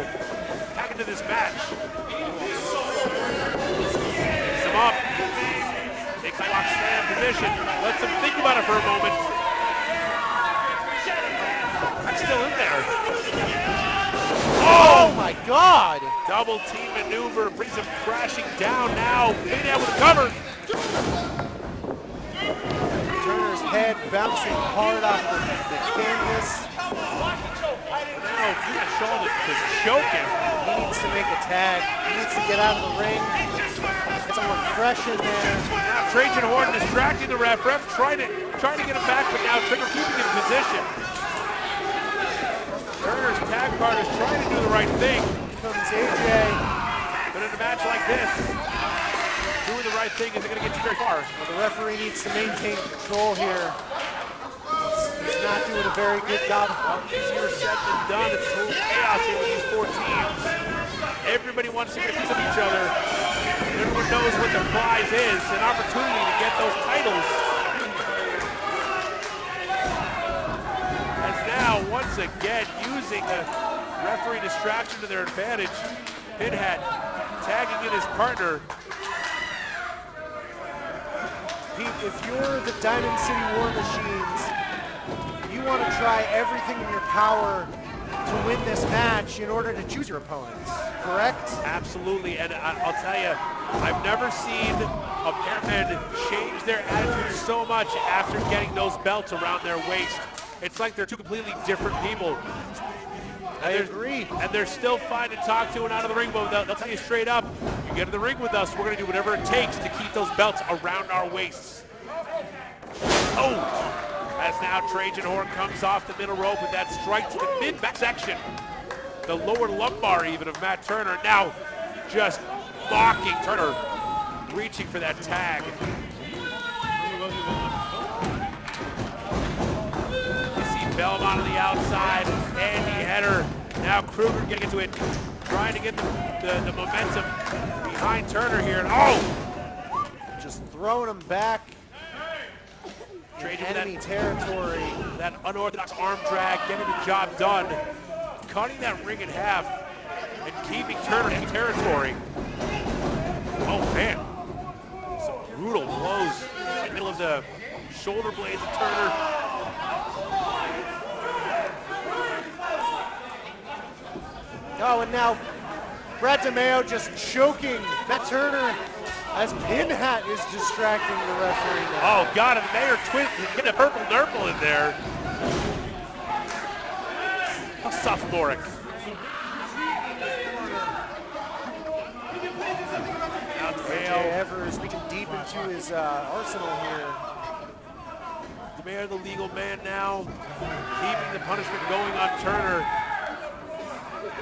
back into this match. Picks him up. Takes a lock slam position. Lets him think about it for a moment. I'm still in there. Oh my God! Double team maneuver brings him crashing down now. Pinhat with a cover. Turner's head bouncing hard off the canvas. Now Pinhat Shaw to choke him. He needs to make a tag. He needs to get out of the ring. Get someone fresh in there. Now Trajan Horn distracting the ref. Ref trying to get him back, but now Trigger keeping in position. Turner's tag partner is trying to do the right thing. Here comes AJ. But in a match like this, doing the right thing isn't going to get you very far. Well, the referee needs to maintain control here. He's not doing a very good job. Easier said than done. It's total chaos here with these four teams. Everybody wants to get a piece of each other. Everyone knows what the prize is, an opportunity to get those titles. As now, once again, using the referee distraction to their advantage, Pinhat tagging in his partner. Pete, if you're the Diamond City War Machines, you want to try everything in your power to win this match in order to choose your opponents, correct? Absolutely, and I'll tell you, I've never seen a pairman change their attitude so much after getting those belts around their waist. It's like they're two completely different people. I agree. And they're still fine to talk to and out of the ring, but they'll tell you straight up, you get in the ring with us, we're going to do whatever it takes to keep those belts around our waists. Oh! As now Trajan Horn comes off the middle rope with that strike to the mid-back section. The lower lumbar even of Matt Turner. Now just mocking Turner, reaching for that tag. You see Belmont on the outside, Andy Header. Now Kruger getting into it, trying to get the momentum behind Turner here. And oh! Just throwing him back. Enemy territory. That unorthodox arm drag, getting the job done. Cutting that ring in half and keeping Turner in territory. Oh man, some brutal blows in the middle of the shoulder blades of Turner. Oh, and now Brad DeMeo just choking Matt Turner as Pinhat is distracting the referee now. Oh God, and Mayor getting a purple nurple in there. How sophomoric. Now DeMeo Evers reaching deep into his arsenal here. DeMeo the legal man now, keeping the punishment going on Turner.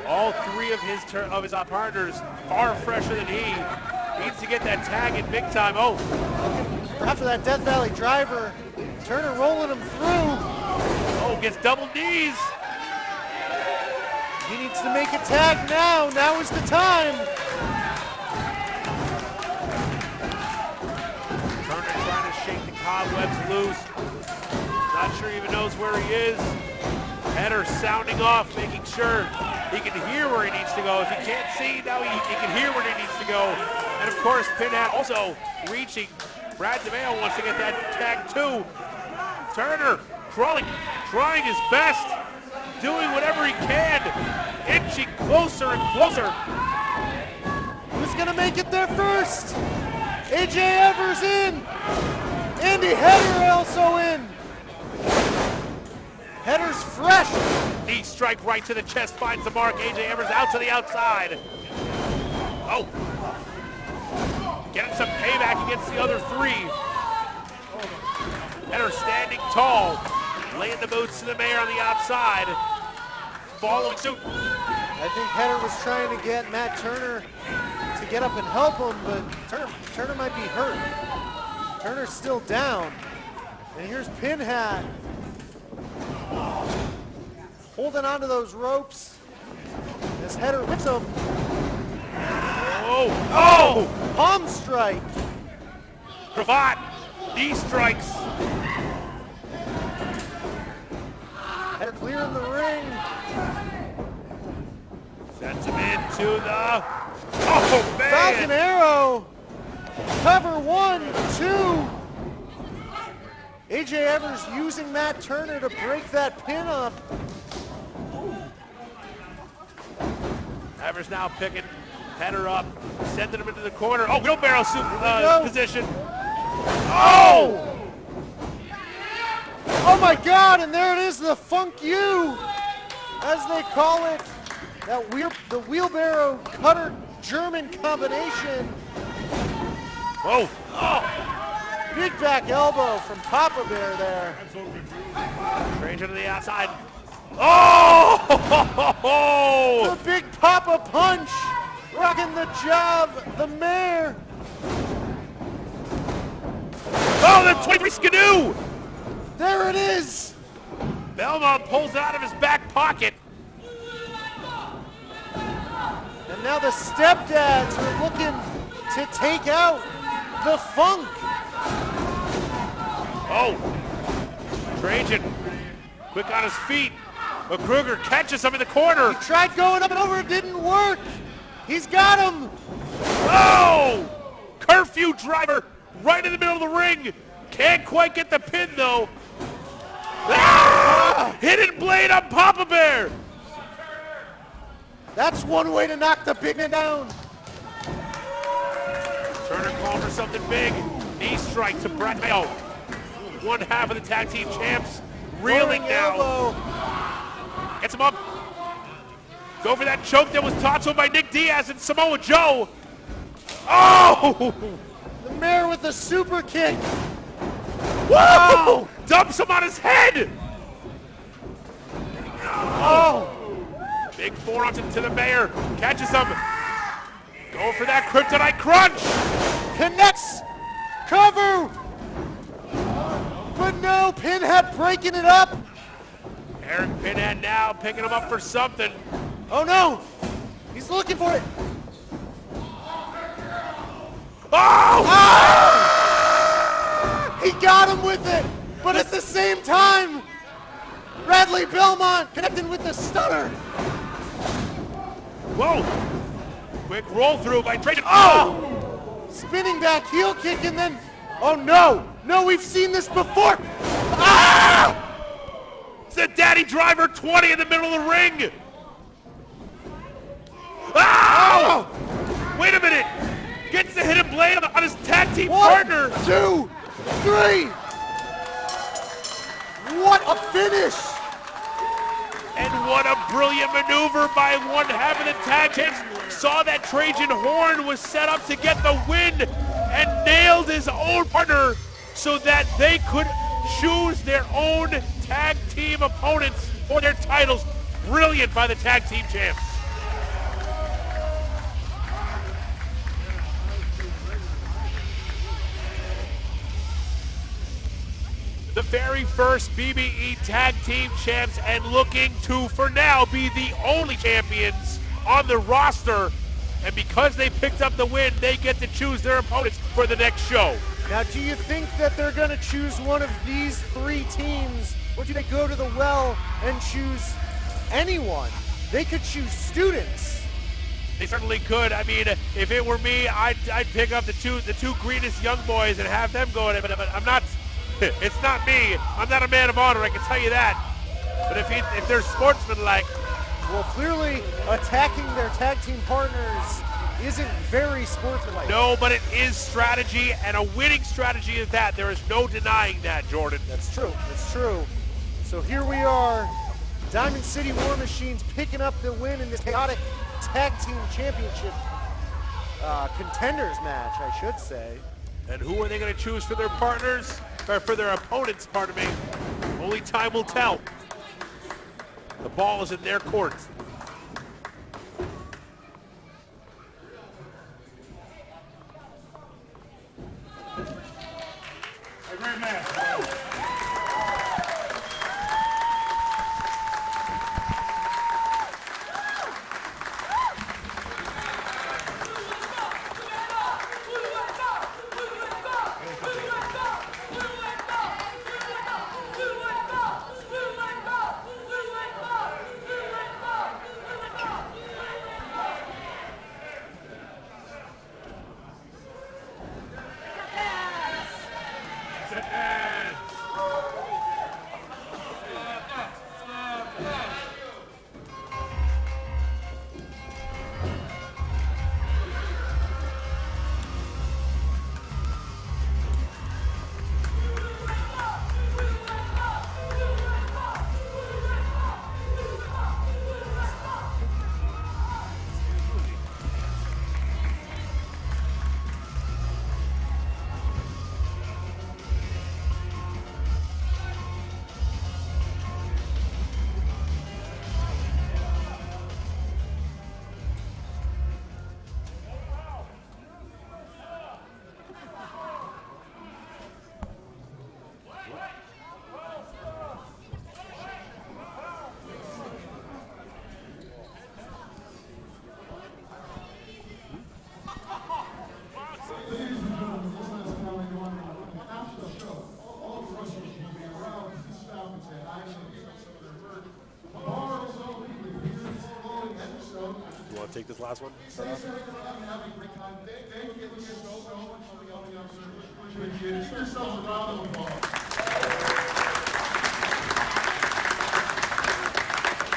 All three of his partners far fresher than he. Needs to get that tag in big time. Oh. After that Death Valley driver, Turner rolling him through. Oh, gets double knees. He needs to make a tag now. Now is the time. Turner trying to shake the cobwebs loose. Not sure he even knows where he is. Header sounding off, making sure he can hear where he needs to go. If he can't see, now he can hear where he needs to go. And of course, Pinhat also reaching. Brad DeMeo wants to get that tag too. Turner crawling, trying his best, doing whatever he can, inching closer and closer. Who's gonna make it there first? AJ Evers in. Andy Header also in. Header's fresh. Knee strike right to the chest, finds the mark. AJ Evers out to the outside. Oh. Getting some payback against the other three. Header standing tall, laying the boots to the mayor on the outside. Following suit. I think Header was trying to get Matt Turner to get up and help him, but Turner might be hurt. Turner's still down. And here's Pinhat holding onto those ropes as Header whips him. Oh! Palm strike. Cravat, knee strikes. Header clearing the ring. Sends him into the, oh man! Falcon Arrow. Cover 1, 2. AJ Evers using Matt Turner to break that pin up. Evers now picking Header up, sending him into the corner. Oh, wheelbarrow position. Oh! Oh my God, and there it is, the Funk U, as they call it. The wheelbarrow cutter German combination. Oh! Big back elbow from Papa Bear there. Stranger to the outside. Oh! The big Papa punch, rocking the job, the mayor. Oh, the 23 skidoo! There it is. Belmont pulls it out of his back pocket. And now the stepdads are looking to take out the Funk. Oh, Trajan, quick on his feet. But Kruger catches him in the corner. He tried going up and over, it didn't work. He's got him. Oh, curfew driver right in the middle of the ring. Can't quite get the pin though. Ah! Hidden blade on Papa Bear. That's one way to knock the big man down. Turner calling for something big. Knee strike to Brett Mayo. One half of the tag team champs reeling now. Elbow. Gets him up. Go for that choke that was taught to him by Nick Diaz and Samoa Joe. Oh! The mayor with the super kick. Whoa! Dumps him on his head. Oh! Big forearms into the mayor. Catches him. Go for that kryptonite crunch. Connects. Cover. But no, Pinhead breaking it up. Eric Pinhead now picking him up for something. Oh no! He's looking for it. Oh! Ah! He got him with it, but at the same time, Bradley Belmont connecting with the stunner. Whoa! Quick roll through by Trajan. Oh! Spinning back heel kick and then, oh no! No, we've seen this before. Ah! It's the Daddy Driver 20 in the middle of the ring. Oh! Wait a minute! Gets the hidden blade on his tag team partner. 1, 2, 3. What a finish! And what a brilliant maneuver by one half of the tag teams. Saw that Trajan horn was set up to get the win and nailed his own partner so that they could choose their own tag team opponents for their titles. Brilliant by the tag team champs. The very first BBE tag team champs and looking to, for now, be the only champions on the roster. And because they picked up the win, they get to choose their opponents for the next show. Now, do you think that they're going to choose one of these 3 teams, or do they go to the well and choose anyone? They could choose students. They certainly could. I mean, if it were me, I'd pick up the two greenest young boys and have them go in it. But I'm not. It's not me. I'm not a man of honor. I can tell you that. But if they're sportsmanlike, well, clearly attacking their tag team partners isn't very sportsmanlike. No, but it is strategy, and a winning strategy is that. There is no denying that, Jordan. That's true. That's true. So here we are, Diamond City War Machines picking up the win in this chaotic tag team championship contenders match, I should say. And who are they going to choose for their partners? Or for their opponents, pardon me. Only time will tell. The ball is in their court. You want to take this last one? Start off?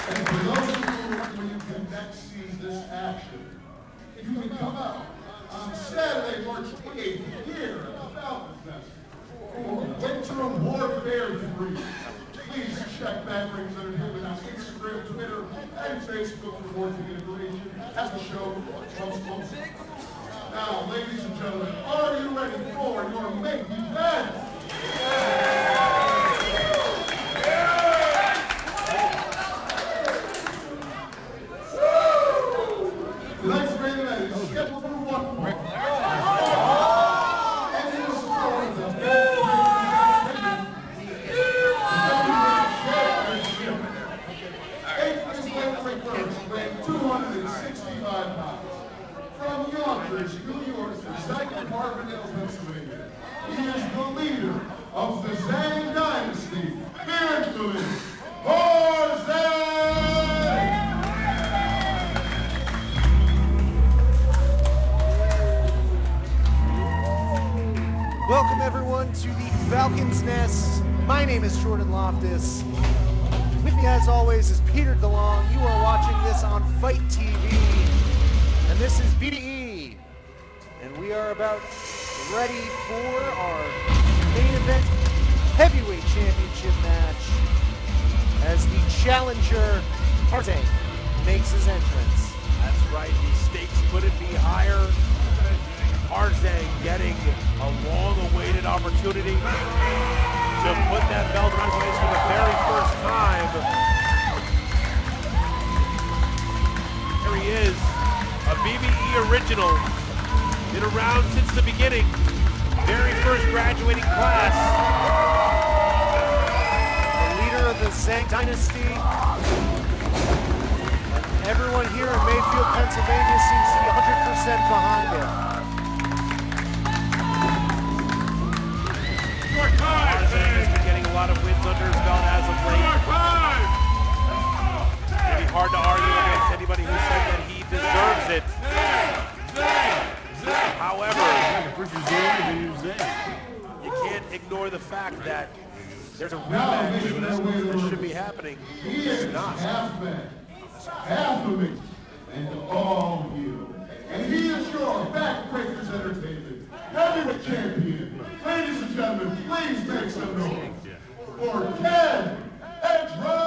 And for those of you when you can next see this action, if you can come out on Saturday, March 28th, here at the Falcons Nest for Winter Warfare 3. Please check back Rings Entertainment on Instagram, Twitter, and Facebook for more information as the show comes closer. Now, ladies and gentlemen, are you ready for your main event? Tonight's main event is scheduled for 1 point. And it is for the weighing 265 pounds. From Yonkers, New York to Second Carbondale, Pennsylvania, he is the leader of the Zhang Dynasty, Anthony Harzan! Welcome everyone to the Falcons Nest. My name is Jordan Loftus. With me as always is Peter DeLong. You are watching this on Fight TV. And this is BDE. And we are about ready for our main event heavyweight championship match as the challenger, Harzan, makes his entrance. That's right, the stakes couldn't be higher. Harzan getting a long-awaited opportunity to put that belt around his waist for the very first time. Here he is, a BBE original, been around since the beginning, very first graduating class. The leader of the Zhang Dynasty. And everyone here in Mayfield, Pennsylvania seems to be 100% behind him. Harzan has been getting a lot of wins under his belt as of late. It'd be hard to argue against anybody who said that he deserves it. However, you can't ignore the fact that there's a rematch that should be happening. It's not. Half of me, and all you. And he is your Backbreakers Entertainment heavyweight champion. Ladies and gentlemen, please make some noise for Ken Edra!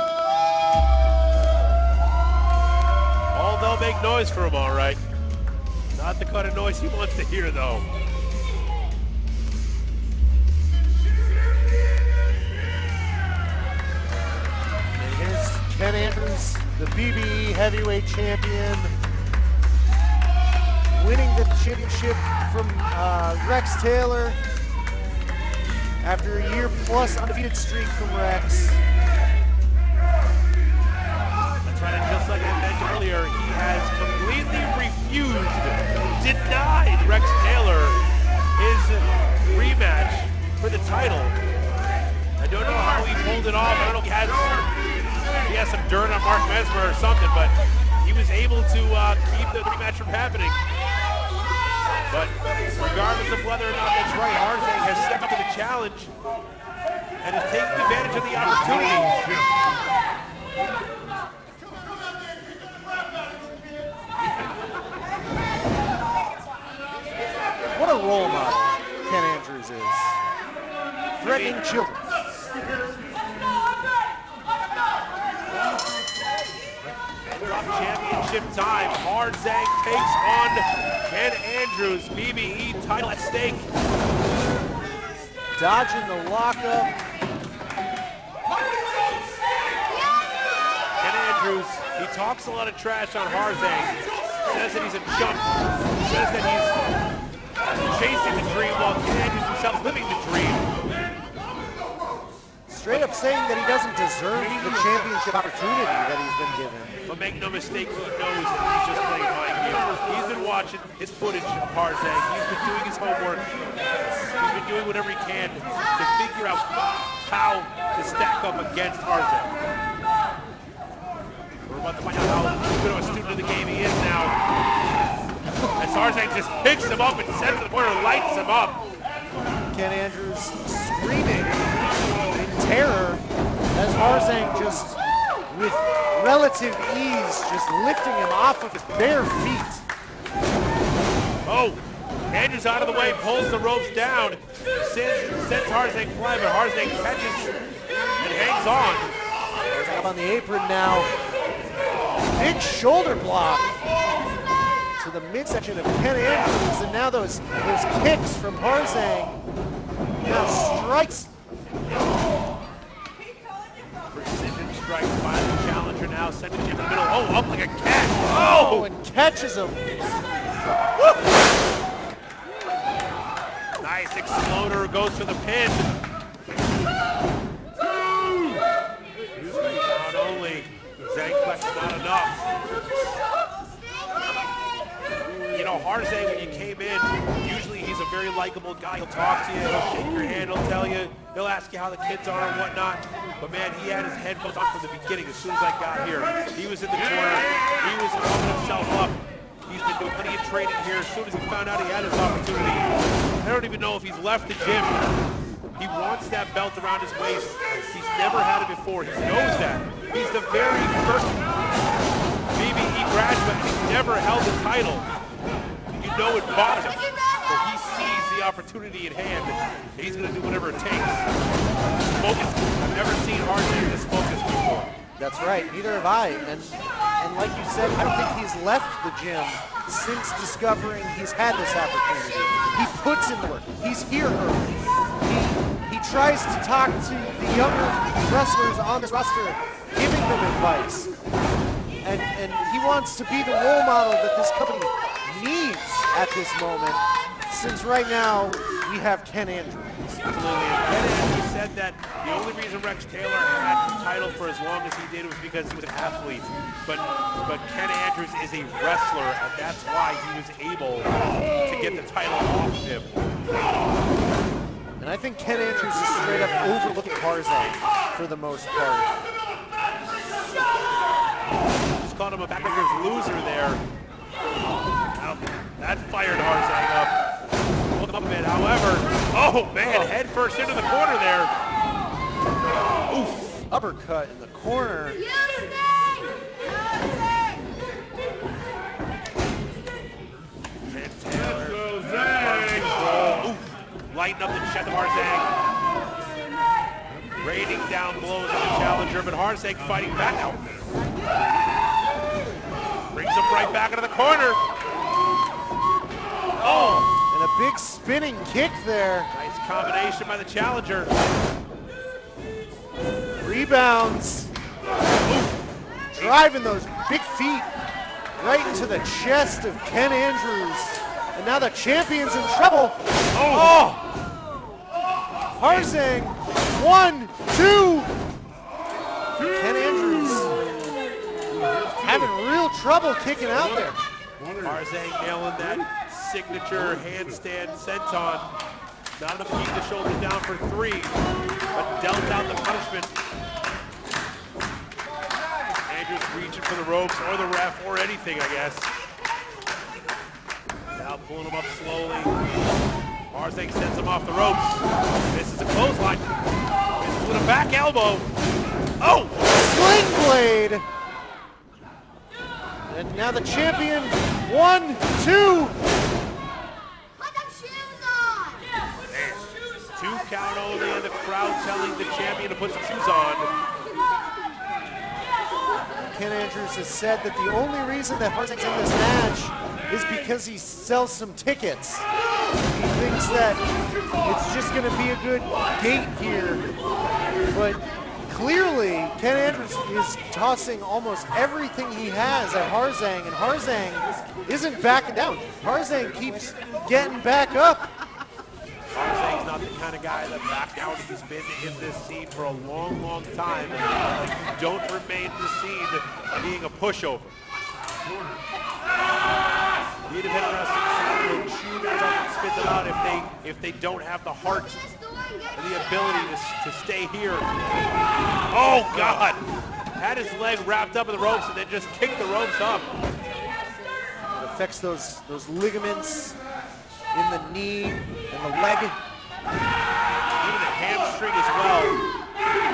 Oh, they'll make noise for him, all right. Not the kind of noise he wants to hear, though. And here's Ken Andrews, the BBE heavyweight champion, winning the championship from Rex Taylor after a year-plus undefeated streak from Rex. That's right, and just like I mentioned earlier, he has completely refused, denied Rex Taylor his rematch for the title. I don't know how he pulled it off. I don't know if he has some dirt on Mark Mesmer or something, but he was able to keep the rematch from happening. But regardless of whether or not that's right, Harzan has stepped up to the challenge and is taking advantage of the opportunity. What a role model Ken Andrews is. Threatening children. Championship time. Harzang takes on Ken Andrews. BBE title at stake. Dodging the lockup. Ken Andrews, he talks a lot of trash on Harzang. Says that he's a chump. Says that he's chasing the dream while Ken Andrews himself living the dream. Straight up saying that he doesn't deserve the championship opportunity that he's been given. But make no mistake, he knows that he's just playing mind games. He's been watching his footage of Harzang. He's been doing his homework. He's been doing whatever he can to figure out how to stack up against Harzang. We're about to find out how good of a student of the game he is now. As Harzang just picks him up and sends him to the corner, lights him up. Ken Andrews screaming in terror as Harzang just, with relative ease, just lifting him off of his bare feet. Oh, Andrews out of the way, pulls the ropes down, sends Harzang flying, but Harzang catches and hangs on. Harzang up on the apron now. Big shoulder block to the midsection of Ken Andrews, and now those kicks from Harzang. Now strikes. Precision strike by the challenger now, sending him in the middle. Oh, up like a cat. Oh, and catches him. Nice exploder, goes for the pin. Not only Zangflex not enough. You know, Harzang, when you came in, usually he's a very likable guy. He'll talk to you, he'll shake your hand, he'll tell you, he'll ask you how the kids are and whatnot. But man, he had his headphones on from the beginning as soon as I got here. He was in the corner, he was pumping himself up. He's been doing plenty of training here. As soon as he found out he had his opportunity, I don't even know if he's left the gym. He wants that belt around his waist. He's never had it before. He knows that. He's the very first BBE graduate. He's never held a title. You know it bothers him. But he sees the opportunity at hand. He's going to do whatever it takes. Focus. I've never seen Harzang this focused before. That's right. Neither have I. And like you said, I don't think he's left the gym since discovering he's had this opportunity. He puts in the work. He's here early. He tries to talk to the younger wrestlers on this roster, giving them advice. And he wants to be the role model that this company needs at this moment, since right now we have Ken Andrews. Absolutely. And Ken Andrews said that the only reason Rex Taylor had the title for as long as he did was because he was an athlete. But Ken Andrews is a wrestler, and that's why he was able to get the title off him. And I think Ken Andrews is straight up overlooking Harzang for the most part. Just called him a backbreaker's loser there. Now, that fired Harzang up. Pulled him up a bit, however. Oh man, head first into the corner there. Oof. Uppercut in the corner. Lighten up the chest of Harzang. Raining down blows on the challenger, but Harzang fighting back now. Brings him right back into the corner. Oh! And a big spinning kick there. Nice combination by the challenger. Rebounds. Driving those big feet right into the chest of Ken Andrews. And now the champion's in trouble. Oh! Harzang, 1, 2. Ken Andrews having real trouble kicking out there. Harzang nailing that signature handstand senton. Not enough to keep the shoulders down for 3, but dealt out the punishment. Andrews reaching for the ropes or the ref or anything, I guess. Now pulling him up slowly. Harzang sends him off the ropes. This is a clothesline. This is with a back elbow. Oh! Sling blade. And now the champion, 1, 2. Two count only, and the crowd telling the champion to put some shoes on. Ken Andrews has said that the only reason that Harzang's in this match is because he sells some tickets. He thinks that it's just going to be a good gate here. But clearly, Ken Andrews is tossing almost everything he has at Harzang, and Harzang isn't backing down. Harzang keeps getting back up. Harzang's not the kind of guy that backed out. He's been in this scene for a long, long time. And you don't remain in the scene being a pushover. The independent wrestling scene will chew guys up and spit them out if they don't have the heart and the ability to stay here. Oh God! Had his leg wrapped up in the ropes and then just kicked the ropes up. It affects those ligaments in the knee and the leg. Even the hamstring as well.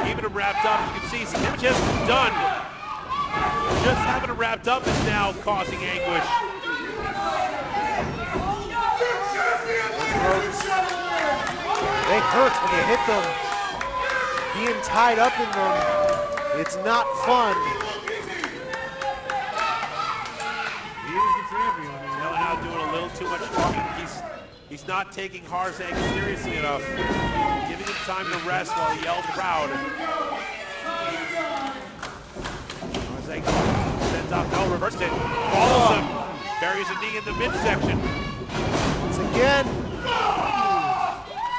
Keeping him wrapped up. You can see some damage has been done. Just having him wrapped up is now causing anguish. They hurt when you hit them. Being tied up in them, it's not fun. Now doing a little too much talking. He's not taking Harzang seriously enough. Giving him time to rest while he yells proud. Harzang sends off, no, reverses it. Follows him. Buries a knee in the midsection. Once again.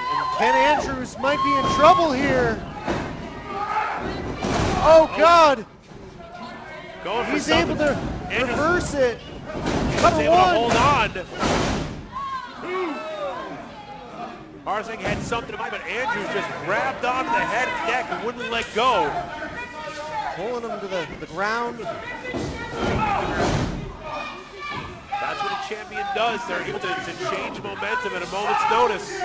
And Ken Andrews might be in trouble here. Oh God. He's able to reverse it. Cover one. Hold on. Harzang had something in mind, but Andrews just grabbed onto the head and neck and wouldn't let go. Pulling him to the ground. That's what a champion does. They're able to change momentum at a moment's notice.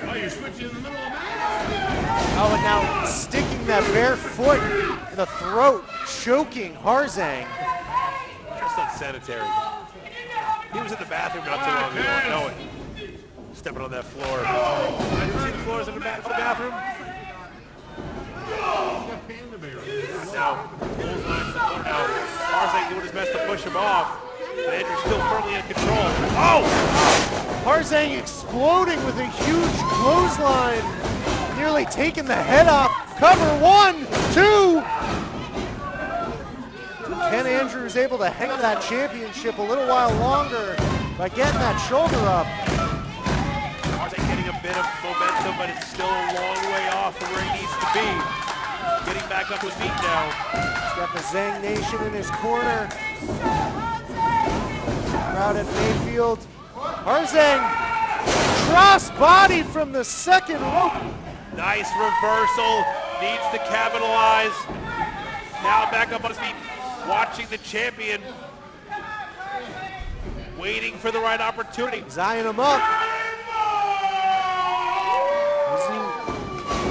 Oh, you're switching in the middle of the match. Oh, and now sticking that bare foot in the throat, choking Harzang. Just unsanitary. He was in the bathroom not too long ago. I know it. Stepping on that floor. Have you seen the floors in the bathroom? Now, Harzang doing his best to push him off. But Andrew's still firmly in control. Oh! Harzang exploding with a huge clothesline. Nearly taking the head off. Cover 1, 2. Ken Andrews able to hang on that championship a little while longer by getting that shoulder up. Harzang getting a bit of momentum, but it's still a long way off from where he needs to be. Getting back up to his feet now. He's got the Zang Nation in his corner. Crowd at Mayfield. Harzang cross body from the second rope. Nice reversal. Needs to capitalize. Now back up on his feet. Watching the champion. Waiting for the right opportunity. He's eyeing him up.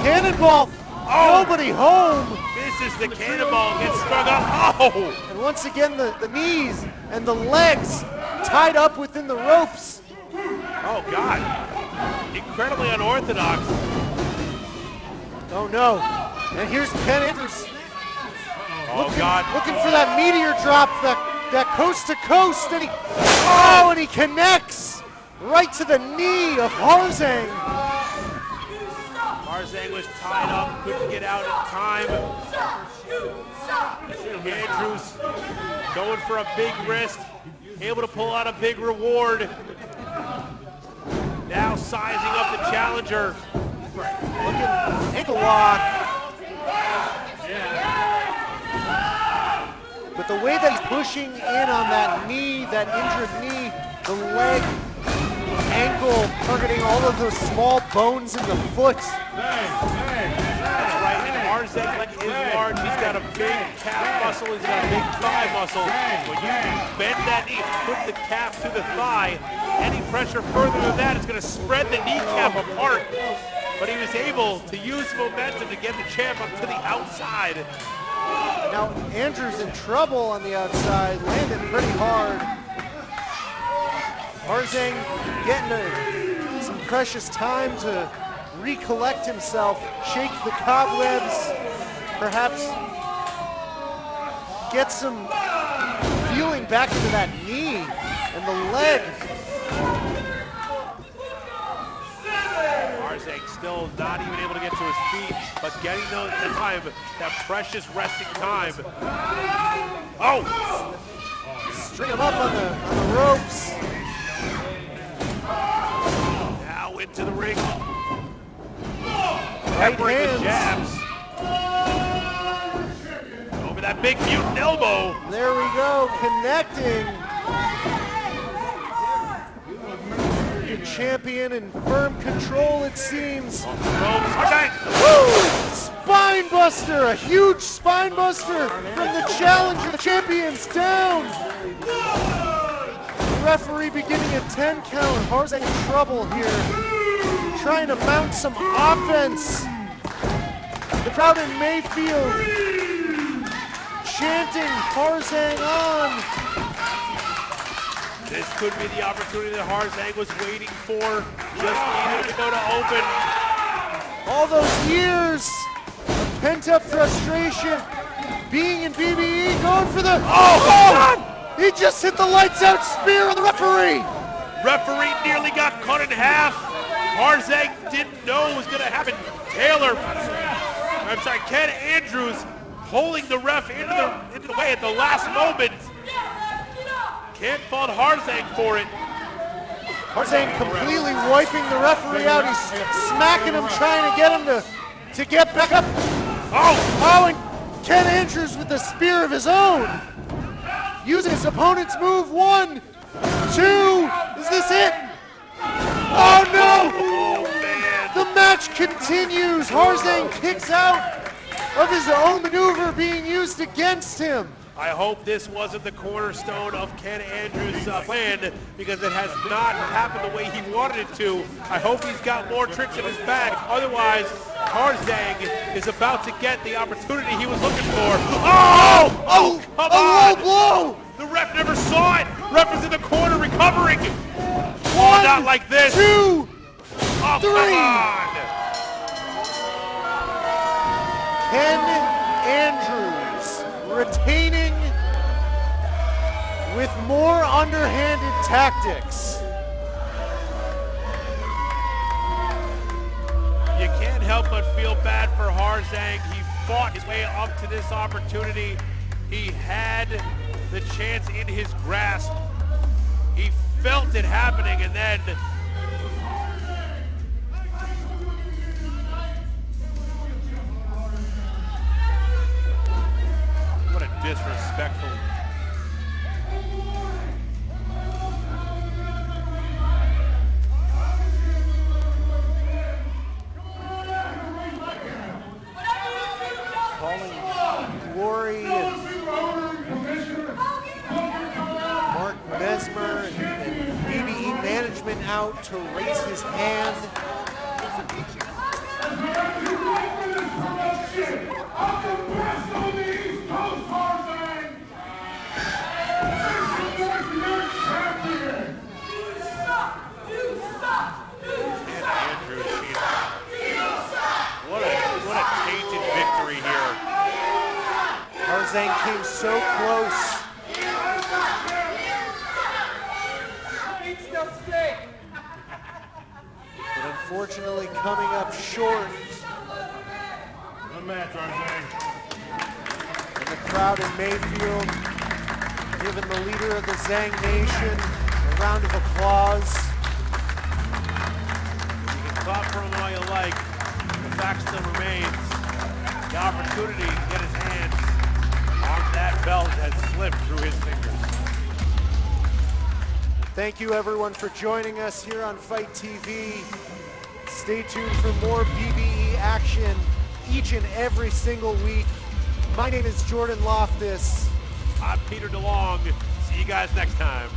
Cannonball. Oh. Nobody home. Misses the cannonball. Gets strung up. Oh! And once again, the knees and the legs tied up within the ropes. Oh, God. Incredibly unorthodox. Oh, no. And here's Ken Andrews. Oh, God. Looking for that meteor drop, that coast to coast. And he connects right to the knee of Harzang. Harzang was tied up, couldn't get out in time. Andrews going for a big risk, able to pull out a big reward. Now sizing up the challenger. Looking ankle lock. But the way that he's pushing in on that knee, that injured knee, the leg, ankle, targeting all of those small bones in the foot. That's right, and Harzang is large. He's got a big calf muscle, he's got a big thigh muscle. When you bend that knee, put the calf to the thigh, any pressure further than that is going to spread the kneecap apart. but he was able to use momentum to get the champ up to the outside. Now Andrews in trouble on the outside, landed pretty hard. Harzang getting some precious time to recollect himself, shake the cobwebs, perhaps get some feeling back into that knee and the leg. Harzang still not even able to get to his feet, but getting the time, that precious resting time. Oh! String him up on the ropes. Now into the ring. Right Peppering with hands. jabs. Over that big mutant elbow. There we go, connecting. The champion in firm control, it seems. Woo! Spine buster, a huge spine buster from the challenger. The champion's down. The referee beginning a 10 count. Harzang in trouble here, trying to mount some offense. The crowd in Mayfield chanting Harzang on. This could be the opportunity that Harzang was waiting for. Just needed to go to open. All those years of pent-up frustration, being in BBE, going for the... Oh! He just hit the lights-out spear on the referee. Referee nearly got cut in half. Harzang didn't know it was going to happen. Ken Andrews pulling the ref into the way at the last moment. Can't fault Harzang for it. Harzang completely wiping the referee out. He's smacking him, trying to get him to get back up. Oh, and Ken Andrews with the spear of his own. Using his opponent's move. 1, 2, is this it? Oh no! Oh man! The match continues. Harzang kicks out of his own maneuver being used against him. I hope this wasn't the cornerstone of Ken Andrews' plan, because it has not happened the way he wanted it to. I hope he's got more tricks in his bag. Otherwise, Harzang is about to get the opportunity he was looking for. Oh! Oh, come on! Low blow! The ref never saw it. Ref is in the corner recovering. 1, not like this. 2, Oh, 3. come on! Ken Andrews retaining with more underhanded tactics. You can't help but feel bad for Harzang. He fought his way up to this opportunity. He had the chance in his grasp. He felt it happening, and then what a disrespectful. Calling Glory and Mark Mesmer and BBE management out to raise his hand. What a tainted victory here. Harzang came so close. But unfortunately coming up short. Good match, Harzang. And the crowd in Mayfield giving the leader of the Zhang Nation a round of applause. You can clap for him all you like. The fact still remains. The opportunity to get his hands on that belt has slipped through his fingers. Thank you everyone for joining us here on Fight TV. Stay tuned for more BBE action each and every single week. My name is Jordan Loftus. I'm Peter DeLong. See you guys next time.